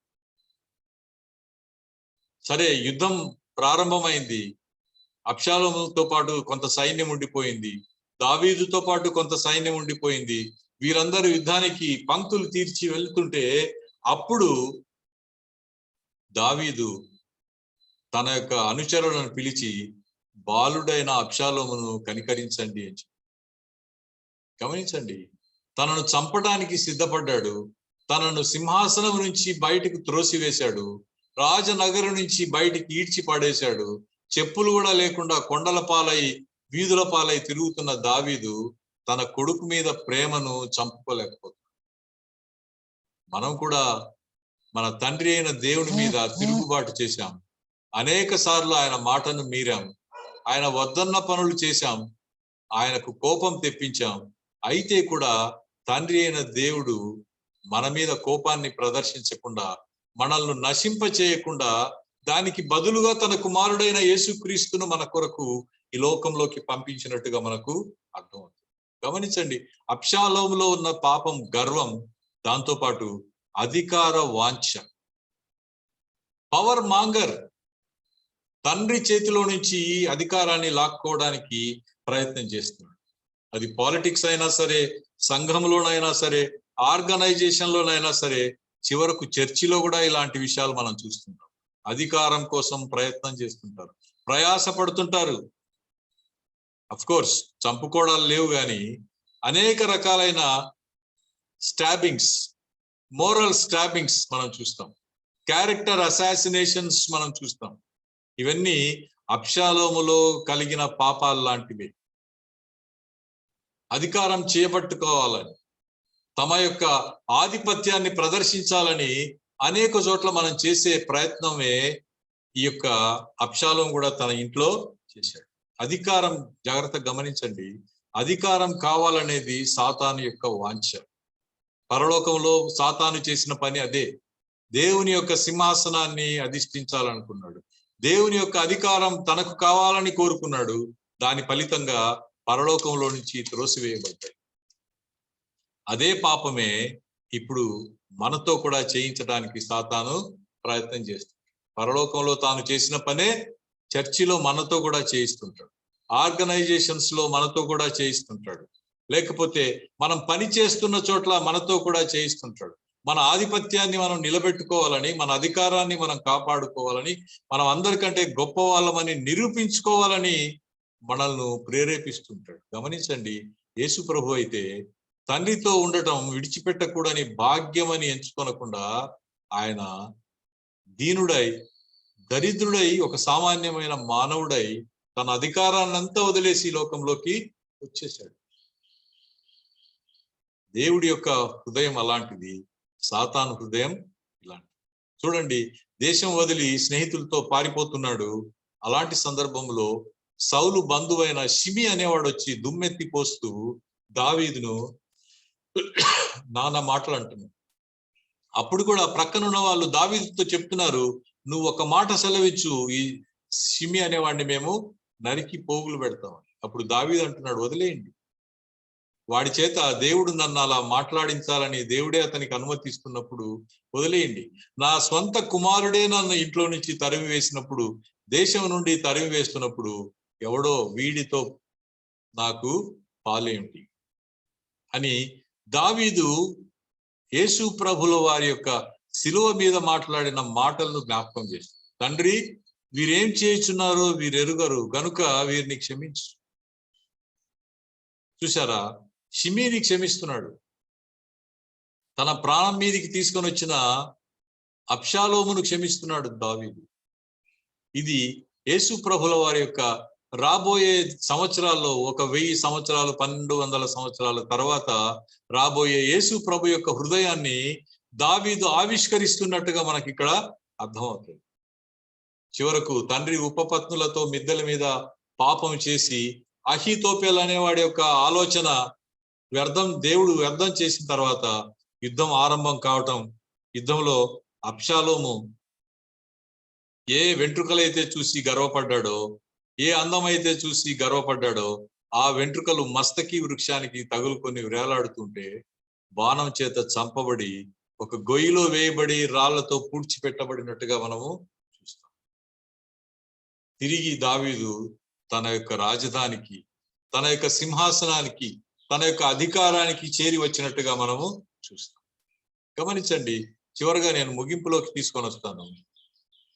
సరే, యుద్ధం ప్రారంభమైంది. అబ్షాలోముతో పాటు కొంత సైన్యం ఉండిపోయింది, దావీదుతో పాటు కొంత సైన్యం ఉండిపోయింది. వీరందరూ యుద్ధానికి పంక్తులు తీర్చి వెళ్తుంటే అప్పుడు దావీదు తన యొక్క అనుచరులను పిలిచి బాలుడైన అబ్షాలోమును కనికరించండి అని. గమనించండి, తనను చంపడానికి సిద్ధపడ్డాడు, తనను సింహాసనం నుంచి బయటకు త్రోసివేశాడు, రాజనగరం నుంచి బయటికి ఈడ్చి పడేశాడు, చెప్పులు కూడా లేకుండా కొండల పాలై వీధుల పాలై తిరుగుతున్న దావీదు తన కొడుకు మీద ప్రేమను చంపుకోలేకపోతున్నాడు. మనం కూడా మన తండ్రి అయిన దేవుడి మీద తిరుగుబాటు చేశాం. అనేక సార్లు ఆయన మాటను మీరాం, ఆయన వద్దన్న పనులు చేశాం, ఆయనకు కోపం తెప్పించాం. అయితే కూడా తండ్రి అయిన దేవుడు మన మీద కోపాన్ని ప్రదర్శించకుండా, మనల్ని నశింప చేయకుండా, దానికి బదులుగా తన కుమారుడైన యేసుక్రీస్తును మన కొరకు ఈ లోకంలోకి పంపించినట్టుగా మనకు అర్థమవుతుంది. గమనించండి, అబ్షాలోములో ఉన్న పాపం గర్వం, దాంతో పాటు అధికార వాంఛ, పవర్ మాంగర్, తండ్రి చేతిలో నుంచి అధికారాన్ని లాక్కోవడానికి ప్రయత్నం చేస్తున్నాడు. అది పాలిటిక్స్ అయినా సరే, సంఘంలోనైనా సరే, ఆర్గనైజేషన్ లోనైనా సరే, చివరకు చర్చిలో కూడా ఇలాంటి విషయాలు మనం చూస్తుంటాం. అధికారం కోసం ప్రయత్నం చేస్తుంటారు, ప్రయాస పడుతుంటారు. అఫ్ కోర్స్ చంపుకోవడాలు లేవు, కానీ అనేక రకాలైన స్టాబింగ్స్, మోరల్ స్టాబింగ్స్ మనం చూస్తాం, క్యారెక్టర్ అసాసినేషన్స్ మనం చూస్తాం. ఇవన్నీ అబ్షాలోములో కలిగిన పాపాలు లాంటివి. అధికారం చేపట్టుకోవాలని, తమ యొక్క ఆధిపత్యాన్ని ప్రదర్శించాలని అనేక చోట్ల మనం చేసే ప్రయత్నమే ఈ యొక్క అబ్షాలోము కూడా తన ఇంట్లో చేశాడు. అధికారం, జాగ్రత్తగా గమనించండి, అధికారం కావాలనేది సాతాను యొక్క వాంఛ. పరలోకంలో సాతాను చేసిన పని అదే. దేవుని యొక్క సింహాసనాన్ని అధిష్ఠించాలనుకున్నాడు, దేవుని యొక్క అధికారం తనకు కావాలని కోరుకున్నాడు. దాని ఫలితంగా పరలోకంలో నుంచి త్రోసివేయబడ్డాయి. అదే పాపమే ఇప్పుడు మనతో కూడా చేయించడానికి సాతాను ప్రయత్నం చేస్తాడు. పరలోకంలో తాను చేసిన పనే చర్చిలో మనతో కూడా చేయిస్తుంటాడు, ఆర్గనైజేషన్స్ లో మనతో కూడా చేయిస్తుంటాడు, లేకపోతే మనం పని చేస్తున్న చోట్ల మనతో కూడా చేయిస్తుంటాడు. మన ఆధిపత్యాన్ని మనం నిలబెట్టుకోవాలని, మన అధికారాన్ని మనం కాపాడుకోవాలని, మనం అందరికంటే గొప్ప వాళ్ళమని నిరూపించుకోవాలని మనల్ని ప్రేరేపిస్తుంటాడు. గమనించండి, యేసు ప్రభు అయితే తండ్రితో ఉండటం విడిచిపెట్టకూడని భాగ్యమని ఎంచుకొనకుండా ఆయన దీనుడై, దరిద్రుడై, ఒక సామాన్యమైన మానవుడై తన అధికారాన్నంతా వదిలేసి లోకంలోకి వచ్చేసాడు. దేవుడి యొక్క హృదయం అలాంటిది, సాతాను హృదయం ఇలాంటిది. చూడండి, దేశం వదిలి స్నేహితులతో పారిపోతున్నాడు. అలాంటి సందర్భంలో సౌలు బంధువైన షిమి అనేవాడు వచ్చి దుమ్మెత్తి పోస్తూ దావీదును నానా మాటలు అంటున్నాడు. అప్పుడు కూడా ప్రక్కనున్న వాళ్ళు దావీదుతో చెప్తున్నారు, నువ్వు ఒక మాట సెలవిచ్చు, ఈ షిమి అనేవాడిని మేము నరికి పోగులు పెడతాం. అప్పుడు దావీదు అంటున్నాడు, వదిలేయండి, వాడి చేత దేవుడు నన్ను అలా మాట్లాడించాలని దేవుడే అతనికి అనుమతిస్తున్నప్పుడు వదిలేయండి. నా స్వంత కుమారుడే నన్ను ఇంట్లో నుంచి తరిమి వేసినప్పుడు, దేశం నుండి తరిమి వేస్తున్నప్పుడు ఎవడో వీడితో నాకు పాలేంటి అని దావీదు యేసు ప్రభుల వారి యొక్క శిలువ మీద మాట్లాడిన మాటలను జ్ఞాపకం చేస్తాడు. తండ్రి, వీరేం చేయుచున్నారో వీరెరుగరు గనుక వీరిని క్షమించు. చూసారా, షిమీని క్షమిస్తున్నాడు. తన ప్రాణం మీదికి తీసుకొని వచ్చిన అబ్షాలోమును క్షమిస్తున్నాడు దావీదు. ఇది యేసు ప్రభుల వారి యొక్క రాబోయే సంవత్సరాల్లో, 1000 సంవత్సరాలు, 1200 సంవత్సరాల తర్వాత రాబోయే యేసు ప్రభు యొక్క హృదయాన్ని దావీదు ఆవిష్కరిస్తున్నట్టుగా మనకి ఇక్కడ అర్థమవుతుంది. చివరకు తండ్రి ఉపపత్నులతో మిద్దెల మీద పాపం చేసి అహీతోపెల్ అనేవాడి యొక్క ఆలోచన దేవుడు వ్యర్థం చేసిన తర్వాత యుద్ధం ఆరంభం కావటం, యుద్ధంలో అబ్షాలోము ఏ వెంట్రుకలైతే చూసి గర్వపడ్డాడో, ఏ అందం అయితే చూసి గర్వపడ్డాడో, ఆ వెంట్రుకలు మస్తకి వృక్షానికి తగులుకొని వేలాడుతుంటే బాణం చేత చంపబడి ఒక గొయ్యిలో వేయబడి రాళ్లతో పూడ్చిపెట్టబడినట్టుగా మనము చూస్తాం. తిరిగి దావీదు తన యొక్క రాజధానికి, తన యొక్క సింహాసనానికి, తన యొక్క అధికారానికి చేరి వచ్చినట్టుగా మనము చూస్తాం. గమనించండి, చివరిగా నేను ముగింపులోకి తీసుకొని వస్తాను.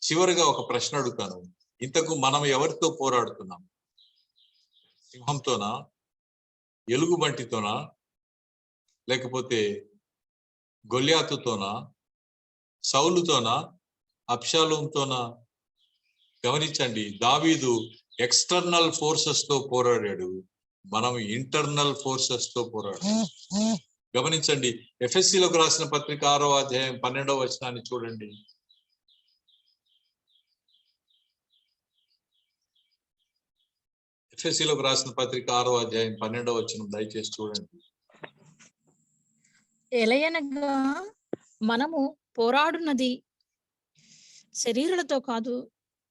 చివరిగా ఒక ప్రశ్న అడుగుతాను, ఇంతకు మనం ఎవరితో పోరాడుతున్నాం? సింహంతోనా, ఎలుగుబంటితోనా, లేకపోతే గొల్యాతుతోనా, సౌలుతోనా, అబ్షాలోముతోనా? గమనించండి, దావీదు ఎక్స్టర్నల్ ఫోర్సెస్ తో పోరాడాడు, మనం ఇంటర్నల్ ఫోర్సెస్ తో పోరాడాడు. గమనించండి, ఎఫెసీలకు రాసిన పత్రిక 6వ అధ్యాయం 12వ వచనాన్ని చూడండి. ఎఫెసీలకు రాసిన పత్రిక 6వ అధ్యాయం 12వ వచనం దయచేసి చూడండి. ఎలయనగా మనము పోరాడున్నది శరీరులతో కాదు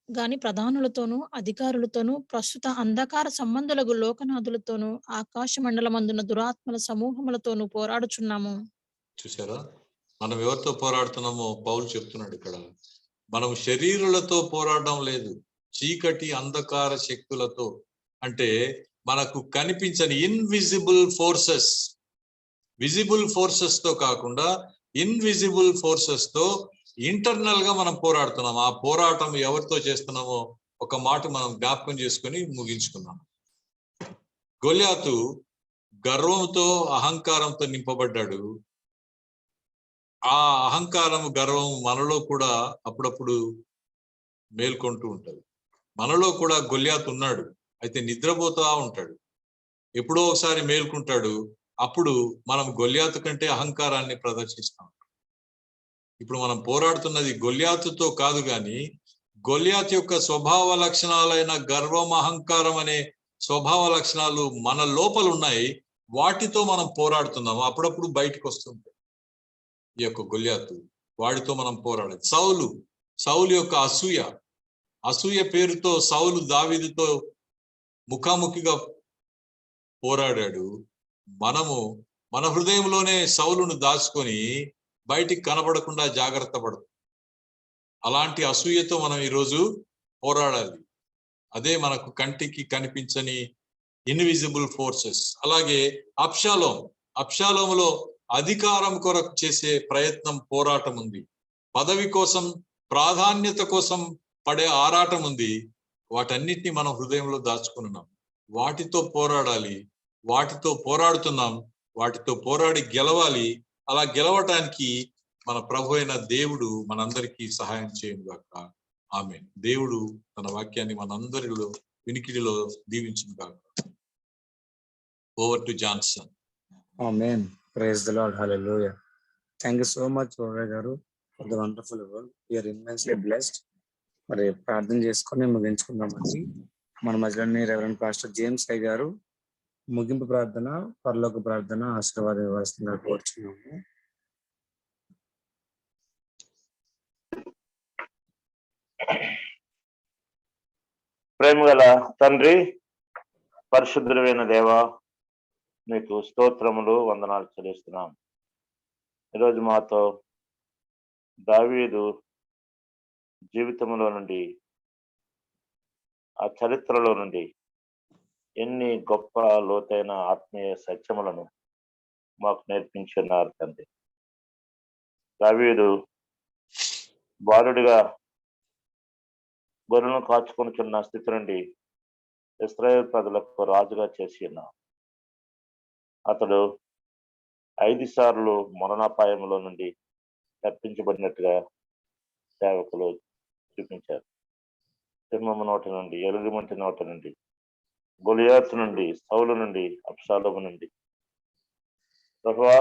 గాని ప్రధానులతోనూ అధికారులతోనూ ప్రస్తుత అంధకార సంబంధులకు లోకనాథులతోనూ ఆకాశ మండలమందున దురాత్మల సమూహములతోనూ పోరాడుచున్నాము. చూసారా, మనం ఎవరితో పోరాడుతున్నామో పౌలు చెప్తున్నాడు ఇక్కడ. మనం శరీరులతో పోరాడడం లేదు, చీకటి అంధకార శక్తులతో. అంటే మనకు కనిపించని ఇన్విజిబుల్ ఫోర్సెస్, విజిబుల్ ఫోర్సెస్ తో కాకుండా ఇన్విజిబుల్ ఫోర్సెస్ తో ఇంటర్నల్ గా మనం పోరాడుతున్నాం. ఆ పోరాటం ఎవరితో చేస్తున్నామో ఒక మాట మనం జ్ఞాపకం చేసుకొని ముగించుకున్నాం. గొల్యాతు గర్వంతో అహంకారంతో నింపబడ్డాడు. ఆ అహంకారం గర్వం మనలో కూడా అప్పుడప్పుడు మేల్కొంటూ ఉంటది. మనలో కూడా గొల్యాతు ఉన్నాడు, అయితే నిద్రపోతా ఉంటాడు. ఎప్పుడో ఒకసారి మేల్కుంటాడు. అప్పుడు మనం గొల్యాతు కంటే అహంకారాన్ని ప్రదర్శిస్తాం. ఇప్పుడు మనం పోరాడుతున్నది గొల్యాతుతో కాదు, కానీ గొల్యాతు యొక్క స్వభావ లక్షణాలైన గర్వం, అహంకారం అనే స్వభావ లక్షణాలు మన లోపల ఉన్నాయి. వాటితో మనం పోరాడుతున్నాము. అప్పుడప్పుడు బయటకు వస్తుంది ఈ యొక్క గొల్యాతు. వాడితో మనం పోరాడాలి. సౌలు యొక్క అసూయ పేరుతో సౌలు దావీదుతో ముఖాముఖిగా పోరాడాడు. మనము మన హృదయంలోనే సౌలును దాచుకొని బయటికి కనబడకుండా జాగ్రత్త పడతాం. అలాంటి అసూయతో మనం ఈరోజు పోరాడాలి. అదే మనకు కంటికి కనిపించని ఇన్విజిబుల్ ఫోర్సెస్. అలాగే అబ్షాలోములో అధికారం కొరకు చేసే ప్రయత్నం, పోరాటం ఉంది. పదవి కోసం, ప్రాధాన్యత కోసం పడే ఆరాటం ఉంది. వాటన్నిటిని మనం హృదయంలో దాచుకున్నాం. వాటితో పోరాడాలి, వాటితో పోరాడుతున్నాం. వాటితో పోరాడి గెలవాలి. అలా గెలవటానికి మన ప్రభు అయిన దేవుడు మనందరికీ సహాయం చేయను గాక. ఆమేన్. దేవుడు తన వాక్యాన్ని మనందరిలో వినికిడిలో దీవించును గాక. Over to Johnson. ఆమేన్. Praise the Lord. హల్లెలూయా. థ్యాంక్ యూ సో మచ్ ఓవర్ గారు for the wonderful word. We are immensely blessed. మరి ప్రార్థన చేసుకొని ముగించుకుందామండి. మన మధ్యలోని రెవరెండ్ పాస్టర్ జేమ్స్ ఐ గారు ముగింపు ప్రార్థన, పరలోక ప్రార్థన ఆశీర్వాదం ఇవ్వాల్సిందిగా కోరుచున్నాము. ప్రేమగల తండ్రి, పరిశుద్ధుడైన దేవ, మీకు స్తోత్రములు, వందనాలు చెల్లిస్తున్నాం. ఈరోజు మాతో దావీదు జీవితంలో నుండి, ఆ చరిత్రలో నుండి ఎన్ని గొప్ప లోతైన ఆత్మీయ సత్యములను మాకు నేర్పించున్నారు తండ్రి. దావీదు బాలుడిగా గొర్రెలను కాచుకొనుచున్న స్థితి నుండి ఇశ్రాయేలు ప్రజలకు రాజుగా చేసి ఉన్నాం. అతడు 5 సార్లు మరణాపాయంలో నుండి తప్పించబడినట్టుగా సేవకులు చూపించారు. సింహము నోటి నుండి, ఎలుగుబంటి నోటి నుండి, గొలియాతు నుండి, సౌలు నుండి, అబ్షాలోము నుండి. ప్రభువా,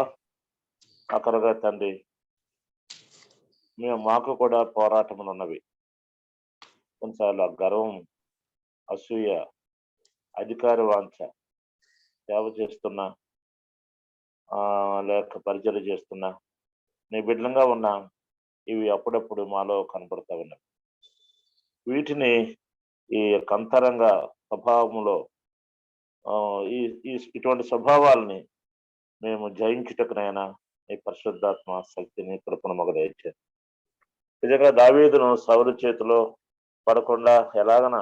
అక్కడగా తండ్రి, మాకు కూడా పోరాటములు ఉన్నవి. కొన్నిసార్లు గర్వం, అసూయ, అధికార వాంఛ, సేవ చేస్తున్నా లేక పరిచయం చేస్తున్నా, నీ బిడ్డలంగా ఉన్నా, ఇవి అప్పుడప్పుడు మాలో కనపడతా ఉన్నాయి. వీటిని ఈ అంతరంగ స్వభావంలో ఇటువంటి స్వభావాలని మేము జయించుటకునైనా ఈ పరిశుద్ధాత్మ శక్తిని కృపను మాకు దయచేది. నిజంగా దావీదును సౌలు చేతిలో పడకుండా ఎలాగన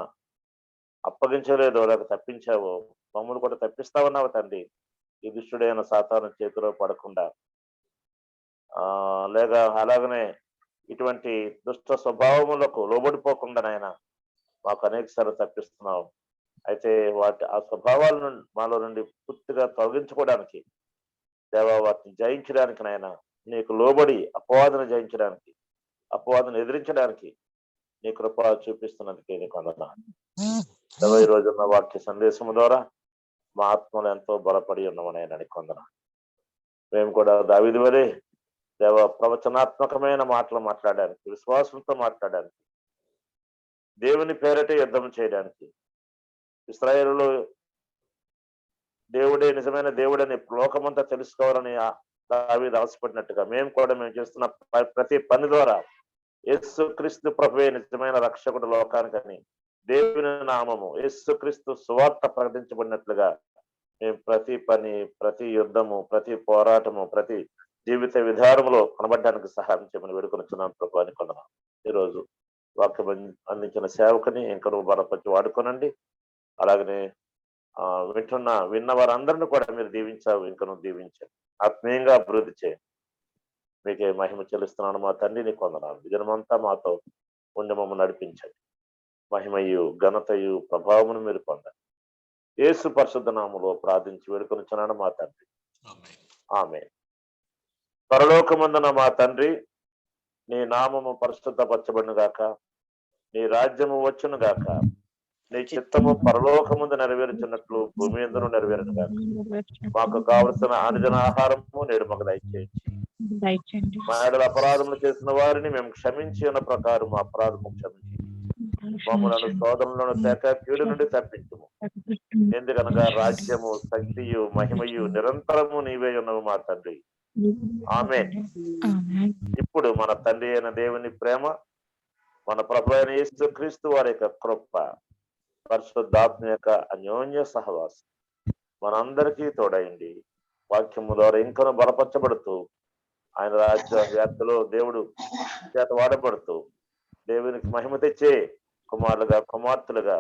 అప్పగించలేదో లేక తప్పించావో, మమ్మల్ని కూడా తప్పిస్తావన్నావు తండ్రి. ఈ దుష్టుడైన సాతాను చేతిలో పడకుండా, లేక అలాగనే ఇటువంటి దుష్ట స్వభావములకు లోబడిపోకుండానైనా మాకు అనేక సార్లు తప్పిస్తున్నావు. అయితే ఆ స్వభావాలను మాలో నుండి పూర్తిగా తొలగించుకోవడానికి, దేవా, వాటిని జయించడానికినైనా నీకు లోబడి అపవాదన జయించడానికి, అపవాదన ఎదిరించడానికి నీ కృప చూపిస్తున్నందుకే నీకు వందనాలు. ఈ రోజున్న వాక్య సందేశము ద్వారా మా ఆత్మలు ఎంతో బలపడి ఉన్నామని నీకు వందనాలు. మేము కూడా దావీదు వలె దేవ ప్రవచనాత్మకమైన మాటలు మాట్లాడడానికి, విశ్వాసంతో మాట్లాడడానికి, దేవుని పేరటే యుద్ధం చేయడానికి, ఇశ్రాయేలులో దేవుడే నిజమైన దేవుడని లోకమంతా తెలుసుకోవాలని దావీదు ఆశపడినట్టుగా మేము చేస్తున్న ప్రతి పని ద్వారా యేసు క్రీస్తు ప్రభువే నిజమైన రక్షకుడు లోకానికని దేవుని నామము యేసు క్రీస్తు సువార్త ప్రకటించబడినట్లుగా మేము ప్రతి పని, ప్రతి యుద్ధము, ప్రతి పోరాటము, ప్రతి జీవిత విధానంలో కనబడడానికి సహాయం చేయమని వేడుకొనిచున్నాను ప్రభు అని కొందరు. ఈరోజు వాక్యం అందించిన సేవకుని ఇంకా నువ్వు బలపరిచి వాడుకోనండి. అలాగనే విన్న వారందరిని కూడా మీరు దీవించావు, ఇంకా నువ్వు దీవించావు, ఆత్మీయంగా అభివృద్ధి చేయండి. మీకే మహిమ చెల్లిస్తున్నాను మా తండ్రి, నీ కొందనాలు. దినమంతా మాతో ఉండి మమ్మల్ని నడిపించండి. మహిమయు ఘనతయు ప్రభావమును మీరు పొందండి. యేసు పరిశుద్ధ నామములో ప్రార్థించి వేడుకొనిచున్నాను మా తండ్రి, ఆమేన్. పరలోకమందున మా తండ్రి, నీ నామము పరిశుద్ధపరచబడును గాక, నీ రాజ్యము వచ్చును గాక, నీ చిత్తము పరలోకముందు నెరవేరుచున్నట్లు భూమి యందును నెరవేరును గాక. మాకు కావలసిన అనుదిన ఆహారము నేడు మాకు దయచేయండి. మా ఎడల అపరాధములు చేసిన వారిని మేము క్షమించి ఉన్న ప్రకారం మా అపరాధము క్షమించి మమ్మలను శోధనలను తేక కీడు నుండి తప్పించుము. ఎందుకనగా రాజ్యము, శక్తియు, మహిమయు నిరంతరము నీవే ఉన్నవి మా తండ్రి, ఆమేన్. ఇప్పుడు మన తండ్రి అయిన దేవుని ప్రేమ, మన ప్రభు అయిన యేసు క్రీస్తు వారి యొక్క కృప, పరిశుద్ధాత్మ యొక్క అన్యోన్య సహవాసం మనందరికీ తోడైంది. వాక్యము ద్వారా ఇంకను బలపరచబడుతూ ఆయన రాజ్య వ్యాప్తిలో దేవుడు చేత వాడబడుతూ దేవునికి మహిమ తెచ్చే కుమారులుగా, కుమార్తెలుగా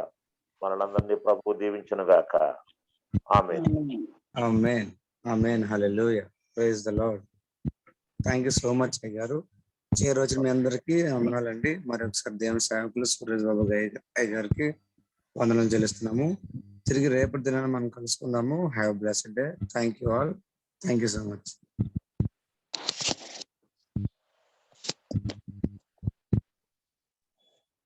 మనలందరినీ ప్రభు దీవించును గాక. ఆమేన్. ఆమేన్. ఆమేన్. హల్లెలూయా. Praise the Lord. Thank you so much అయ్య గారు. ఈ రోజు మీ అందరికీ వందనాలండి. మరొకసారి దేవుని సేవకులు సురేష్ బాబు అయ్య గారికి వందనాలు చెల్లిస్తున్నాము. తిరిగి రేపటి దినాన్ని మనం కలుసుకుందాము. Have blessed day. Thank you all. Thank you so much.